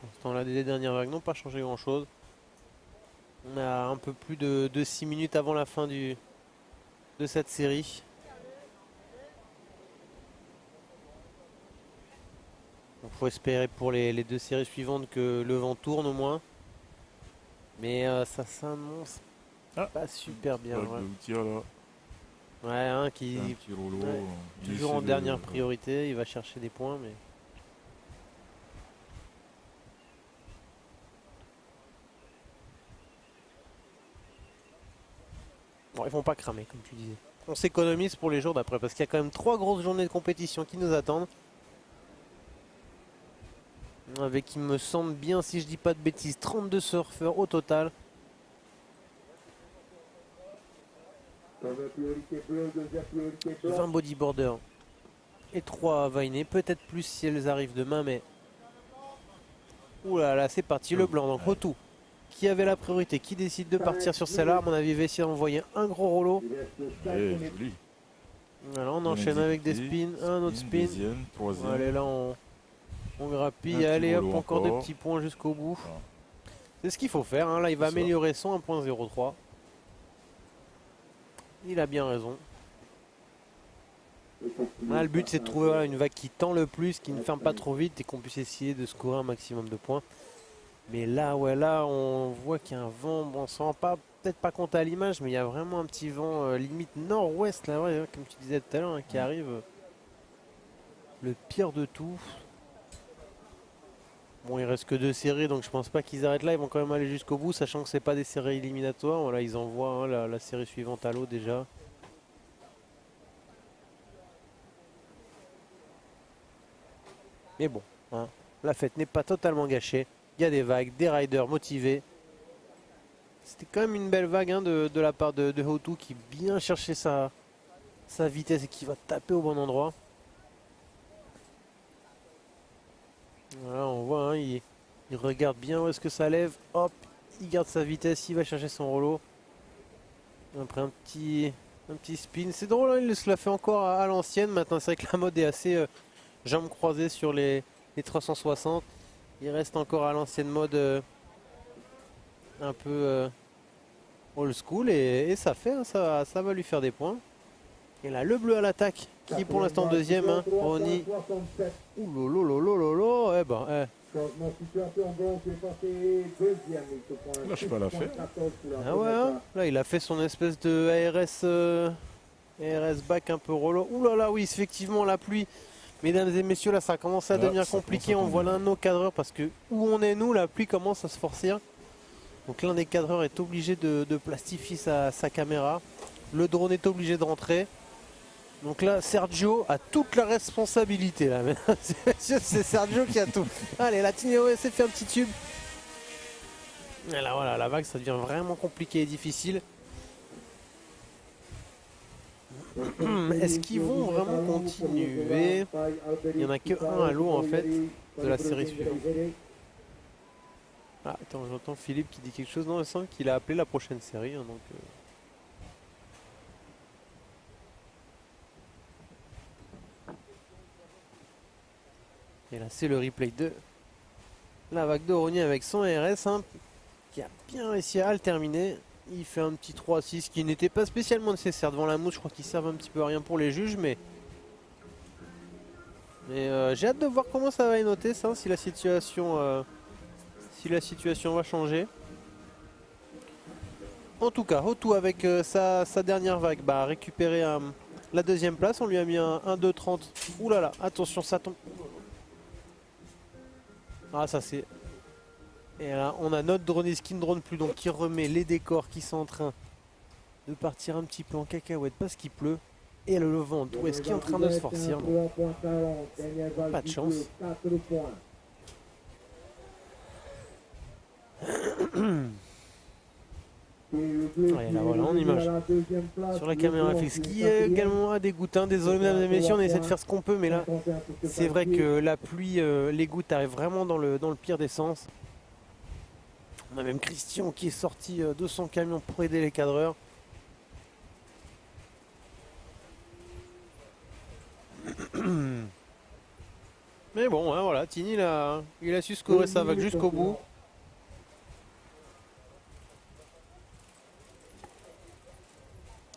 Speaker 2: l'instant, là, les dernières vagues n'ont pas changé grand chose. On a un peu plus de 6 minutes avant la fin de cette série. Il faut espérer pour les 2 séries suivantes que le vent tourne au moins. Mais ça s'annonce pas super bien. Ouais, hein, qui
Speaker 1: un petit rouleau,
Speaker 2: toujours en dernière priorité, il va chercher des points. Mais... bon, ils vont pas cramer comme tu disais. on s'économise pour les jours d'après parce qu'il y a quand même 3 grosses journées de compétition qui nous attendent. Avec, il me semble bien, si je dis pas de bêtises, 32 surfeurs au total.
Speaker 4: Première priorité bleu, deuxième priorité blanc.
Speaker 2: 20 bodyboarders et 3 vainés, peut-être plus si elles arrivent demain, mais... Ouh là là, c'est parti, le blanc, donc Hotu, qui avait la priorité, qui décide de partir sur celle-là. À mon avis, il va essayer d'envoyer un gros rouleau.
Speaker 4: Il reste 5
Speaker 1: Eh,
Speaker 4: minutes.
Speaker 1: joli.
Speaker 2: Voilà, on
Speaker 1: Bien
Speaker 2: enchaîne avec des
Speaker 1: exécuté.
Speaker 2: spins, un autre spin.
Speaker 1: Deuxième, troisième.
Speaker 2: Allez, là, on grappille.
Speaker 1: Un petit
Speaker 2: Allez, hop,
Speaker 1: rouleau
Speaker 2: encore des
Speaker 1: encore.
Speaker 2: petits points jusqu'au bout.
Speaker 1: Voilà.
Speaker 2: C'est ce qu'il faut faire, hein. Là, il va
Speaker 1: C'est ça.
Speaker 2: améliorer son 1.03. Il a bien raison. Là, le but, c'est de trouver voilà, une vague qui tend le plus, qui ne ferme pas trop vite et qu'on puisse essayer de scorer un maximum de points. Mais là, ouais, là, on voit qu'il y a un vent. Bon, on s'en rend pas, peut-être pas compte à l'image, mais il y a vraiment un petit vent limite nord-ouest, là, ouais, comme tu disais tout à l'heure, hein, qui arrive. Le pire de tout. Bon, il reste que 2 séries, donc je pense pas qu'ils arrêtent là. Ils vont quand même aller jusqu'au bout, sachant que c'est pas des séries éliminatoires. Voilà, ils envoient hein, la série suivante à l'eau déjà. Mais bon, hein, la fête n'est pas totalement gâchée. Il y a des vagues, des riders motivés. C'était quand même une belle vague hein, de la part de Hotu qui bien cherchait sa vitesse et qui va taper au bon endroit. Voilà, on voit, hein, il regarde bien où est-ce que ça lève. Hop, il garde sa vitesse, il va chercher son rouleau. Après un petit spin. C'est drôle, hein, il se la fait encore à l'ancienne. Maintenant, c'est vrai que la mode est assez jambes croisées sur les 360. Il reste encore à l'ancienne mode un peu old school. Et ça fait, hein, ça va lui faire des points. Et là, le bleu à l'attaque, qui est pour l'instant deuxième. Hein, Ronnie. Ouh lolo, eh ben,
Speaker 4: Changement de situation, blanc qui est passé deuxième. Il se prend un
Speaker 1: Lâche pas l'affaire.
Speaker 4: 6.14 pour la
Speaker 2: Ah ouais,
Speaker 4: première
Speaker 2: hein. Là il a fait son espèce de ARS back un peu rollo. Ouh là là, oui, effectivement la pluie. Mesdames et messieurs, là ça commence à
Speaker 1: Là,
Speaker 2: devenir
Speaker 1: ça
Speaker 2: compliqué.
Speaker 1: commence à
Speaker 2: On voit
Speaker 1: tomber.
Speaker 2: l'un de nos cadreurs parce que où on est nous, la pluie commence à se forcir. Donc l'un des cadreurs est obligé de plastifier sa caméra. Le drone est obligé de rentrer. Donc là, Sergio a toute la responsabilité là. C'est Sergio qui a tout. Allez, la Tineo s'est fait un petit tube. Et là voilà, la vague ça devient vraiment compliqué et difficile. Est-ce qu'ils vont vraiment continuer? Il n'y en a que un à l'eau en fait de la série suivante. Ah, attends, j'entends Philippe qui dit quelque chose. Non, il semble qu'il a appelé la prochaine série. Hein, donc, Et là, c'est le replay de la vague de Ronnie avec son RS hein, qui a bien réussi à le terminer. Il fait un petit 3-6 qui n'était pas spécialement nécessaire devant la mousse. Je crois qu'il servent un petit peu à rien pour les juges, mais j'ai hâte de voir comment ça va y noter ça, si la situation va changer. En tout cas, Hotu avec sa dernière vague a récupéré la deuxième place. On lui a mis un 2-30. Ouh là là, attention, ça tombe. Ah, ça c'est... Et là, on a notre drone et skin drone plus donc qui remet les décors qui sont en train de partir un petit peu en cacahuète parce qu'il pleut. Et le vent, où est-ce qu'il est en train de se forcir? Pas de chance. Et là voilà en image sur la caméra fixe qui est également à des gouttes. Désolé mesdames et messieurs, on essaie de faire ce qu'on peut, mais là c'est vrai que la pluie, les gouttes arrivent vraiment dans le pire des sens. On a même Christian qui est sorti de son camion pour aider les cadreurs. Mais bon, hein, voilà, Tini il a su scorer sa vague jusqu'au bout.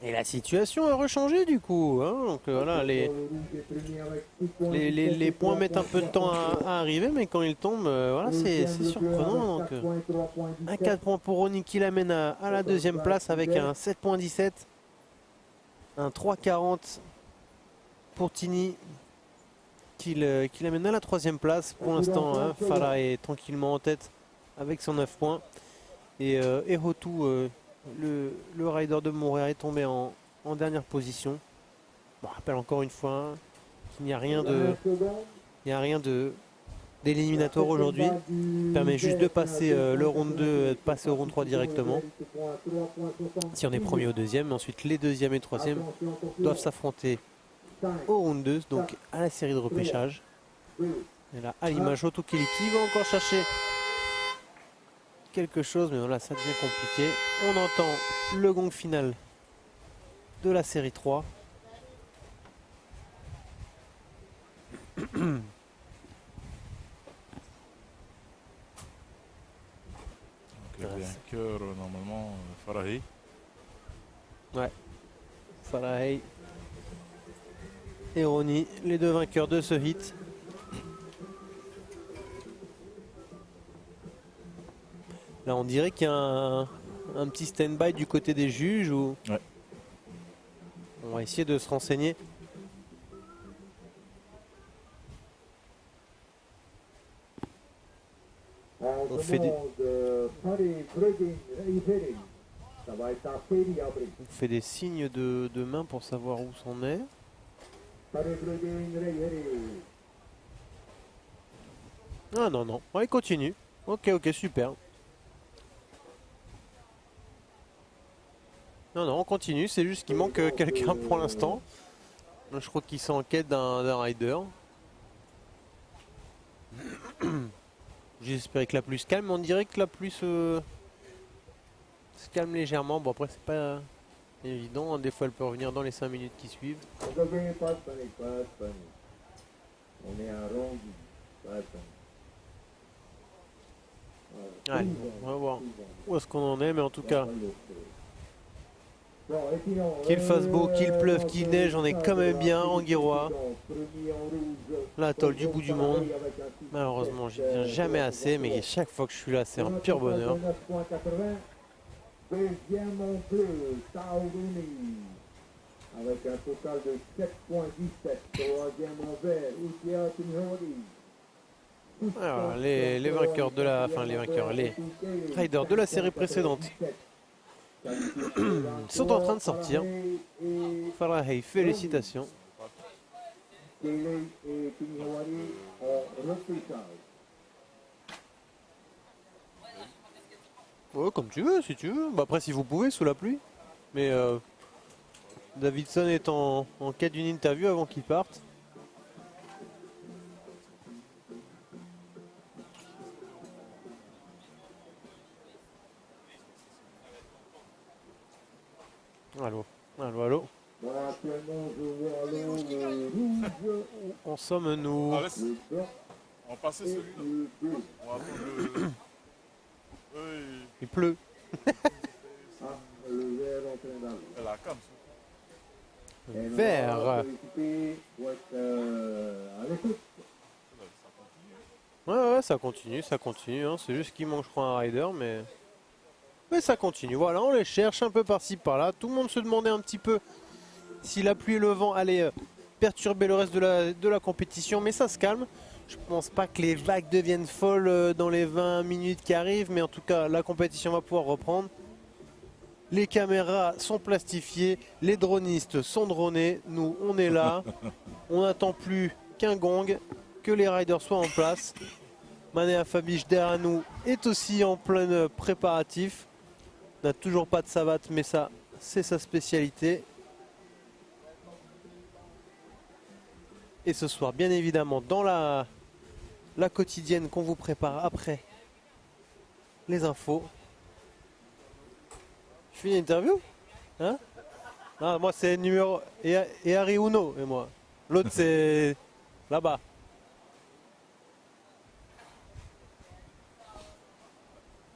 Speaker 2: Et la situation a rechangé du coup. Hein. Donc voilà, les points mettent un peu de temps à arriver, mais quand ils tombent, voilà, c'est surprenant. Donc, un 4 points pour Ronnie qui l'amène à la deuxième place avec un 7.17. Un 3.40 pour Tini qui l'amène à la troisième place. Pour l'instant, hein, Farah est tranquillement en tête avec son 9 points. Et Hotu, le rider de Montréal est tombé en en dernière position. Bon, rappelle encore une fois hein, qu'il n'y a rien de, il n'y a rien de d'éliminatoire aujourd'hui. Permet juste de passer le round 2, de passer au round 3 directement. Si on est premier ou deuxième, ensuite les deuxièmes et troisièmes doivent s'affronter au round 2, donc à la série de repêchage. Et là, à l'image, Otokili qui va encore chercher quelque chose, mais voilà, ça devient compliqué. On entend le gong final de la série 3.
Speaker 1: Le vainqueur, normalement, Farahi.
Speaker 2: Ouais. Farahi et Ronnie, les deux vainqueurs de ce hit. Là, on dirait qu'il y a un petit stand-by du côté des juges. Ou...
Speaker 1: Ouais.
Speaker 2: On va essayer de se renseigner.
Speaker 4: On
Speaker 2: fait des- On fait des signes de main pour savoir où c'en est. Ah non, non. Ouais, il continue. Ok, ok, super. Non, non, on continue. C'est juste qu'il manque quelqu'un pour l'instant. Je crois qu'ils sont en quête d'un rider. J'espérais que la pluie se calme, mais on dirait que la pluie se calme légèrement. Bon, après, c'est pas évident. Des fois, elle peut revenir dans les 5 minutes qui suivent.
Speaker 4: Pas de panique, pas de panique. On est arrondi, pas de panique. Voilà,
Speaker 2: Allez,
Speaker 4: tout bon,
Speaker 2: on va voir
Speaker 4: tout bon.
Speaker 2: où est-ce qu'on en est, mais en tout cas,
Speaker 4: Bon, et sinon,
Speaker 2: qu'il fasse beau, qu'il pleuve, qu'il neige, on est quand même bien en Guirois. L'atoll du bout du monde. Malheureusement, j'y viens jamais assez, mais chaque fois que je suis là, c'est un pur bonheur.
Speaker 4: Deuxième en bleu, Taouruni, avec un total de 7,17. Troisième en vert, Utia Tinhori.
Speaker 2: Alors, les vainqueurs de la, enfin les vainqueurs, les riders de la série précédente sont en train de sortir. Farahi, félicitations.
Speaker 4: Kele et Tinhori en repêchage.
Speaker 2: Ouais, comme tu veux, si tu veux. Bah, après, si vous pouvez, sous la pluie. Mais Davidson est en quête d'une interview avant qu'il parte. Allô, allô, allô.
Speaker 4: Bon, actuellement, je vois le rouge,
Speaker 2: En sommes-nous?
Speaker 1: Ah, laisse-
Speaker 4: le blanc
Speaker 1: on va passer
Speaker 4: et
Speaker 1: celui-là.
Speaker 4: le bleu.
Speaker 1: On va attendre le. Oui,
Speaker 2: Il pleut.
Speaker 4: Ah, le vert en train d'arriver.
Speaker 1: la cam.
Speaker 4: Et nous,
Speaker 2: Vert.
Speaker 4: on va s'occuper, faut être à l'écoute.
Speaker 2: Ouais, ouais, ça continue. Hein. C'est juste qu'il manque, je crois, un rider, mais ça continue. Voilà, on les cherche un peu par-ci, par-là. Tout le monde se demandait un petit peu si la pluie et le vent allaient perturber le reste de la compétition, mais ça se calme. Je pense pas que les vagues deviennent folles dans les 20 minutes qui arrivent, mais en tout cas, la compétition va pouvoir reprendre. Les caméras sont plastifiées, les dronistes sont dronés. Nous, on est là. On n'attend plus qu'un gong, que les riders soient en place. Manéa Fabiche derrière nous est aussi en plein préparatif. N'a toujours pas de savate, mais ça, c'est sa spécialité. Et ce soir, bien évidemment, dans la quotidienne qu'on vous prépare après les infos. Je fais une interview, hein? Ah, moi, c'est numéro... Et Harry Uno, et moi. L'autre, c'est là-bas.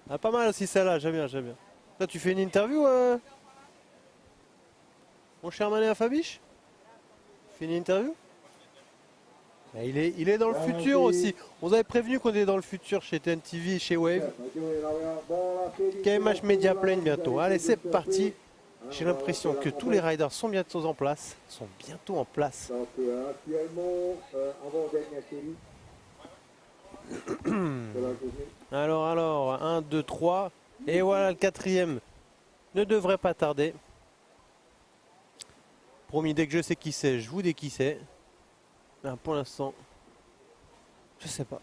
Speaker 2: Ah, pas mal aussi celle-là, j'aime bien, j'aime bien. Là, tu fais une interview, mon cher Manéa Fabiche? Tu fais une interview? Ah, il est dans le futur aussi. On vous avait prévenu qu'on est dans le futur chez TNTV, chez Wave. KMH Media Plane bientôt. Allez, c'est parti. J'ai l'impression que tous les riders sont bientôt en place. Sont bientôt en place.
Speaker 4: Donc, actuellement, avant-dernière série de la journée.
Speaker 2: Alors, 1, 2, 3. Et voilà le quatrième. Ne devrait pas tarder. Promis, dès que je sais qui c'est, je vous dis qui c'est. Ben, pour l'instant, je sais pas.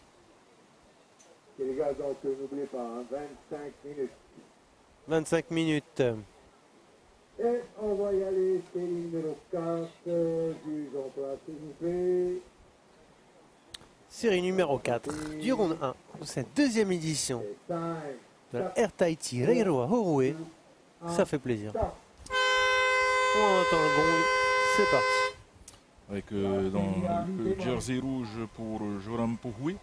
Speaker 4: Et les gars, donc n'oubliez pas, hein, 25 minutes.
Speaker 2: 25 minutes.
Speaker 4: Et on va y aller, c'est numéro 4, juge en place, s'il vous plaît.
Speaker 2: Série numéro 4 du round 1 de cette deuxième édition
Speaker 4: Et 5,
Speaker 2: de la Air Tahiti Reiroa Horoué. Ça fait plaisir. On entend le gong, c'est parti.
Speaker 1: Avec dans le jersey rouge pour Joram Pohoué.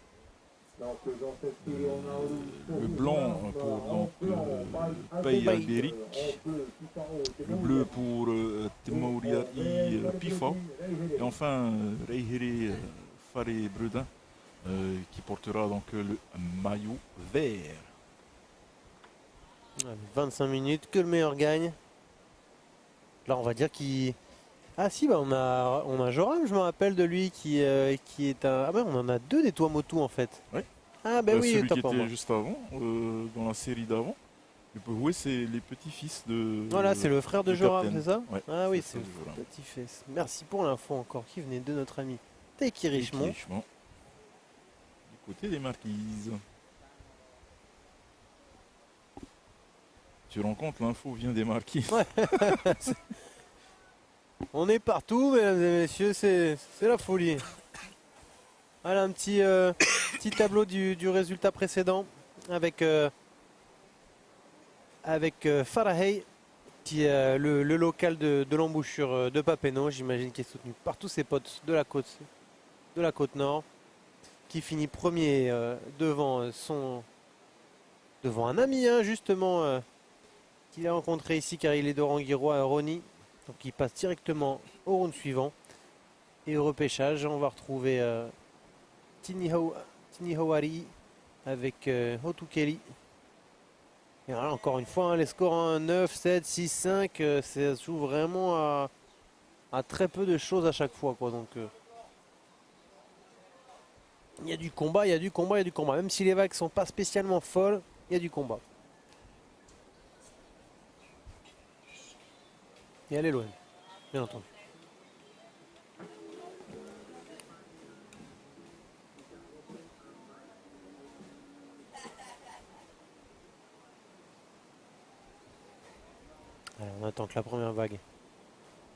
Speaker 4: donc dans cette série, on a
Speaker 1: Le blanc pour donc, Pays Albéric. Le bleu pour Temouriari Pifa. Et enfin Reihere Faré Bredin qui portera donc le maillot vert.
Speaker 2: Allez, 25 minutes, que le meilleur gagne. Là on va dire qu'il... Ah si, bah on a Joram, je me rappelle de lui qui est un... Ah ben on en a deux des Tuamotu en fait.
Speaker 1: Oui.
Speaker 2: Ah ben oui,
Speaker 1: celui
Speaker 2: top
Speaker 1: qui
Speaker 2: pour moi.
Speaker 1: était juste avant, dans la série d'avant. Le Pohoué, c'est les petits-fils de...
Speaker 2: Voilà, c'est le frère de
Speaker 1: du
Speaker 2: Joram,
Speaker 1: capitaine.
Speaker 2: c'est ça?
Speaker 1: Ouais,
Speaker 2: Ah oui,
Speaker 1: c'est
Speaker 2: c'est
Speaker 1: ça,
Speaker 2: le
Speaker 1: Joram.
Speaker 2: petit-fils. Merci pour l'info encore qui venait de notre ami Taiki
Speaker 1: Et qui,
Speaker 2: Richemont.
Speaker 1: richement, du côté des marquises. Tu te rends compte, l'info vient des marquises.
Speaker 2: Ouais. On est partout, mesdames et messieurs, c'est la folie. Voilà un petit, petit tableau du résultat précédent avec, Farahei, qui est le local de l'embouchure de Papeno, j'imagine, qui est soutenu par tous ses potes de la côte nord, qui finit premier devant un ami, hein, justement, qu'il a rencontré ici car il est d'Orangirois, Roni. Donc il passe directement au round suivant. Et au repêchage, on va retrouver Tini Hawari avec Hotu Kelly. Et voilà, encore une fois, hein, les scores, hein, 9, 7, 6, 5, ça se joue vraiment à très peu de choses à chaque fois, quoi. Donc il y a du combat, il y a du combat, il y a du combat. Même si les vagues sont pas spécialement folles, il y a du combat. Et allez loin, bien entendu. Alors, on attend que la première vague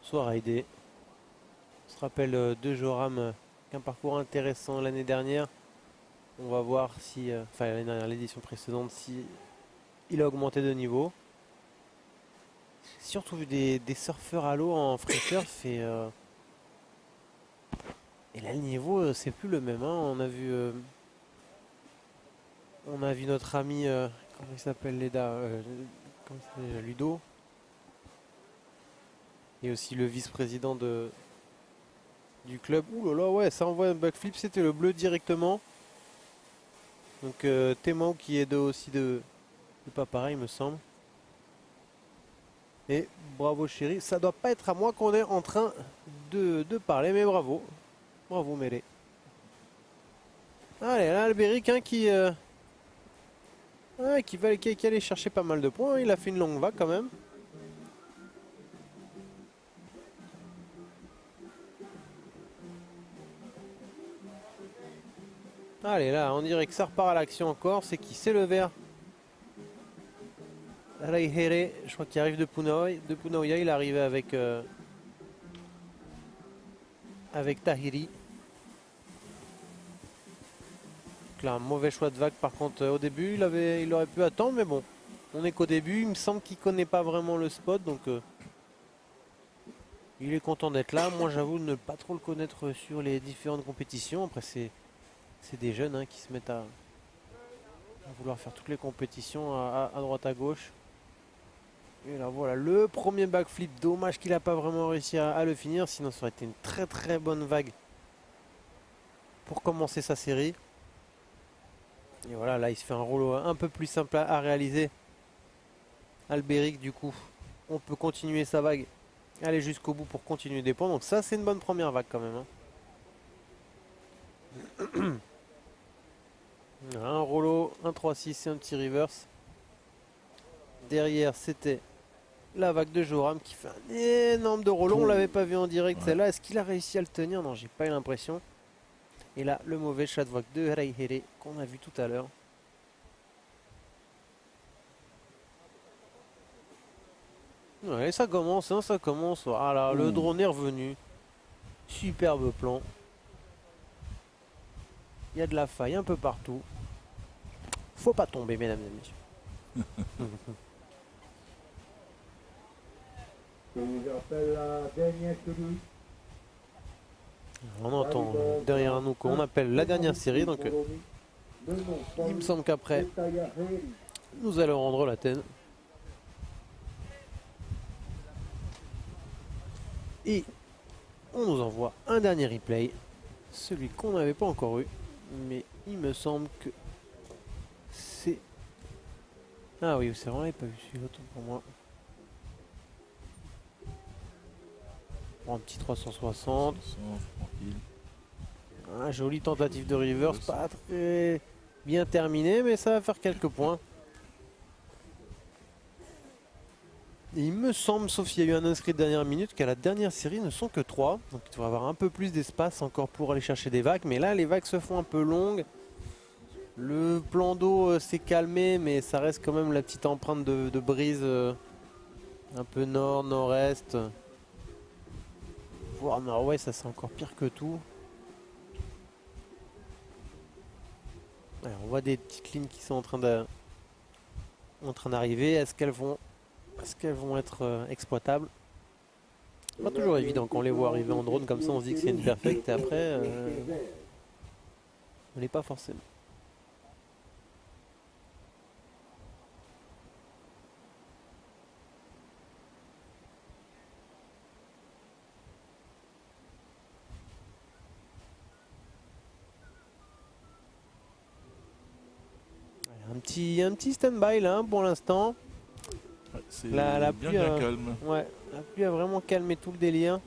Speaker 2: soit raidée. On se rappelle de Joram, qu'un parcours intéressant l'année dernière. On va voir si, enfin l'année dernière, l'édition précédente, si il a augmenté de niveau. Surtout vu des surfeurs à l'eau en free surf et là le niveau c'est plus le même, hein. On a vu notre ami comment il s'appelle Leda, comment il s'appelle, Ludo, et aussi le vice-président du club. Ouh là là, ouais, ça envoie un backflip, c'était le bleu directement. Donc Temao qui est aussi de pas pareil, me semble. Et bravo chéri, ça doit pas être à moi qu'on est en train de parler, mais bravo. Bravo Mélé. Allez, là Albéric, hein, qui allait chercher pas mal de points, il a fait une longue vague quand même. Allez, là, on dirait que ça repart à l'action encore, c'est qui? C'est le vert. Reihere, je crois qu'il arrive de Punaoya. De Punaoya, il est arrivé avec Tahiri. Donc là, un mauvais choix de vague par contre au début. Il aurait pu attendre, mais bon. On est qu'au début. Il me semble qu'il connaît pas vraiment le spot, donc il est content d'être là. Moi, j'avoue ne pas trop le connaître sur les différentes compétitions. Après, c'est des jeunes, hein, qui se mettent à vouloir faire toutes les compétitions à droite à gauche. Et là voilà le premier backflip, dommage qu'il n'a pas vraiment réussi à le finir, sinon ça aurait été une très très bonne vague pour commencer sa série. Et voilà, là il se fait un rouleau un peu plus simple à réaliser. Albéric, du coup, on peut continuer sa vague, aller jusqu'au bout pour continuer des points, donc ça c'est une bonne première vague quand même, hein. Un rouleau, un 3-6 et un petit reverse. Derrière c'était la vague de Joram qui fait un énorme de rollo. On l'avait pas vu en direct celle-là. Est-ce qu'il a réussi à le tenir? Non, j'ai pas eu l'impression. Et là, le mauvais shot vague de Reihere qu'on a vu tout à l'heure. Ouais, ça commence, hein, ça commence. Voilà, le drone est revenu. Superbe plan. Il y a de la faille un peu partout. Faut pas tomber, mesdames et messieurs.
Speaker 4: J'appelle la dernière série.
Speaker 2: On entend derrière nous qu'on appelle la dernière série. Donc, il me semble qu'après, nous allons rendre l'antenne. Et on nous envoie un dernier replay. Celui qu'on n'avait pas encore eu. Mais il me semble que c'est... Ah oui, c'est vrai, pas vu celui-là, autant pour moi. Bon, un petit 360.
Speaker 1: Tranquille.
Speaker 2: Ah, jolie tentative de reverse, pas très bien terminée, mais ça va faire quelques points. Et il me semble, sauf qu'il y a eu un inscrit de dernière minute, qu'à la dernière série ne sont que 3. Donc il devrait avoir un peu plus d'espace encore pour aller chercher des vagues. Mais là, les vagues se font un peu longues. Le plan d'eau s'est calmé, mais ça reste quand même la petite empreinte de brise un peu nord, nord-est. Voire nord-ouest, ça c'est encore pire que tout. Alors, on voit des petites lignes qui sont en train d'arriver. Est-ce qu'elles vont être exploitables? Pas toujours évident quand on les voit arriver en drone comme ça, on se dit que c'est une perfecte et après on n'est pas forcément. Un petit stand-by là hein, pour l'instant.
Speaker 1: Ouais, c'est
Speaker 2: La
Speaker 1: bien,
Speaker 2: pluie,
Speaker 1: bien calme.
Speaker 2: Ouais, la pluie a vraiment calmé tout le délire.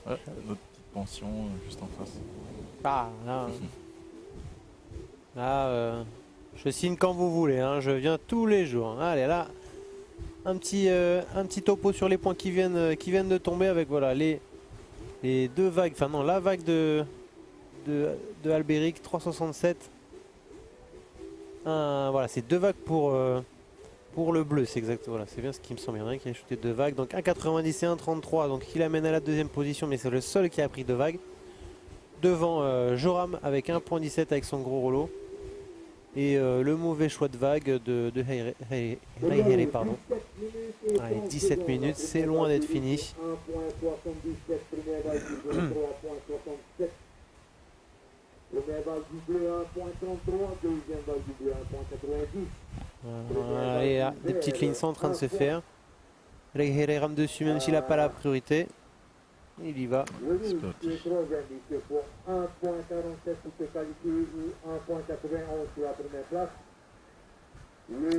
Speaker 1: Ouais, notre petite pension juste en face.
Speaker 2: Ah, là, je signe quand vous voulez, hein, je viens tous les jours. Allez, là, un petit topo sur les points qui viennent de tomber avec voilà les deux vagues, enfin non, la vague de Albéric 367. Voilà, c'est deux vagues pour le bleu, c'est exact, voilà, c'est bien ce qui me semble. Il y en a un qui a shooté deux vagues, donc 1,90 et 1,33, donc il amène à la deuxième position, mais c'est le seul qui a pris deux vagues. Devant Joram avec 1,17 avec son gros rouleau. Et le mauvais choix de vague de Reihere, pardon. Allez, 17 minutes, c'est loin d'être fini.
Speaker 4: 1,77, première vague du bleu, 3,67. Première vague du bleu, 1,33. Deuxième vague du bleu, 1,90.
Speaker 2: Et là, des petites lignes sont en train de se faire. Reihere rame dessus même s'il n'a pas la priorité. Il y va.
Speaker 4: Le rouge, qui est troisième, il se faut 1,47 pour ses qualités et 1,91 sur la première place.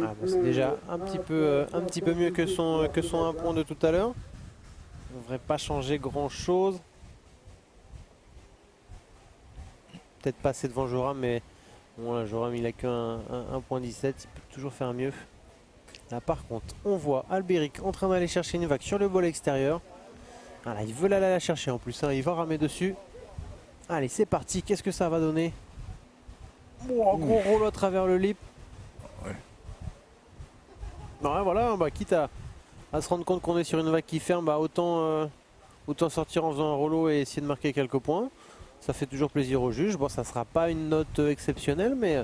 Speaker 2: Ah bon, c'est déjà un petit peu mieux que son 1 point de tout à l'heure. On ne devrait pas changer grand chose. Peut-être passer devant Joram, mais bon, là, Joram il a qu'un 1,17, il peut toujours faire mieux. Là par contre, on voit Albéric en train d'aller chercher une vague sur le bol extérieur. Voilà, il veut aller la chercher en plus, hein, il va ramer dessus. Allez, c'est parti, qu'est-ce que ça va donner? Oh, gros rouleau à travers le lip.
Speaker 1: Ouais.
Speaker 2: Ouais, voilà, bah, quitte à se rendre compte qu'on est sur une vague qui ferme, bah, autant sortir en faisant un rouleau et essayer de marquer quelques points. Ça fait toujours plaisir au juge. Bon, ça sera pas une note exceptionnelle, mais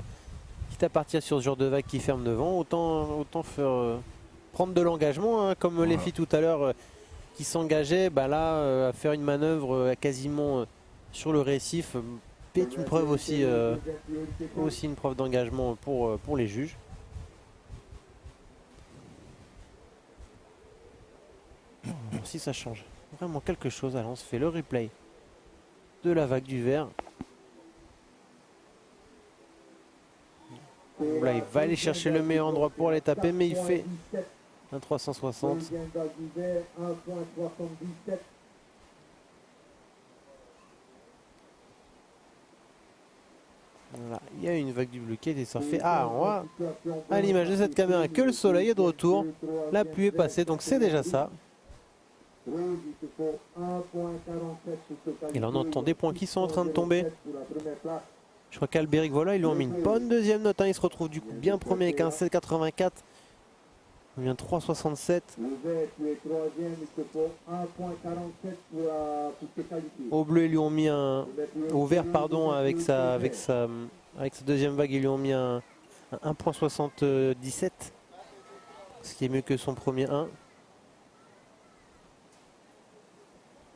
Speaker 2: quitte à partir sur ce genre de vague qui ferme devant, autant faire prendre de l'engagement, hein, comme
Speaker 1: voilà.
Speaker 2: les filles tout à l'heure qui s'engageaient, bah là, à faire une manœuvre quasiment sur le récif, c'est une preuve aussi une preuve d'engagement pour les juges. Alors, si ça change vraiment quelque chose, alors on se fait le replay de la vague du vert. Là, il va aller chercher le meilleur endroit pour aller taper, mais il fait un 360. Voilà, il y a une vague du bleu qui a été surfée. Ah, on voit à l'image de cette caméra que le soleil est de retour. La pluie est passée, donc c'est déjà ça. Et là, on entend des points qui sont en train de tomber. Je crois qu'Albéric, voilà, ils lui ont mis une bonne deuxième note. Hein. Il se retrouve du coup bien premier avec un 7,84. Il vient 3,67. Au bleu, ils lui ont mis un. Au vert, pardon, avec sa deuxième vague, ils lui ont mis un 1,77. Ce qui est mieux que son premier 1.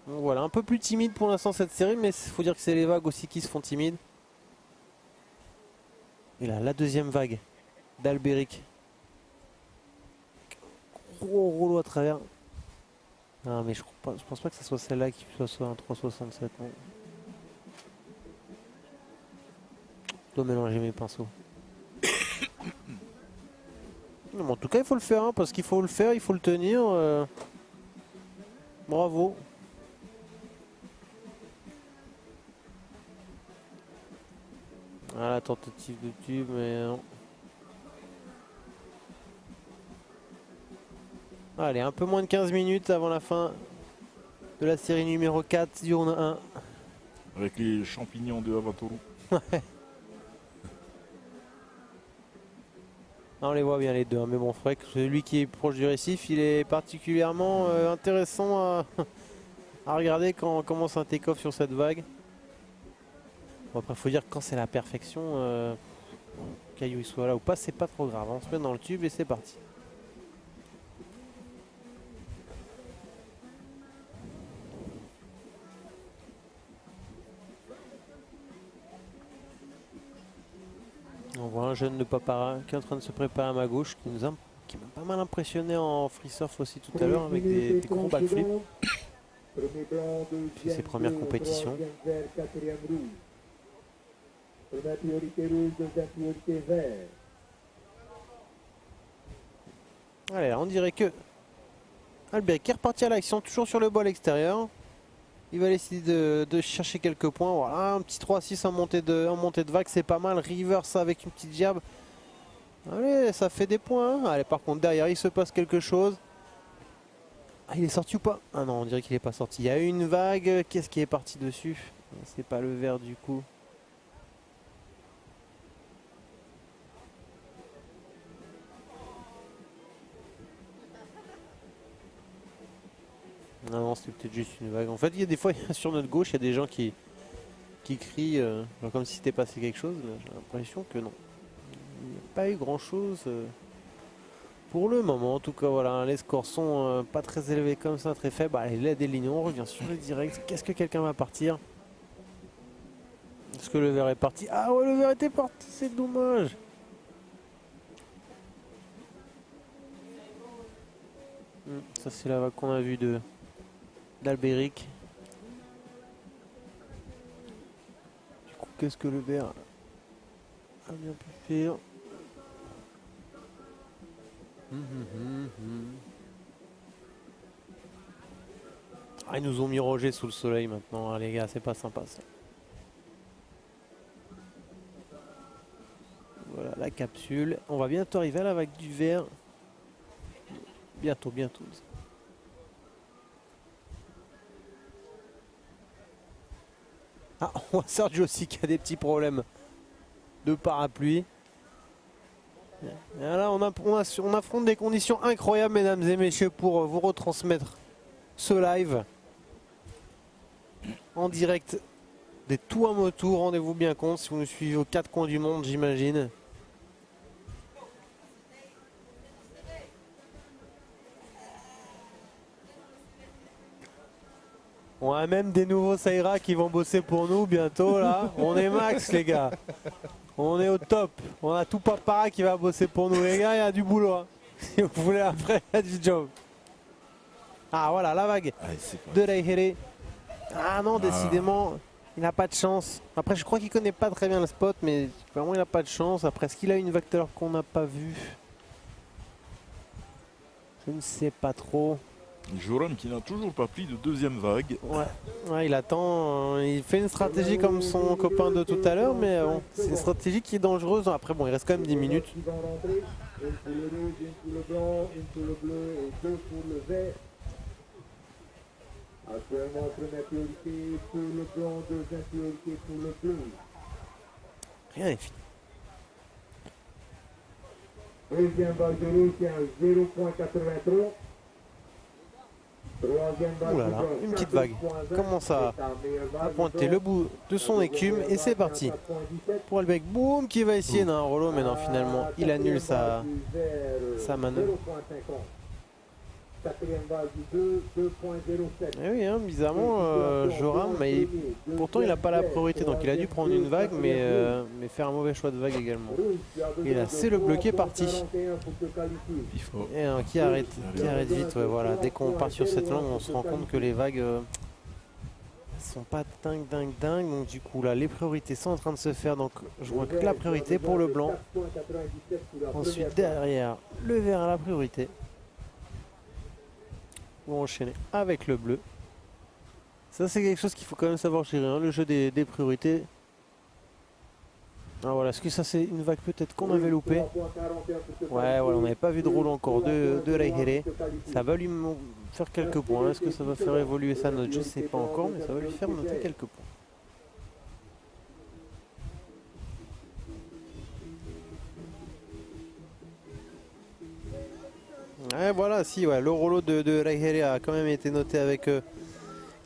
Speaker 2: Donc voilà, un peu plus timide pour l'instant cette série, mais il faut dire que c'est les vagues aussi qui se font timides. Et là, la deuxième vague d'Albéric. Gros rouleau à travers. Non, mais je pense pas que ce soit celle-là qui soit un 3,67. Non. Je dois mélanger mes pinceaux. Non, mais en tout cas, il faut le faire, hein, parce qu'il faut le faire, il faut le tenir. Bravo. Ah, la tentative de tube, mais non. Allez, un peu moins de 15 minutes avant la fin de la série numéro 4 du round 1.
Speaker 1: Avec les champignons de Avatoru.
Speaker 2: Ouais. On les voit bien les deux, hein, mais bon, c'est vrai que celui qui est proche du récif, il est particulièrement intéressant à regarder quand on commence un take-off sur cette vague. Bon, après, il faut dire que quand c'est la perfection, caillou il soit là ou pas, c'est pas trop grave. On se met dans le tube et c'est parti. On voit un jeune de Papara qui est en train de se préparer à ma gauche, qui m'a pas mal impressionné en free surf aussi tout à l'heure avec des gros backflips. Puis ses premières compétitions. Allez, là, on dirait que Albéric est reparti à l'action, toujours sur le bol extérieur. Il va essayer de chercher quelques points. Voilà, un petit 3-6 en montée de vague, c'est pas mal. Reverse avec une petite jab. Allez, ça fait des points. Hein. Allez, par contre, derrière, il se passe quelque chose. Ah, il est sorti ou pas? Ah non, on dirait qu'il n'est pas sorti. Il y a une vague. Qu'est-ce qui est parti dessus? C'est pas le vert du coup. Non, non, c'était peut-être juste une vague. En fait, il y a des fois, sur notre gauche, il y a des gens qui crient comme si c'était passé quelque chose. J'ai l'impression que non. Il n'y a pas eu grand-chose pour le moment. En tout cas, voilà, les scores sont pas très élevés comme ça, très faibles. Allez, là, des lignes, on revient sur le direct. Qu'est-ce que quelqu'un va partir? Est-ce que le verre est parti? Ah ouais, le verre était parti, c'est dommage. Ça, c'est la vague qu'on a vue d'Albéric. Du coup, qu'est-ce que le verre a bien pu faire? Ah, ils nous ont mis Roger sous le soleil maintenant, hein, les gars, c'est pas sympa ça. Voilà la capsule. On va bientôt arriver à la vague du vert. Bientôt, bientôt. Ah, on voit Sergio aussi qui a des petits problèmes de parapluie. Et là, on affronte des conditions incroyables, mesdames et messieurs, pour vous retransmettre ce live en direct des Tuamotu. Rendez-vous bien compte si vous nous suivez aux quatre coins du monde, j'imagine. On a même des nouveaux Saïra qui vont bosser pour nous bientôt là. On est max les gars. On est au top. On a tout Papara qui va bosser pour nous les gars. Il y a du boulot. Hein. Si vous voulez après, il y a du job. Ah voilà la vague de Reihere. Ah non, décidément, il n'a pas de chance. Après je crois qu'il connaît pas très bien le spot, mais vraiment il n'a pas de chance. Après est-ce qu'il a une vague qu'on n'a pas vue? Je ne sais pas trop.
Speaker 1: Joram qui n'a toujours pas pris de deuxième vague.
Speaker 2: Ouais, il attend. Il fait une stratégie comme son copain de tout à l'heure, mais bon, c'est une stratégie qui est dangereuse. Après, bon, il reste quand même 10 minutes.
Speaker 4: Qui vont rentrer, une pour le rouge, une pour le blanc, une pour le bleu et deux pour le vert. Actuellement, première priorité pour le blanc, deuxième priorité pour le bleu.
Speaker 2: Rien n'est fini.
Speaker 4: Deuxième vague de rouge qui est à 0,83. Troisième vague
Speaker 2: Ouh là
Speaker 4: de
Speaker 2: là,
Speaker 4: blanc,
Speaker 2: une petite vague.
Speaker 4: 14,20.
Speaker 2: Commence à
Speaker 4: C'est la meilleure vague
Speaker 2: pointer
Speaker 4: de
Speaker 2: le
Speaker 4: blanc.
Speaker 2: bout de son écume et c'est parti.
Speaker 4: 4,17.
Speaker 2: Pour Albec, boum, qui va essayer d'un Rollo, mais non, finalement, il annule sa manœuvre.
Speaker 4: 0,50. Quatrième vague du 2, 2,07.
Speaker 2: Eh oui, hein, bizarrement, Joram, mais pourtant il n'a pas la priorité, donc il a dû prendre une vague, mais faire un mauvais choix de vague également. Et là, c'est le bleu qui est parti.
Speaker 1: Il faut.
Speaker 2: Et qui arrête vite, ouais, voilà. Dès qu'on part sur cette langue, on se rend compte que les vagues sont pas dingue. Donc du coup, là, les priorités sont en train de se faire. Donc je vois que la priorité pour le blanc. Ensuite, derrière, le vert à la priorité. Pour enchaîner avec le bleu. Ça, c'est quelque chose qu'il faut quand même savoir gérer, hein, le jeu des priorités. Ah voilà, est-ce que ça c'est une vague peut-être qu'on avait loupé? Ouais, voilà, on n'avait pas vu de rôle encore de Reihele. Ça va lui faire quelques points. Est-ce que ça va faire évoluer sa note? Je ne sais pas encore, mais ça va lui faire noter quelques points. Ouais, voilà, si, ouais, le rouleau de Reihele a quand même été noté avec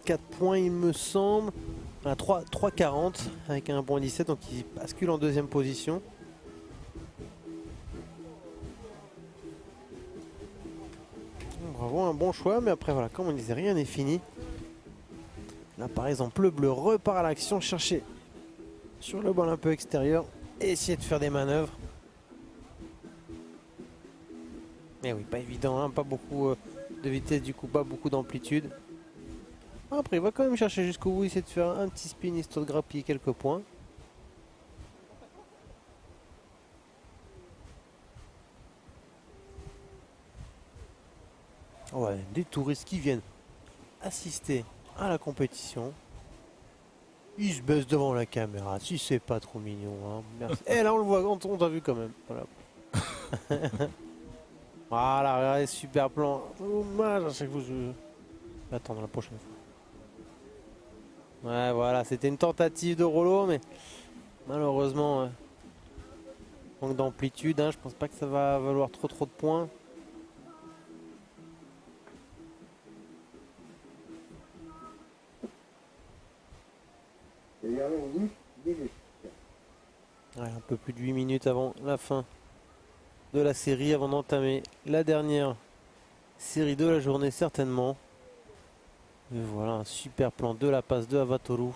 Speaker 2: 4 points, il me semble. À 3,40 avec un point 17, donc il bascule en deuxième position. Bravo, un bon choix, mais après, voilà, comme on disait, rien n'est fini. Là, par exemple, le bleu repart à l'action, chercher sur le bal un peu extérieur et essayer de faire des manœuvres. Mais oui, pas évident, hein, pas beaucoup de vitesse, du coup, pas beaucoup d'amplitude. Après, il va quand même chercher jusqu'au bout, essayer de faire un petit spin histoire de grappiller quelques points. Ouais, des touristes qui viennent assister à la compétition. Ils se baissent devant la caméra, si c'est pas trop mignon. Hein. Merci. Et là, on le voit, on t'a vu quand même. Voilà. Voilà, regardez, super plan. Dommage, à chaque fois je vais attendre la prochaine fois. Ouais, voilà, c'était une tentative de Rollo, mais malheureusement, manque d'amplitude. Hein, je pense pas que ça va valoir trop de points.
Speaker 4: Et alors 8 minutes.
Speaker 2: Ouais, un peu plus de 8 minutes avant la fin de la série, avant d'entamer la dernière série de la journée certainement. Et voilà, un super plan de la passe de Avatoru.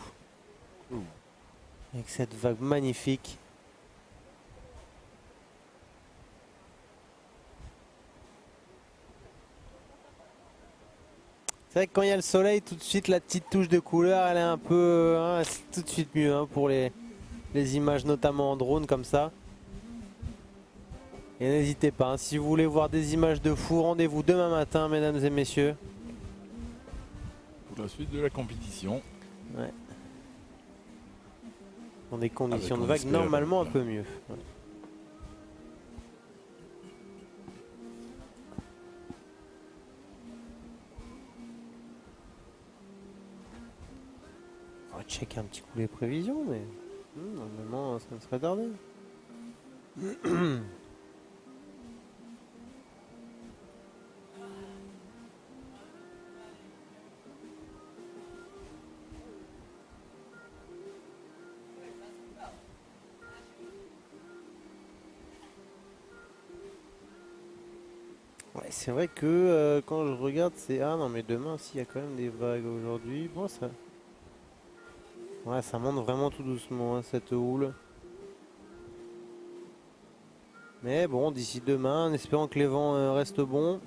Speaker 2: Avec cette vague magnifique. C'est vrai que quand il y a le soleil, tout de suite la petite touche de couleur, elle est un peu... hein, c'est tout de suite mieux hein, pour les images, notamment en drone comme ça. Et n'hésitez pas, hein, si vous voulez voir des images de fou, rendez-vous demain matin, mesdames et messieurs.
Speaker 1: Pour la suite de la compétition.
Speaker 2: Ouais. Dans des conditions de
Speaker 1: on
Speaker 2: vague
Speaker 1: espère,
Speaker 2: normalement un peu mieux. Ouais. On va checker un petit coup les prévisions, mais normalement ça ne serait tardé. Ouais, c'est vrai que quand je regarde, c'est... Ah non, mais demain, s'il y a quand même des vagues aujourd'hui, bon, ça... Ouais, ça monte vraiment tout doucement, hein, cette houle. Mais bon, d'ici demain, en espérant que les vents restent bons,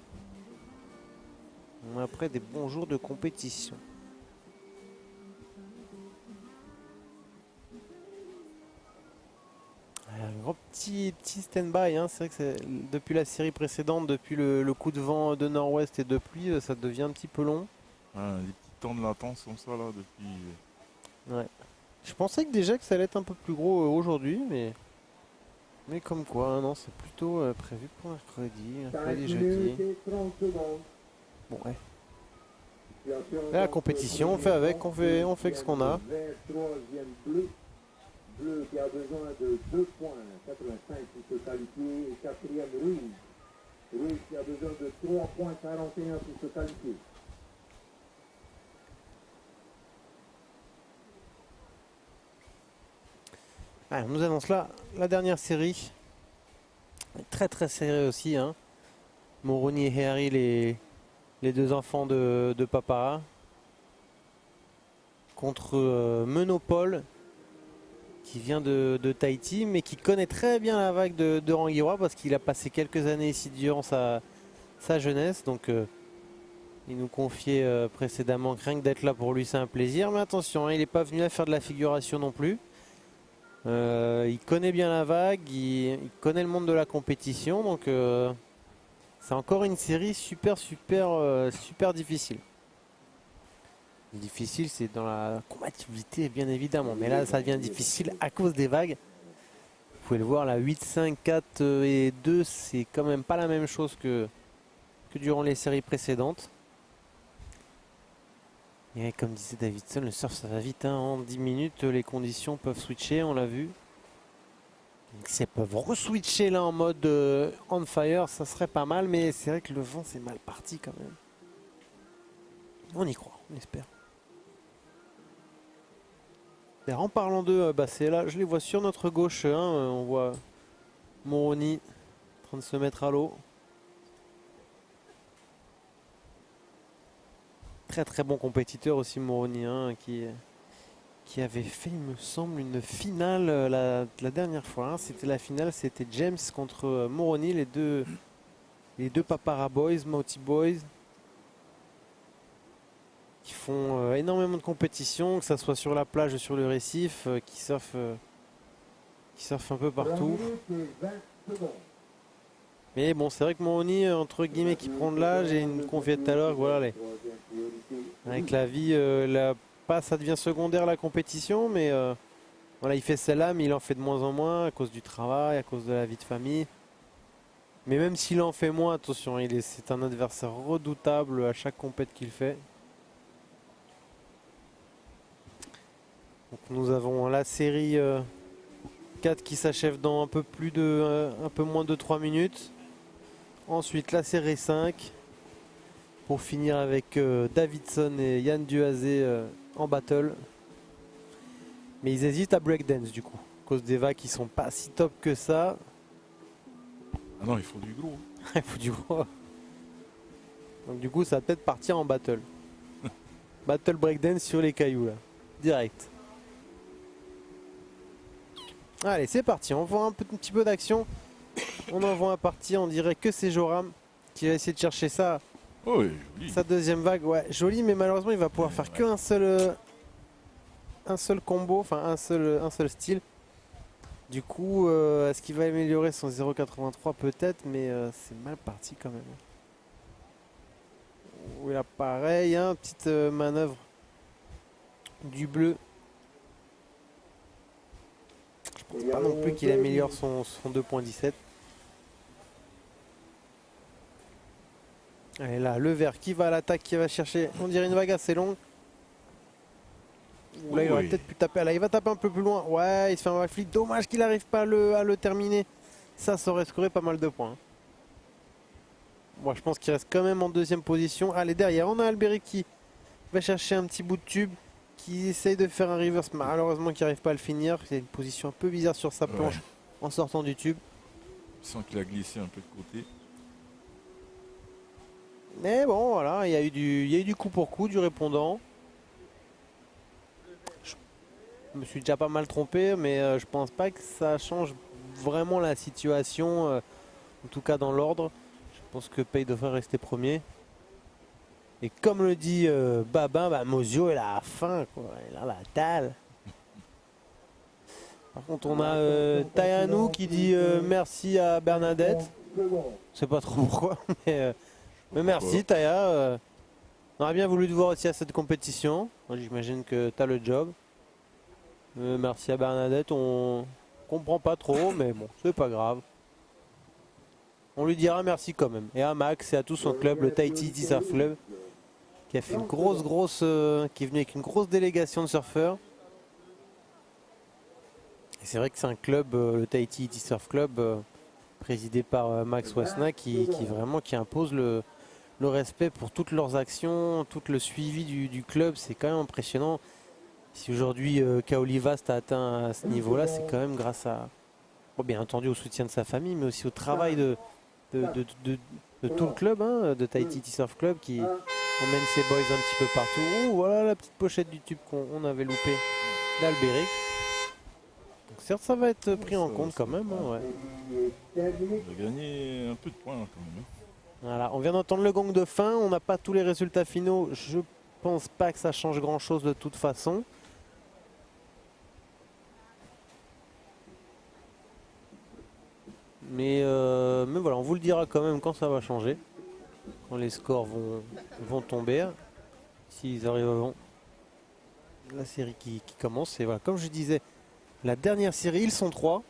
Speaker 2: on a après des bons jours de compétition. Un gros petit stand-by, hein. C'est vrai que depuis la série précédente, depuis le coup de vent de nord-ouest et de pluie, ça devient un petit peu long.
Speaker 1: Ah, des petits temps de latence comme ça là depuis.
Speaker 2: Ouais. Je pensais que déjà que ça allait être un peu plus gros aujourd'hui, mais comme quoi, hein, non, c'est plutôt prévu pour mercredi, jeudi. Bon, ouais. Là, la compétition, on fait avec, on fait ce qu'on a.
Speaker 4: Bleu qui a besoin de 2 points, 85 pour se qualifier, et quatrième rouge. Rouge qui a besoin de 3 points, 41 pour se qualifier.
Speaker 2: Ah, on nous annonce là la dernière série. Très très serrée aussi, hein. Moroni et Harry, les deux enfants de Papara. Contre Menopole, qui vient de Tahiti, mais qui connaît très bien la vague de Rangirois parce qu'il a passé quelques années ici durant sa jeunesse. Donc il nous confiait précédemment que rien que d'être là pour lui c'est un plaisir. Mais attention, hein, il n'est pas venu là faire de la figuration non plus. Il connaît bien la vague, il connaît le monde de la compétition. Donc c'est encore une série super difficile. Difficile, c'est dans la combativité, bien évidemment. Mais là, ça devient difficile à cause des vagues. Vous pouvez le voir, là, 8, 5, 4 et 2, c'est quand même pas la même chose que durant les séries précédentes. Et comme disait Davidson, le surf, ça va vite. Hein. En 10 minutes, les conditions peuvent switcher, on l'a vu. Ils peuvent re-switcher là en mode on fire, ça serait pas mal. Mais c'est vrai que le vent, c'est mal parti quand même. On y croit, on espère. En parlant d'eux, c'est là, je les vois sur notre gauche. Hein, on voit Moroni en train de se mettre à l'eau. Très très bon compétiteur aussi Moroni, hein, qui avait fait, il me semble, une finale la dernière fois. Hein. C'était la finale, c'était James contre Moroni, les deux Papara Boys, Mauti Boys. Qui font énormément de compétitions, que ce soit sur la plage ou sur le récif, qui surfent un peu partout. Mais bon, c'est vrai que Moroni, entre guillemets, qui prend de l'âge, et il nous confiait tout à l'heure que voilà, avec la vie, ça devient secondaire la compétition, mais voilà, il fait celle-là, mais il en fait de moins en moins à cause du travail, à cause de la vie de famille. Mais même s'il en fait moins, attention, c'est un adversaire redoutable à chaque compète qu'il fait. Donc nous avons la série 4 qui s'achève dans un peu moins de 3 minutes. Ensuite la série 5 pour finir avec Davidson et Yann Duazé en battle. Mais ils hésitent à breakdance du coup, à cause des vagues qui sont pas si top que ça.
Speaker 1: Ah non, il faut du gros.
Speaker 2: Il faut du gros. Donc du coup ça va peut-être partir en battle. Battle breakdance sur les cailloux là, direct. Allez, c'est parti, on voit un petit peu d'action. On envoie un parti, on dirait que c'est Joram qui va essayer de chercher ça.
Speaker 1: Oh, oui, joli.
Speaker 2: Sa deuxième vague, ouais, joli, mais malheureusement il va pouvoir faire qu'un seul combo, enfin un seul style. Du coup, est-ce qu'il va améliorer son 0,83 peut-être, mais c'est mal parti quand même. Oui, là pareil, hein, petite manœuvre du bleu. Je pense pas non plus qu'il améliore son 2.17. Allez là, le vert qui va à l'attaque, qui va chercher, on dirait une vague assez longue. Ouh, là il aurait peut-être pu taper, là il va taper un peu plus loin. Ouais, il se fait un backflip, dommage qu'il n'arrive pas à le terminer. Ça aurait scoré pas mal de points. Moi je pense qu'il reste quand même en deuxième position. Allez, derrière on a Alberi qui va chercher un petit bout de tube, qui essaye de faire un reverse, malheureusement qui n'arrive pas à le finir. C'est une position un peu bizarre sur sa planche en sortant du tube.
Speaker 1: Je sens qu'il a glissé un peu de côté.
Speaker 2: Mais bon, voilà, il y a eu du coup pour coup, du répondant. Je me suis déjà pas mal trompé, mais je pense pas que ça change vraiment la situation, en tout cas dans l'ordre. Je pense que Pei devrait rester premier. Et comme le dit Babin, Mosio il a faim, quoi. Il a la dalle. Par contre, on a Tayanou qui dit merci à Bernadette. Je sais pas trop pourquoi, mais merci Taya. On aurait bien voulu te voir aussi à cette compétition. J'imagine que tu as le job. Merci à Bernadette, on comprend pas trop, mais bon, c'est pas grave. On lui dira merci quand même. Et à Max et à tout son club, le Tahiti Surf Club, qui a fait une qui est venu avec une grosse délégation de surfeurs. Et c'est vrai que c'est un club, le Tahiti Surf Club, présidé par Max Wasna, qui impose le respect pour toutes leurs actions, tout le suivi du club. C'est quand même impressionnant. Si aujourd'hui Kaoli Vast a atteint à ce niveau-là, c'est quand même grâce à, bon, bien entendu, au soutien de sa famille, mais aussi au travail de tout le club, hein, de Tahiti Surf Club, qui emmène ses boys un petit peu partout. Oh, voilà la petite pochette du tube qu'on avait loupé d'Alberic. Certes, ça va être pris en compte quand même. Hein, ouais.
Speaker 1: On va gagner un peu de points quand même.
Speaker 2: Voilà, on vient d'entendre le gong de fin. On n'a pas tous les résultats finaux. Je pense pas que ça change grand-chose de toute façon. Mais voilà, on vous le dira quand même quand ça va changer. Quand les scores vont tomber. S'ils arrivent avant la série qui commence. Et voilà, comme je disais, la dernière série, ils sont 3.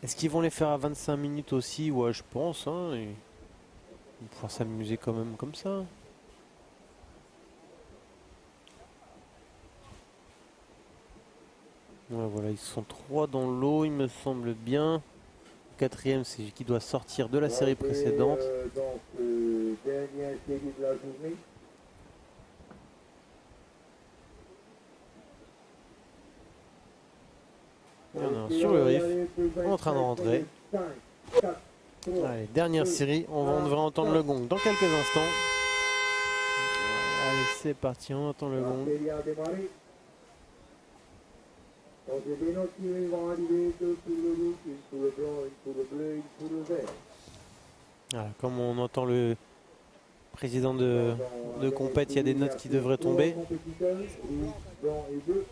Speaker 2: Est-ce qu'ils vont les faire à 25 minutes aussi? Ouais, je pense. Hein, et on va pouvoir s'amuser quand même comme ça. Ouais, voilà, ils sont 3 dans l'eau, il me semble bien. Le 4e, c'est qui doit sortir de la série précédente.
Speaker 4: Donc, dernière série de la journée.
Speaker 2: Il y en a un sur le riff, en train de rentrer. Allez, dernière série, on devrait entendre le gong dans quelques instants. Allez, c'est parti, on entend le gong.
Speaker 4: Donc les notes qui vont arriver pour le rouge, pour le blanc, pour le bleu, pour le vert.
Speaker 2: Voilà, comme on entend le président de compète, il y a des notes qui devraient tomber.
Speaker 4: Rouge, blanc et bleu.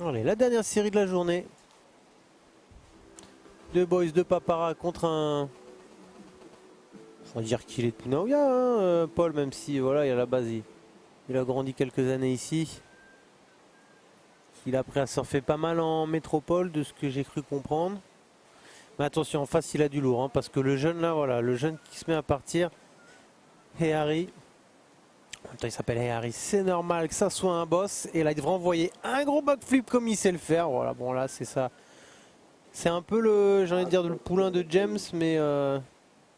Speaker 2: Allez, la dernière série de la journée. Deux boys de Papara contre un... On va dire qu'il est de Punaouia, hein, Paul, même si voilà, à la base il a grandi quelques années ici. Il a appris à surfer pas mal en métropole, de ce que j'ai cru comprendre. Mais attention, en face il a du lourd, hein, parce que le jeune là, voilà, le jeune qui se met à partir, Harry. Il s'appelle Harry, c'est normal que ça soit un boss. Et là, il devrait envoyer un gros backflip comme il sait le faire. Voilà, bon là, c'est ça. C'est un peu le, j'ai envie de dire, le poulain de James, mais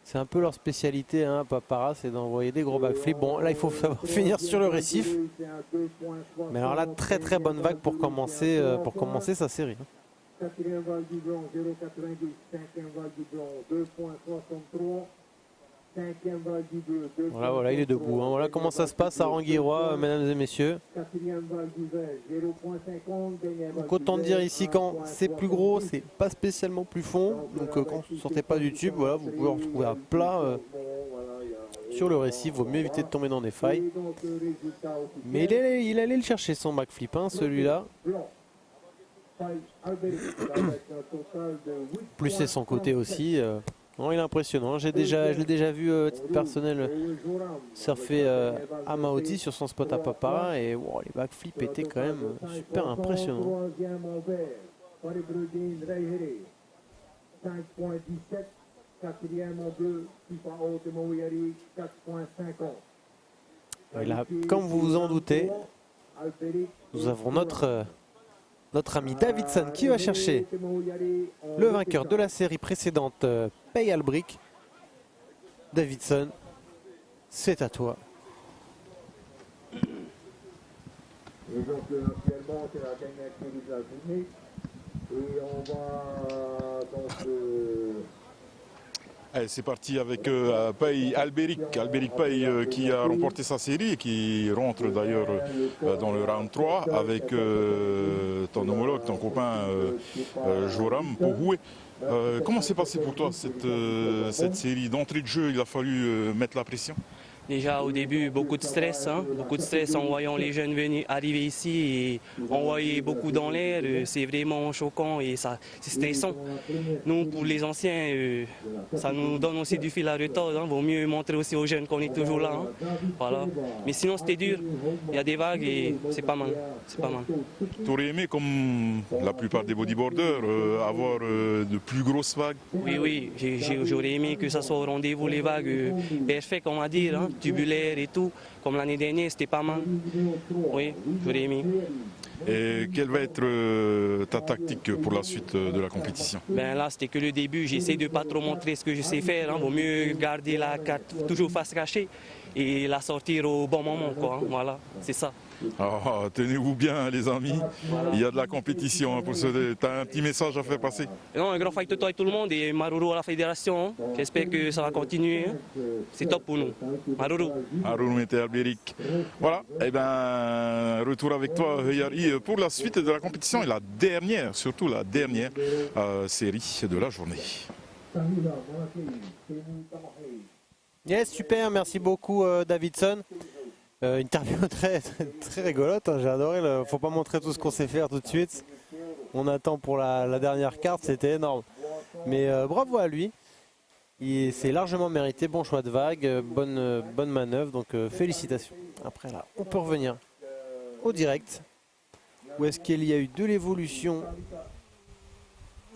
Speaker 2: c'est un peu leur spécialité, hein, Papara, c'est d'envoyer des gros backflips. Bon, là, il faut savoir finir sur le récif. Mais alors là, très très bonne vague pour commencer sa série.
Speaker 4: Quatrième vague du blanc, 0,90. Cinquième vague du blanc, 2,63. Cinquième vague du bleu, 2,63.
Speaker 2: Voilà, il est debout. Hein. Voilà comment ça se passe à Ranguirois, mesdames et messieurs.
Speaker 4: Quatrième vague du vert, 0,50.
Speaker 2: Donc autant dire ici, quand c'est plus gros, c'est pas spécialement plus fond. Donc quand vous ne sortez pas du tube, voilà, vous pouvez retrouver à plat sur le récif. Vaut mieux éviter de tomber dans des failles. Mais il allait le chercher son backflip, hein, celui-là. Plus c'est son côté aussi. Non, il est impressionnant. Je l'ai déjà vu titre personnel surfer à Maoti sur son spot à Papara et wow, les backflips étaient quand même super impressionnants.
Speaker 4: 5,17. Quatrième en bleu,
Speaker 2: Et là, comme vous vous en doutez, nous avons notre ami Davidson qui va chercher le vainqueur de la série précédente, Pay Albrick. Davidson, c'est à toi.
Speaker 4: Et donc actuellement c'est la dernière série de la journée. Et on va donc
Speaker 1: Allez, c'est parti avec Paye Alberic. Alberic Paye qui a remporté sa série et qui rentre d'ailleurs dans le round 3 avec ton homologue, ton copain Joram Pohoué. Comment s'est passé pour toi cette série d'entrée de jeu? Il a fallu mettre la pression?
Speaker 7: Déjà au début, beaucoup de stress, beaucoup de stress en voyant les jeunes venir arriver ici et envoyer beaucoup dans l'air. C'est vraiment choquant et c'est stressant. Nous, pour les anciens, ça nous donne aussi du fil à retordre. Vaut mieux montrer aussi aux jeunes qu'on est toujours là. Voilà. Mais sinon, c'était dur. Il y a des vagues et c'est pas mal. C'est pas mal.
Speaker 1: Tu aurais aimé, comme la plupart des bodyboarders, avoir de plus grosses vagues?
Speaker 7: Oui, j'aurais aimé que ça soit au rendez-vous, les vagues parfaites, on va dire, tubulaires et tout. Comme l'année dernière, c'était pas mal. Oui, j'aurais aimé.
Speaker 1: Et quelle va être ta tactique pour la suite de la compétition?
Speaker 7: Ben là, c'était que le début. J'essaie de pas trop montrer ce que je sais faire. Vaut mieux garder la carte toujours face cachée et la sortir au bon moment, quoi. Voilà, c'est ça.
Speaker 1: Ah, tenez-vous bien les amis, il y a de la compétition pour ce. T'as un petit message à faire passer?
Speaker 7: Non, un grand fight à toi et tout le monde et Maruru à la fédération. J'espère que ça va continuer. C'est top pour nous. Maruru.
Speaker 1: Maruru et Alberic. Voilà, et ben retour avec toi Yari pour la suite de la compétition et la dernière, surtout la dernière série de la journée.
Speaker 2: Yes, super, merci beaucoup Davidson. Interview très rigolote, hein, j'ai adoré. Faut pas montrer tout ce qu'on sait faire tout de suite. On attend pour la dernière carte, c'était énorme. Mais bravo à lui. C'est largement mérité, bon choix de vague, bonne manœuvre, donc félicitations. Après là, on peut revenir au direct. Où est-ce qu'il y a eu de l'évolution?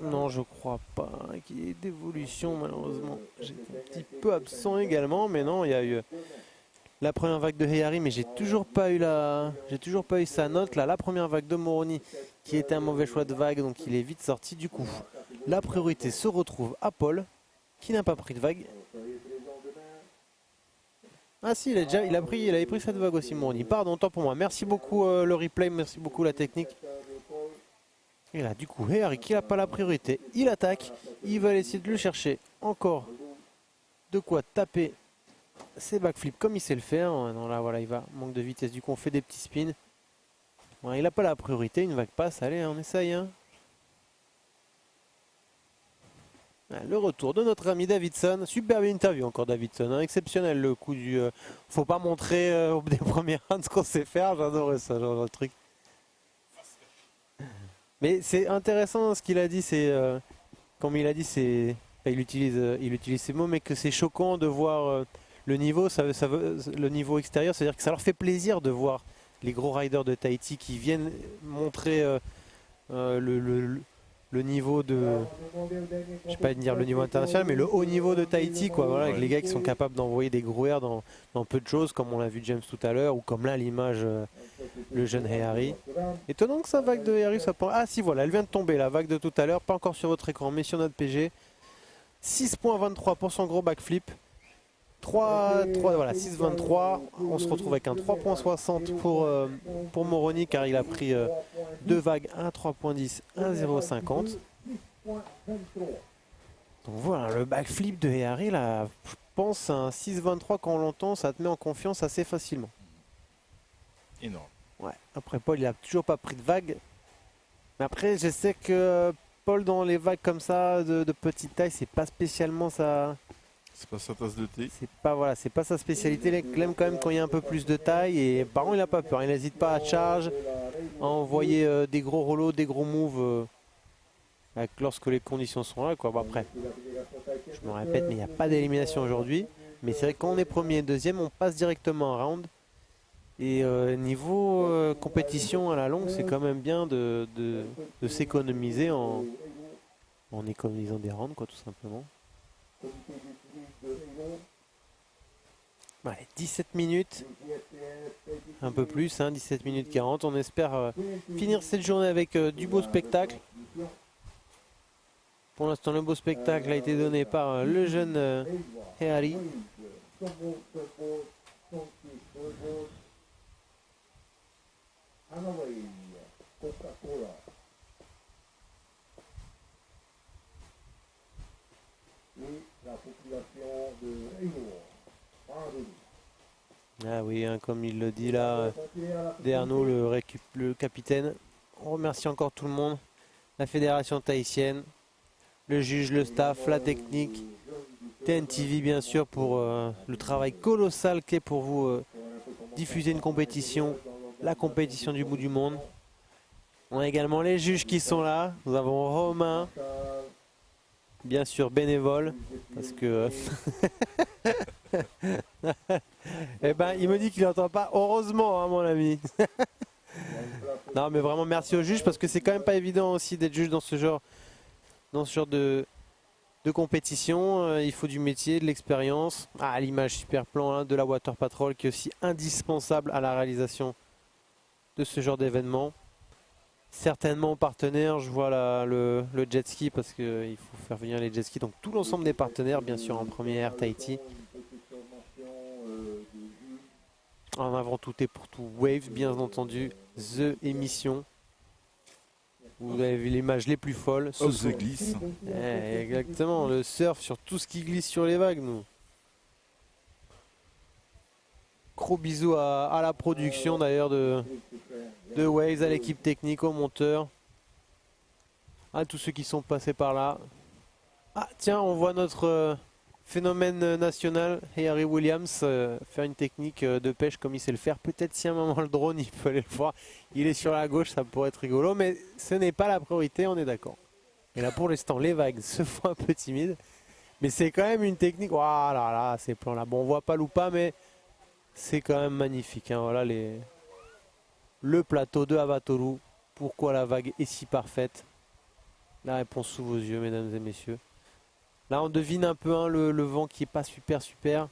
Speaker 2: Non, je crois pas qu'il y ait d'évolution, malheureusement. J'étais un petit peu absent également, mais non, il y a eu la première vague de Heyari, mais j'ai toujours pas eu sa note. Là, la première vague de Moroni, qui était un mauvais choix de vague, donc il est vite sorti. Du coup, la priorité se retrouve à Paul, qui n'a pas pris de vague. Ah si, il avait pris cette vague aussi, Moroni. Pardon, tant pour moi. Merci beaucoup le replay, merci beaucoup la technique. Et là, du coup, Heyari qui n'a pas la priorité, il attaque. Il va essayer de le chercher encore de quoi taper ses backflips comme il sait le faire. Non, là, voilà, il va. Manque de vitesse, du coup, on fait des petits spins. Bon, il n'a pas la priorité, une vague passe. Allez, on essaye. Hein. Le retour de notre ami Davidson. Superbe interview encore, Davidson. Hein. Exceptionnel le coup du. Faut pas montrer des premiers rounds ce qu'on sait faire. J'adorais ça, genre le truc. Mais c'est intéressant ce qu'il a dit. C'est comme il a dit, c'est. Il utilise ces mots, mais que c'est choquant de voir le niveau, le niveau extérieur, c'est-à-dire que ça leur fait plaisir de voir les gros riders de Tahiti qui viennent montrer le niveau de, je sais pas dire le niveau international, mais le haut niveau de Tahiti, quoi. Voilà, avec les gars qui sont capables d'envoyer des gros airs dans peu de choses, comme on l'a vu James tout à l'heure, ou comme là l'image le jeune Heyari. Étonnant que sa vague de Heyari soit pas. Ah si, voilà, elle vient de tomber, la vague de tout à l'heure, pas encore sur votre écran, mais sur notre PG. 6.23 pour son gros backflip. 3 voilà, 6.23. On se retrouve avec un 3.60 pour Moroni, car il a pris deux vagues, un 3.10, un 0.50. Donc voilà, le backflip de Heyari, là, je pense un 6.23 quand on l'entend, ça te met en confiance assez facilement.
Speaker 1: Énorme.
Speaker 2: Ouais, après Paul, il a toujours pas pris de vague. Mais après, je sais que Paul, dans les vagues comme ça, de petite taille, c'est pas spécialement ça.
Speaker 1: C'est pas sa tasse de thé.
Speaker 2: C'est pas sa spécialité. Il aime quand même quand il y a un peu plus de taille. Et par contre, il n'a pas peur. Il n'hésite pas à charge, à envoyer des gros rollos, des gros moves lorsque les conditions sont là, quoi. Bon, après, je me répète, mais il n'y a pas d'élimination aujourd'hui. Mais c'est vrai que quand on est premier et deuxième, on passe directement en round. Et niveau compétition à la longue, c'est quand même bien de s'économiser en économisant des rounds, quoi, tout simplement. Allez, 17 minutes, un peu plus, 17 minutes 40. On espère finir cette journée avec du beau spectacle. Pour l'instant, le beau spectacle a été donné par le jeune Heyari.
Speaker 4: population de Heiloa.
Speaker 2: Ah oui, hein, comme il le dit là, Derno, le capitaine. On remercie encore tout le monde, la fédération tahitienne, le juge, le staff, la technique, TNTV bien sûr pour le travail colossal qu'est pour vous diffuser une compétition, la compétition du bout du monde. On a également les juges qui sont là. Nous avons Romain, bien sûr bénévole, parce que eh ben, il me dit qu'il n'entend pas. Heureusement, hein, mon ami. Non, mais vraiment merci aux juges parce que c'est quand même pas évident aussi d'être juge dans ce genre de compétition. Il faut du métier, de l'expérience. Ah, l'image super plan hein, de la Water Patrol qui est aussi indispensable à la réalisation de ce genre d'événement. Certainement partenaires, je vois le jet ski parce qu'il faut faire venir les jet skis. Donc tout l'ensemble des partenaires, bien sûr en première Tahiti. En avant tout et pour tout, Wave bien entendu, The émission. Vous avez vu l'image les plus folles.
Speaker 1: The glisse.
Speaker 2: Exactement, le surf sur tout ce qui glisse sur les vagues, nous. Gros bisous à la production d'ailleurs de Waves, à l'équipe technique, aux monteurs, à tous ceux qui sont passés par là. Ah tiens, on voit notre phénomène national, Harry Williams, faire une technique de pêche comme il sait le faire. Peut-être si à un moment le drone, il peut aller le voir. Il est sur la gauche, ça pourrait être rigolo, mais ce n'est pas la priorité, on est d'accord. Et là pour l'instant, les vagues se font un peu timides. Mais c'est quand même une technique, voilà, là, ces plans-là. Bon, on voit pas l'oupa, mais c'est quand même magnifique. Hein. Voilà le plateau de Avatoru. Pourquoi la vague est si parfaite? La réponse sous vos yeux, mesdames et messieurs. Là, on devine un peu hein, le vent qui est pas super.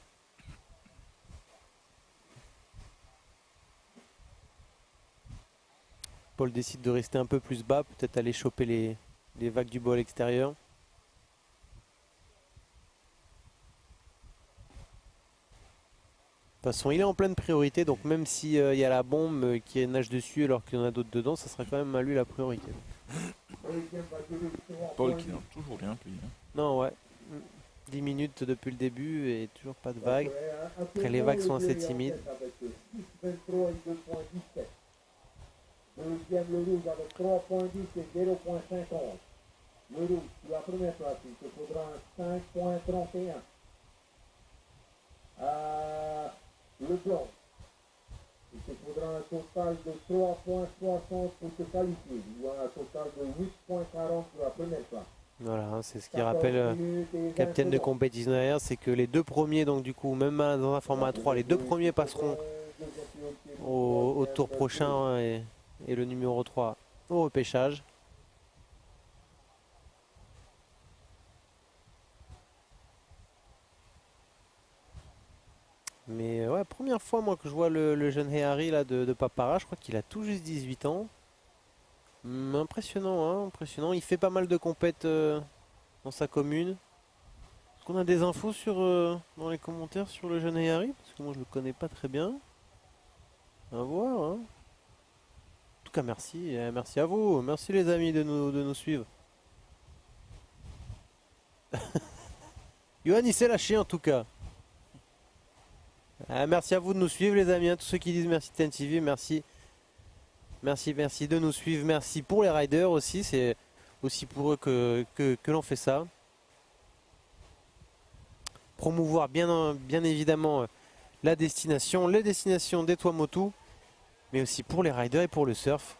Speaker 2: Paul décide de rester un peu plus bas, peut-être aller choper les vagues du bol extérieur. De toute façon, il est en pleine priorité, donc même s'il y a la bombe qui nage dessus alors qu'il y en a d'autres dedans, ça sera quand même à lui la priorité.
Speaker 1: Paul qui n'a toujours rien pris. Hein.
Speaker 2: Non, ouais. 10 minutes depuis le début et toujours pas de vagues. Après, les vagues sont assez timides.
Speaker 4: Deuxième, le rouge avec 3.10 et 0.50. Le rouge, sur la première place, il te faudra un 5.31. Le blanc, il te faudra un total de 3.60 pour te qualifier. Il y a un total de 8.40 pour la première place.
Speaker 2: Voilà, hein, c'est ce qui rappelle capitaine de compétition derrière, c'est que les deux premiers, donc du coup, même dans un format 3, les deux premiers passeront au tour prochain hein, et le numéro 3 au repêchage. Mais ouais, première fois moi que je vois le jeune Harry là de Papara, je crois qu'il a tout juste 18 ans. Impressionnant, hein, impressionnant. Il fait pas mal de compètes dans sa commune. Est-ce qu'on a des infos dans les commentaires sur le jeune Harry? Parce que moi je le connais pas très bien. À voir. Hein. En tout cas merci, merci à vous, merci les amis de nous suivre. Johan il s'est lâché en tout cas. Merci à vous de nous suivre les amis, hein, tous ceux qui disent merci TNTV, merci. Merci de nous suivre, merci pour les riders aussi, c'est aussi pour eux que l'on fait ça. Promouvoir bien évidemment la destination, les destinations des Tuamotu, mais aussi pour les riders et pour le surf.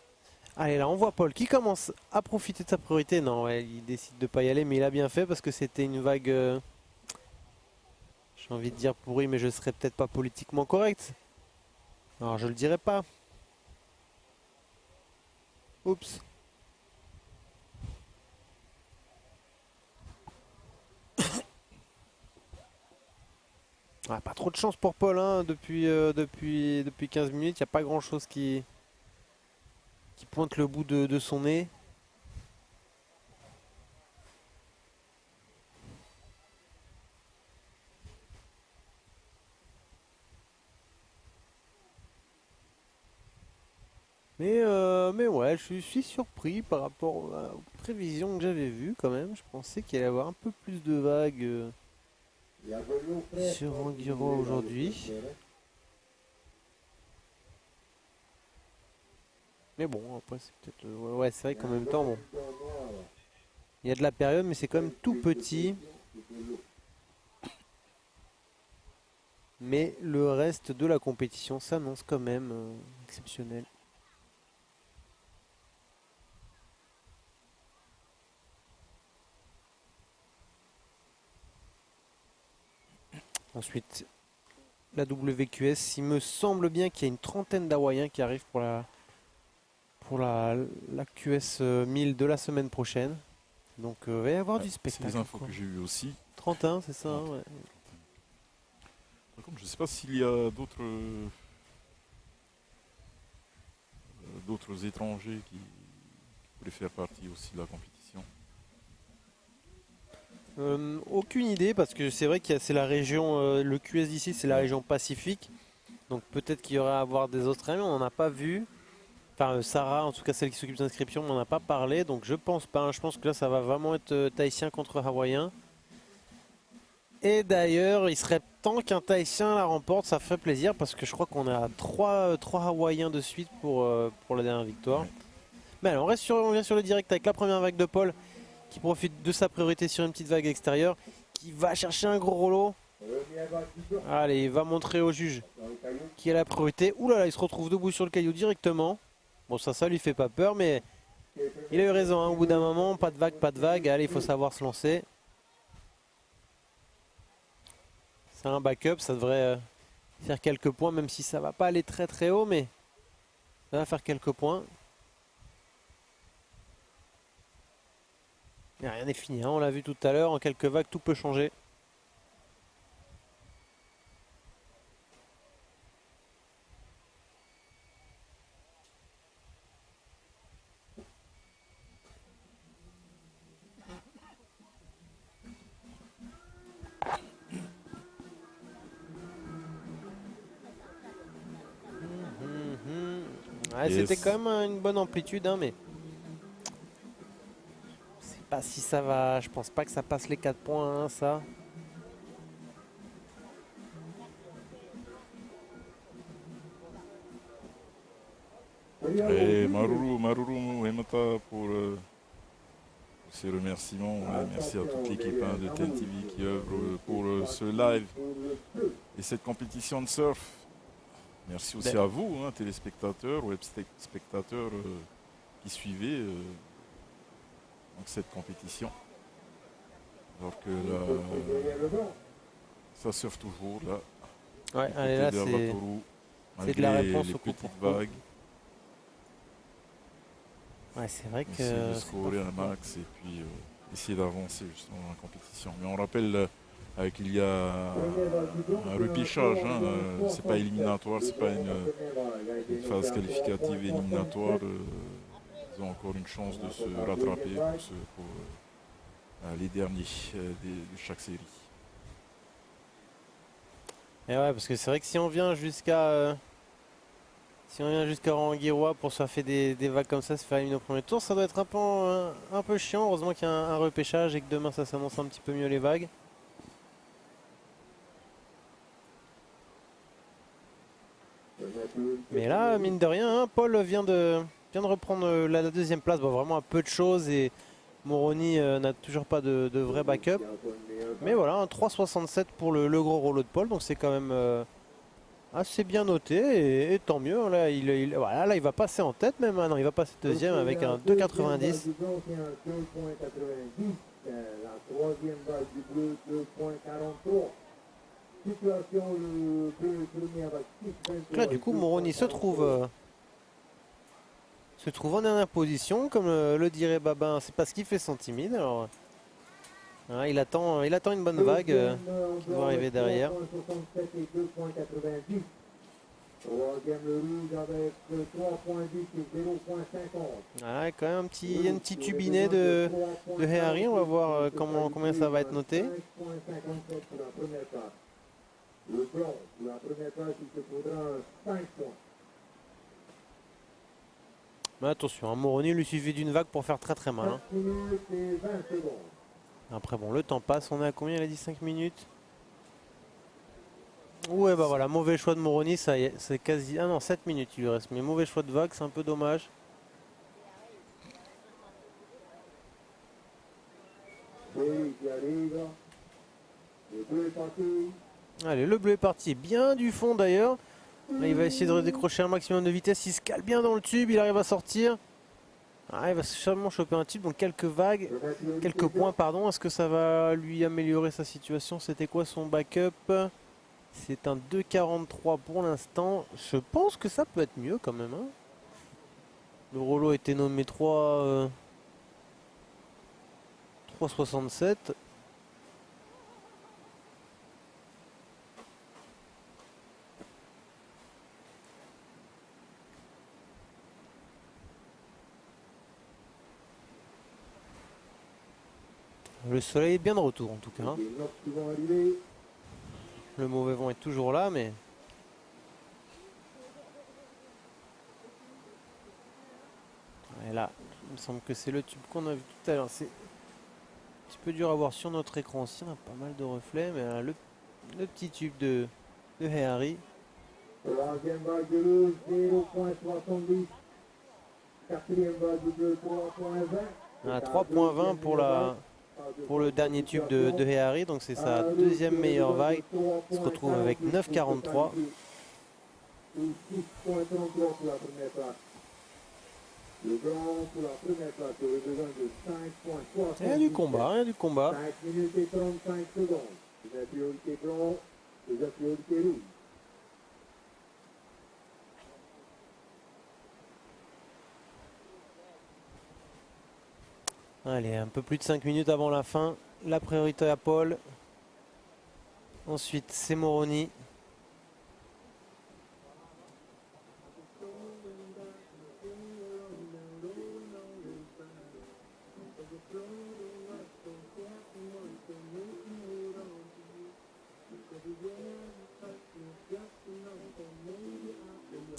Speaker 2: Allez là on voit Paul qui commence à profiter de sa priorité, non ouais, il décide de pas y aller mais il a bien fait parce que c'était une vague, j'ai envie de dire pourrie mais je serais peut-être pas politiquement correct. Alors je le dirai pas. Oups. Ah, pas trop de chance pour Paul hein, depuis 15 minutes. Il n'y a pas grand chose qui pointe le bout de son nez. Mais ouais, je suis surpris par rapport aux prévisions que j'avais vues quand même. Je pensais qu'il allait y avoir un peu plus de vagues sur Rangiroa aujourd'hui. Mais bon, après c'est peut-être... ouais, c'est vrai qu'en même temps, bon, il y a de la période, mais c'est quand même tout petit. Mais le reste de la compétition s'annonce quand même exceptionnel. Ensuite, la WQS, il me semble bien qu'il y a une trentaine d'Hawaïens qui arrivent pour la QS 1000 de la semaine prochaine. Donc il va y avoir du
Speaker 1: C'est
Speaker 2: spectacle.
Speaker 1: les infos que j'ai eues aussi.
Speaker 2: 31, c'est ça, hein, ouais.
Speaker 1: Par contre, je ne sais pas s'il y a d'autres étrangers qui pourraient faire partie aussi de la compétition.
Speaker 2: Aucune idée, parce que c'est vrai que c'est la région, le QS d'ici c'est la région Pacifique, donc peut-être qu'il y aura à avoir des Australiens, on n'en a pas vu. Enfin Sarah, en tout cas celle qui s'occupe des inscriptions, on n'en a pas parlé, donc je pense pas, hein. Je pense que là ça va vraiment être Tahitien contre Hawaïen. Et d'ailleurs il serait temps qu'un Tahitien la remporte, ça ferait plaisir, parce que je crois qu'on a 3 Hawaïens de suite pour la dernière victoire.
Speaker 1: Ouais.
Speaker 2: Mais allez, on vient sur le direct avec la première vague de Paul, qui profite de sa priorité sur une petite vague extérieure, qui va chercher un gros rollo. Allez, il va montrer au juge qui a la priorité. Ouh là là, il se retrouve debout sur le caillou directement. Bon, ça lui fait pas peur, mais il a eu raison, hein. Au bout d'un moment, pas de vague. Allez, il faut savoir se lancer. C'est un backup, ça devrait faire quelques points, même si ça va pas aller très très haut, mais ça va faire quelques points. Mais rien n'est fini, hein. On l'a vu tout à l'heure, en quelques vagues tout peut changer. Ouais,
Speaker 1: Yes.
Speaker 2: c'était quand même une bonne amplitude, hein, mais je sais pas si ça va. Je pense pas que ça passe les 4 points, hein, ça.
Speaker 1: Et Maruru Hemata pour ces remerciements. Ouais, merci à toute l'équipe, hein, de TNTV qui œuvre pour ce live et cette compétition de surf. Merci aussi à vous, hein, téléspectateurs, web spectateurs qui suivez donc cette compétition. Alors que là, ça surfe toujours là.
Speaker 2: Ouais,
Speaker 1: du
Speaker 2: allez,
Speaker 1: côté
Speaker 2: là,
Speaker 1: de
Speaker 2: c'est
Speaker 1: Avatoro,
Speaker 2: de la
Speaker 1: malgré
Speaker 2: réponse
Speaker 1: les
Speaker 2: au coup
Speaker 1: petites
Speaker 2: pour coup.
Speaker 1: vagues.
Speaker 2: Ouais, c'est vrai
Speaker 1: Essayer
Speaker 2: que.
Speaker 1: de
Speaker 2: c'est
Speaker 1: scorer
Speaker 2: pas
Speaker 1: un
Speaker 2: fou.
Speaker 1: max et puis essayer d'avancer justement dans la compétition. Mais on rappelle qu'il y a un repêchage, hein, c'est pas éliminatoire, c'est pas une phase qualificative éliminatoire. Ils ont encore une chance de se rattraper pour les derniers de chaque série.
Speaker 2: Et ouais, parce que c'est vrai que si on vient jusqu'à Rangiroa pour se faire des vagues comme ça, se faire éliminer au premier tour, ça doit être un peu chiant. Heureusement qu'il y a un repêchage et que demain ça s'annonce un petit peu mieux les vagues. Mais là, mine de rien, hein, Paul vient de reprendre la deuxième place. Bon, vraiment à peu de choses, et Moroni n'a toujours pas de vrai backup. Mais voilà, un 3,67 pour le gros rouleau de Paul, donc c'est quand même assez bien noté, et tant mieux. Là, voilà, là, il va passer en tête même. Non, il va passer deuxième avec un 2,90.
Speaker 4: La troisième vague du bleu, 2,43. Situation, le premier vague, 6,23.
Speaker 2: Là, du coup, Moroni se trouve en dernière position, comme le dirait Babin. C'est parce qu'il fait son timide. Alors, hein, il attend une bonne vague qui va arriver derrière.
Speaker 4: 2,67 et 2,90. Troisième le rouge avec 3,10 et 0,50.
Speaker 2: Ah, quand même un petit tubinet de Harry. On va voir combien ça va être noté.
Speaker 4: 5,57 pour la première place. Le blanc, pour la première place, il se faudra 5 points.
Speaker 2: Mais attention, hein, Moroni, il lui suffit d'une vague pour faire très très mal.
Speaker 4: 5 minutes et 20 secondes.
Speaker 2: Après bon, le temps passe, on est à combien? Il a dit 5 minutes. Ouais, bah voilà, mauvais choix de Moroni, ça y est, c'est quasi... Ah non, 7 minutes il lui reste, mais mauvais choix de vague, c'est un peu dommage.
Speaker 4: Qui arrive. Le bleu est parti.
Speaker 2: Allez, le bleu est parti, bien du fond d'ailleurs. Là, il va essayer de décrocher un maximum de vitesse, il se cale bien dans le tube, il arrive à sortir. Ah, il va sûrement choper un tube, donc quelques vagues, quelques points, pardon. Est-ce que ça va lui améliorer sa situation? C'était quoi son backup? C'est un 2,43 pour l'instant. Je pense que ça peut être mieux quand même, hein. Le Rollo a été nommé 3,67. Le soleil est bien de retour en tout cas, hein.
Speaker 4: Les notes qui vont arriver.
Speaker 2: Le mauvais vent est toujours là, mais... Et là, il me semble que c'est le tube qu'on a vu tout à l'heure. C'est un petit peu dur à voir sur notre écran aussi, on a pas mal de reflets, mais là, le petit tube de Harry.
Speaker 4: Troisième vague de rouge, 0,70. Quatrième vague de bleu, 3,20.
Speaker 2: À 3,20 pour le dernier tube de Harry, donc c'est sa deuxième meilleure vague. Il se retrouve avec 9,43.
Speaker 4: 6,33 pour la première place. Le blanc pour la première place aurait besoin de 5,60.
Speaker 2: Rien du combat, rien du combat.
Speaker 4: 5 minutes et 35 secondes. Les priorités blanc, les priorités rouges.
Speaker 2: Allez, un peu plus de 5 minutes avant la fin. La priorité à Paul. Ensuite, c'est Moroni.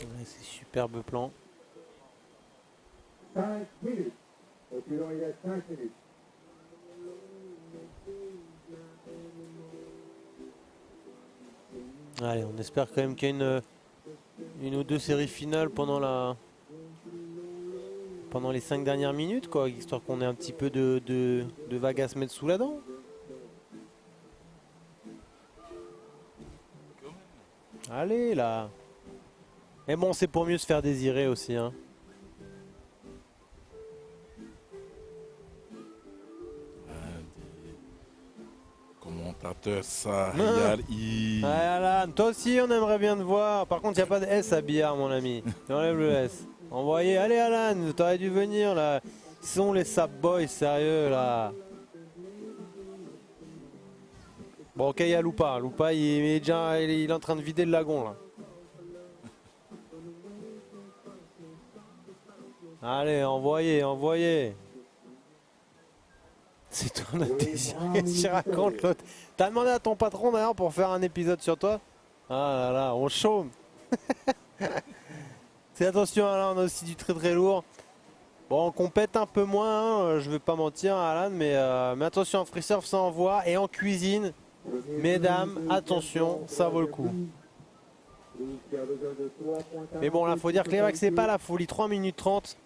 Speaker 2: Ouais, c'est superbe plan.
Speaker 4: 5 minutes. Au pilon, il reste 5 minutes.
Speaker 2: Allez, on espère quand même qu'il y a une ou deux séries finales pendant les 5 dernières minutes, quoi, histoire qu'on ait un petit peu de vague à se mettre sous la dent. Allez là. Mais bon, c'est pour mieux se faire désirer aussi, hein.
Speaker 1: Commentateur Sahrial.
Speaker 2: Ouais, Alan, toi aussi on aimerait bien te voir. Par contre, il n'y a pas de S à billard, mon ami. Tu enlèves le S. Envoyez. Allez, Alan, t'aurais dû venir là. Ils sont les Sap Boys, sérieux là. Bon, ok, il y a Lupa. Lupa, il est en train de vider le lagon là. Allez, envoyez, envoyez. C'est ton désir. Qu'est-ce qu'il raconte l'autre? T'as demandé à ton patron d'ailleurs pour faire un épisode sur toi? Ah là là, on chôme. C'est attention, là on a aussi du très très lourd. Bon, on compète un peu moins, hein, je vais pas mentir Alan, mais attention, en free surf ça envoie. Et en cuisine, mesdames, attention, ça vaut le coup. Mais bon, là faut dire que les vagues c'est pas la folie. 3 minutes 30.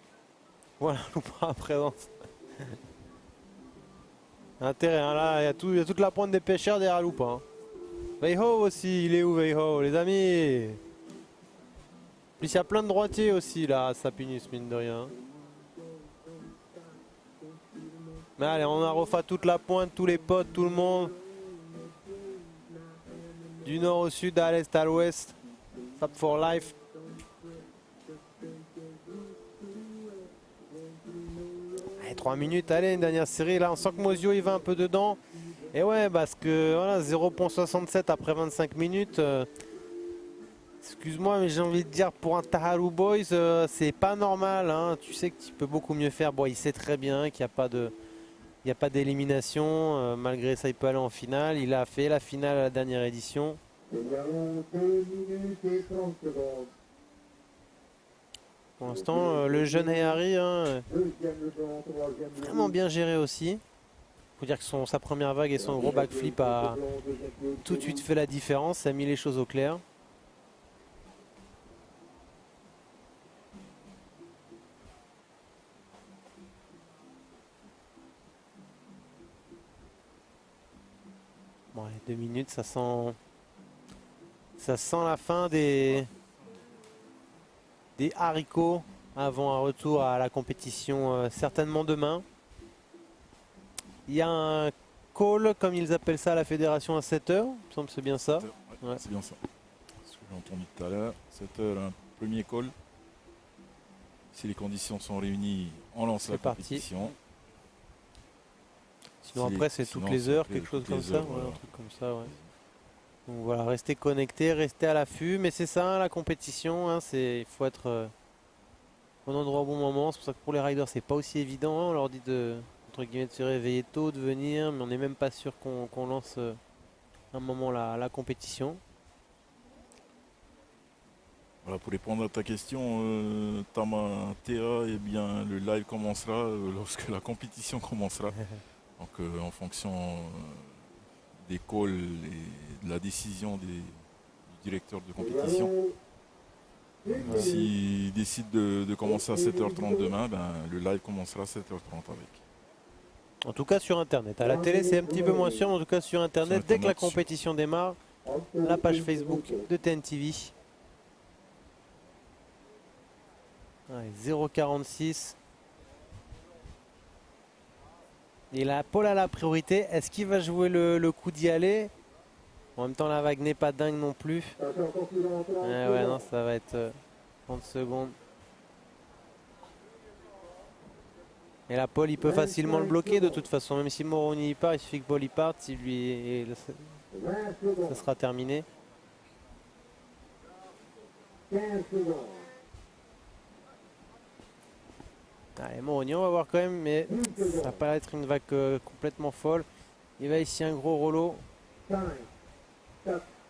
Speaker 2: Voilà, Lupa à présence. Intérêt, hein, là il y a toute la pointe des pêcheurs derrière Lupa, hein. Weiho aussi, il est où Weiho, les amis? Plus il y a plein de droitiers aussi là à Sapinus, mine de rien. Mais allez, on a refait toute la pointe, tous les potes, tout le monde. Du nord au sud, à l'est, à l'ouest. Sap for life. Allez, 3 minutes, allez, une dernière série. Là, on sent que Mosio il va un peu dedans. Et ouais, parce que voilà, 0,67 après 25 minutes. Excuse-moi, mais j'ai envie de dire pour un Taharu Boys, c'est pas normal, hein. Tu sais que tu peux beaucoup mieux faire. Bon, il sait très bien qu'il n'y a pas d'élimination. Malgré ça, il peut aller en finale. Il a fait la finale à la dernière édition. Pour l'instant, le jeune Harry, hein, vraiment bien géré aussi. faut dire que sa première vague et son gros backflip a tout de suite fait la différence, ça a mis les choses au clair. Bon, allez, 2 minutes, ça sent la fin des haricots avant un retour à la compétition certainement demain. Il y a un call, comme ils appellent ça à la fédération, à 7 h. Il me semble que c'est bien ça.
Speaker 1: Ouais. C'est bien ça. Ce que j'ai entendu tout à l'heure. 7 h, un premier call. Si les conditions sont réunies, on lance la compétition.
Speaker 2: Sinon après c'est toutes les heures, quelque chose comme ça. Ouais, un truc comme ça, ouais. Donc voilà, restez connectés, restez à l'affût. Mais c'est ça, la compétition, hein, il faut être au endroit au bon moment. C'est pour ça que pour les riders, c'est pas aussi évident. Hein. On leur dit de se réveiller tôt, de venir, mais on n'est même pas sûr qu'on lance un moment la compétition.
Speaker 1: Voilà, pour répondre à ta question, Tama Théa, eh bien, le live commencera lorsque la compétition commencera. Donc en fonction des calls et de la décision du directeur de compétition. S'il décide de commencer à 7h30 demain, ben, le live commencera à 7h30 avec.
Speaker 2: En tout cas sur internet. À la télé c'est un petit peu moins sûr, mais en tout cas sur internet, dès que la compétition démarre, la page Facebook de TNTV. 0,46. Et là, Paul a la priorité. Est-ce qu'il va jouer le coup d'y aller? En même temps, la vague n'est pas dingue non plus. Ouais, non, ça va être 30 secondes. Et là, Paul, il peut facilement le bloquer de toute façon. Même si Moroni y part, il suffit que Paul y parte. Si lui, ça sera terminé.
Speaker 4: 15 secondes.
Speaker 2: Allez, Moroni, on va voir quand même, mais ça va pas être une vague complètement folle. Il va ici un gros rollo.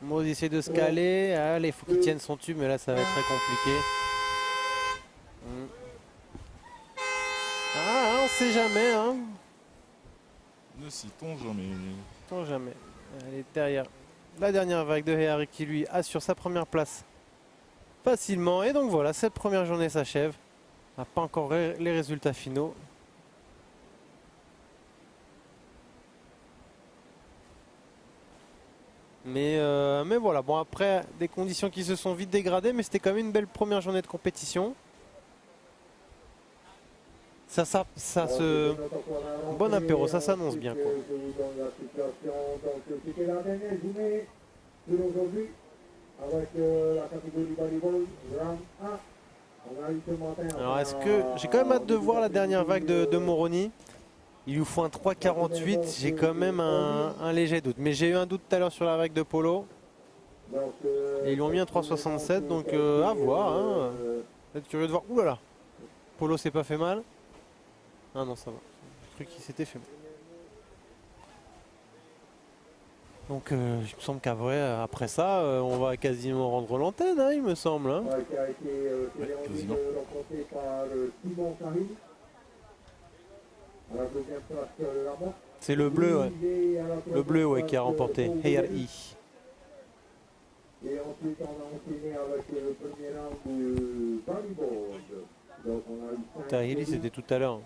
Speaker 2: Mose essaie de se caler. Allez, il faut qu'il tienne son tube, mais là, ça va être très compliqué. Ah, on sait jamais, hein.
Speaker 1: Ne citons jamais.
Speaker 2: On jamais. Allez, derrière. La dernière vague de Heari qui lui assure sa première place facilement. Et donc voilà, cette première journée s'achève. On n'a pas encore les résultats finaux. Mais voilà, bon après des conditions qui se sont vite dégradées, mais c'était quand même une belle première journée de compétition. Bon apéro, ça s'annonce bien, quoi. Alors est-ce que j'ai quand même hâte de voir la dernière vague de Moroni. Il lui faut un 3,48. J'ai quand même un léger doute. Mais j'ai eu un doute tout à l'heure sur la vague de Polo. Et ils lui ont mis un 3,67. Donc à voir. Hein. Vous êtes curieux de voir. Ouh là là. Polo s'est pas fait mal. Ah non, ça va. Le truc qui s'était fait mal. Donc il me semble qu'après ça, on va quasiment rendre l'antenne, hein, il me semble. Hein.
Speaker 1: Quasiment.
Speaker 2: C'est le bleu, ouais. Le bleu, ouais, qui a remporté. Heari.
Speaker 4: Et ensuite, on a enchaîné avec le premier round du bodyboard. Donc, on a eu
Speaker 2: Tahiri, c'était tout à l'heure.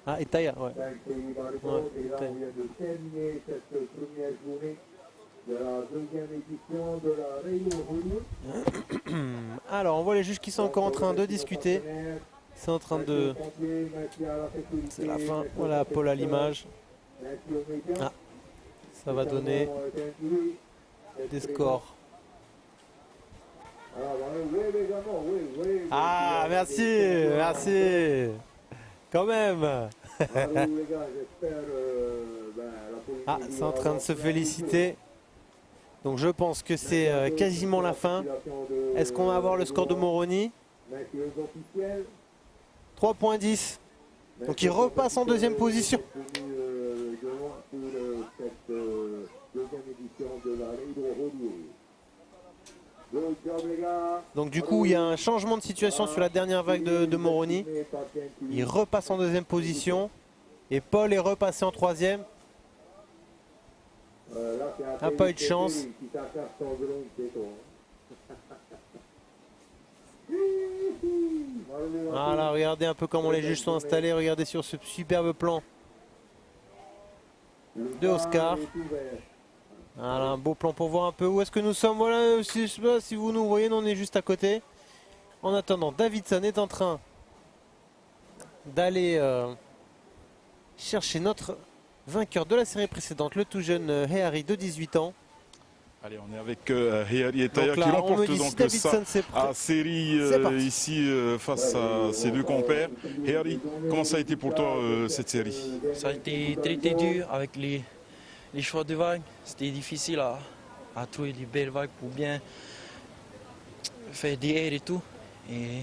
Speaker 2: Ah, et Taya, ouais.
Speaker 4: 5 pays bodyboard. Et là, on vient de terminer cette première journée de la deuxième édition de la Réunion.
Speaker 2: Alors, on voit les juges qui sont encore en train de discuter. C'est en train de... C'est la fin. Voilà, Paul à l'image. Ah, ça va donner des scores. Ah, merci, merci. Quand même. Ah, c'est en train de se féliciter. Donc je pense que c'est quasiment la fin. Est-ce qu'on va avoir le score de Moroni? 3,10. Donc il repasse en deuxième position. Donc du coup il y a un changement de situation sur la dernière vague de Moroni. Il repasse en deuxième position. Et Paul est repassé en troisième. A pas eu de chance. Voilà, regardez un peu comment les juges sont installés. Regardez sur ce superbe plan de Oscar. Voilà, un beau plan pour voir un peu où est-ce que nous sommes. Voilà, je sais pas si vous nous voyez, nous, on est juste à côté. En attendant, Davidson est en train d'aller chercher notre vainqueur de la série précédente, le tout jeune Heari de 18 ans.
Speaker 1: Allez, on est avec Heari Etaya qui
Speaker 2: là, on
Speaker 1: remporte
Speaker 2: me dit si
Speaker 1: donc
Speaker 2: Davidson, c'est
Speaker 1: sa série ici face à ses deux compères. Heari, comment ça a été pour toi cette série?
Speaker 7: Ça a été très dur avec les choix de vagues. C'était difficile à trouver les belles vagues pour bien faire des airs et tout. Et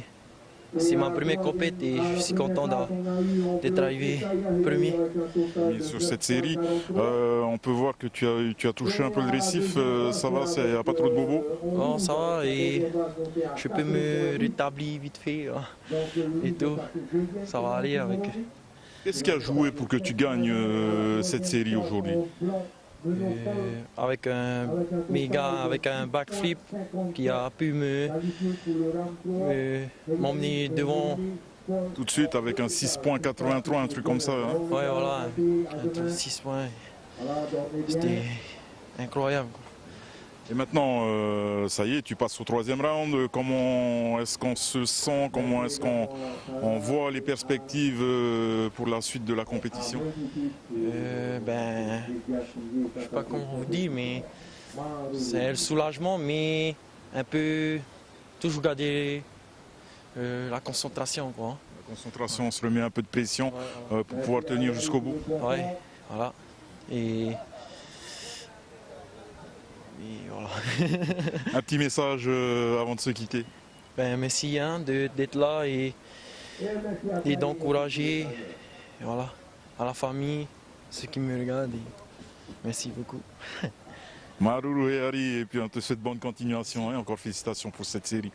Speaker 7: c'est ma première compète et je suis content d'être arrivé premier.
Speaker 1: Et sur cette série, on peut voir que tu as touché un peu le récif. Ça va, il n'y a pas trop de bobos?
Speaker 7: Bon, ça va et je peux me rétablir vite fait et tout. Ça va aller avec.
Speaker 1: Qu'est-ce qui a joué pour que tu gagnes cette série aujourd'hui?
Speaker 7: Avec un backflip qui a pu m'emmener devant.
Speaker 1: Tout de suite avec un 6.83, un truc comme ça. Hein?
Speaker 7: Ouais, voilà, un 6 points. C'était incroyable.
Speaker 1: Et maintenant, ça y est, tu passes au troisième round. Comment est-ce qu'on se sent? Comment est-ce qu'on voit les perspectives pour la suite de la compétition?
Speaker 7: Je sais pas comment on vous dit, mais c'est le soulagement, mais un peu toujours garder la concentration, quoi.
Speaker 1: La concentration, on se remet un peu de pression pour pouvoir tenir jusqu'au bout.
Speaker 7: Ouais, voilà. Et voilà.
Speaker 1: Un petit message avant de se quitter.
Speaker 7: Merci d'être là et d'encourager, voilà, à la famille, ceux qui me regardent. Merci beaucoup.
Speaker 1: Maruru Heari, et puis on te souhaite bonne continuation et encore félicitations pour cette série.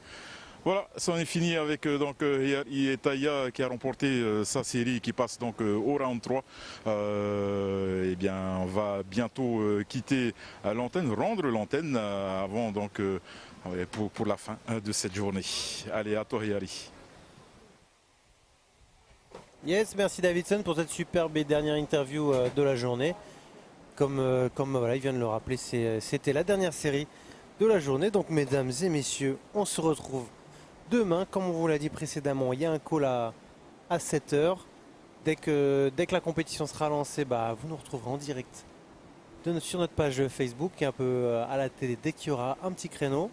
Speaker 1: Voilà, ça en est fini avec Heari Etaya qui a remporté sa série qui passe donc au round 3. Eh bien, on va bientôt quitter l'antenne, rendre l'antenne avant donc pour la fin de cette journée. Allez, à toi Heari.
Speaker 2: Yes, merci Davidson pour cette superbe et dernière interview de la journée. Comme voilà, il vient de le rappeler, c'était la dernière série de la journée. Donc mesdames et messieurs, on se retrouve demain. Comme on vous l'a dit précédemment, il y a un call à 7h. Dès que la compétition sera lancée, vous nous retrouverez en direct sur notre page Facebook et un peu à la télé dès qu'il y aura un petit créneau.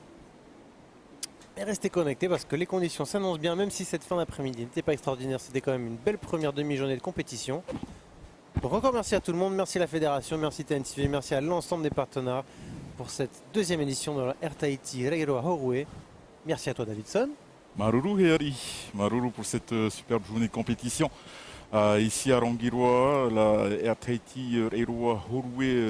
Speaker 2: Et restez connectés parce que les conditions s'annoncent bien, même si cette fin d'après-midi n'était pas extraordinaire. C'était quand même une belle première demi-journée de compétition. Donc encore merci à tout le monde, merci à la fédération, merci TNTV, merci à l'ensemble des partenaires pour cette deuxième édition de la Air Tahiti Reiroa Horoué. Merci à toi Davidson.
Speaker 1: Maruru Heari, Maruru pour cette superbe journée de compétition. Ici à Rangiroa, la Air Tahiti Reiroa Horoué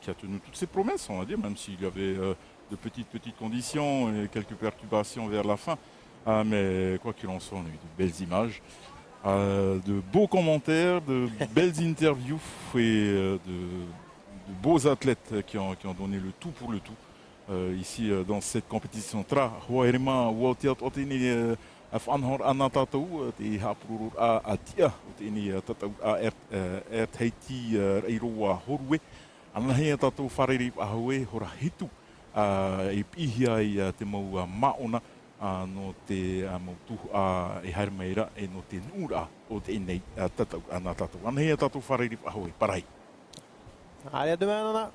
Speaker 1: qui a tenu toutes ses promesses, on va dire, même s'il y avait de petites conditions et quelques perturbations vers la fin. Mais quoi qu'il en soit, on a eu de belles images. De beaux commentaires, de belles interviews et de beaux athlètes qui ont donné le tout pour le tout ici dans cette compétition. Tra Huairima Wotiat Otini Afanhor Anatatou et Hapurur Atia Otini Tatau Air Tahiti Reiroa Horoué Anahia Tatou Fariri Ahoe Horahitu e Pihia i te mau maona no te mautu e Harmeira e no te nura o te inei tatau ana tatou. Anahia tatou whariri ahoe, parai.
Speaker 2: Allez, à demain, Nana.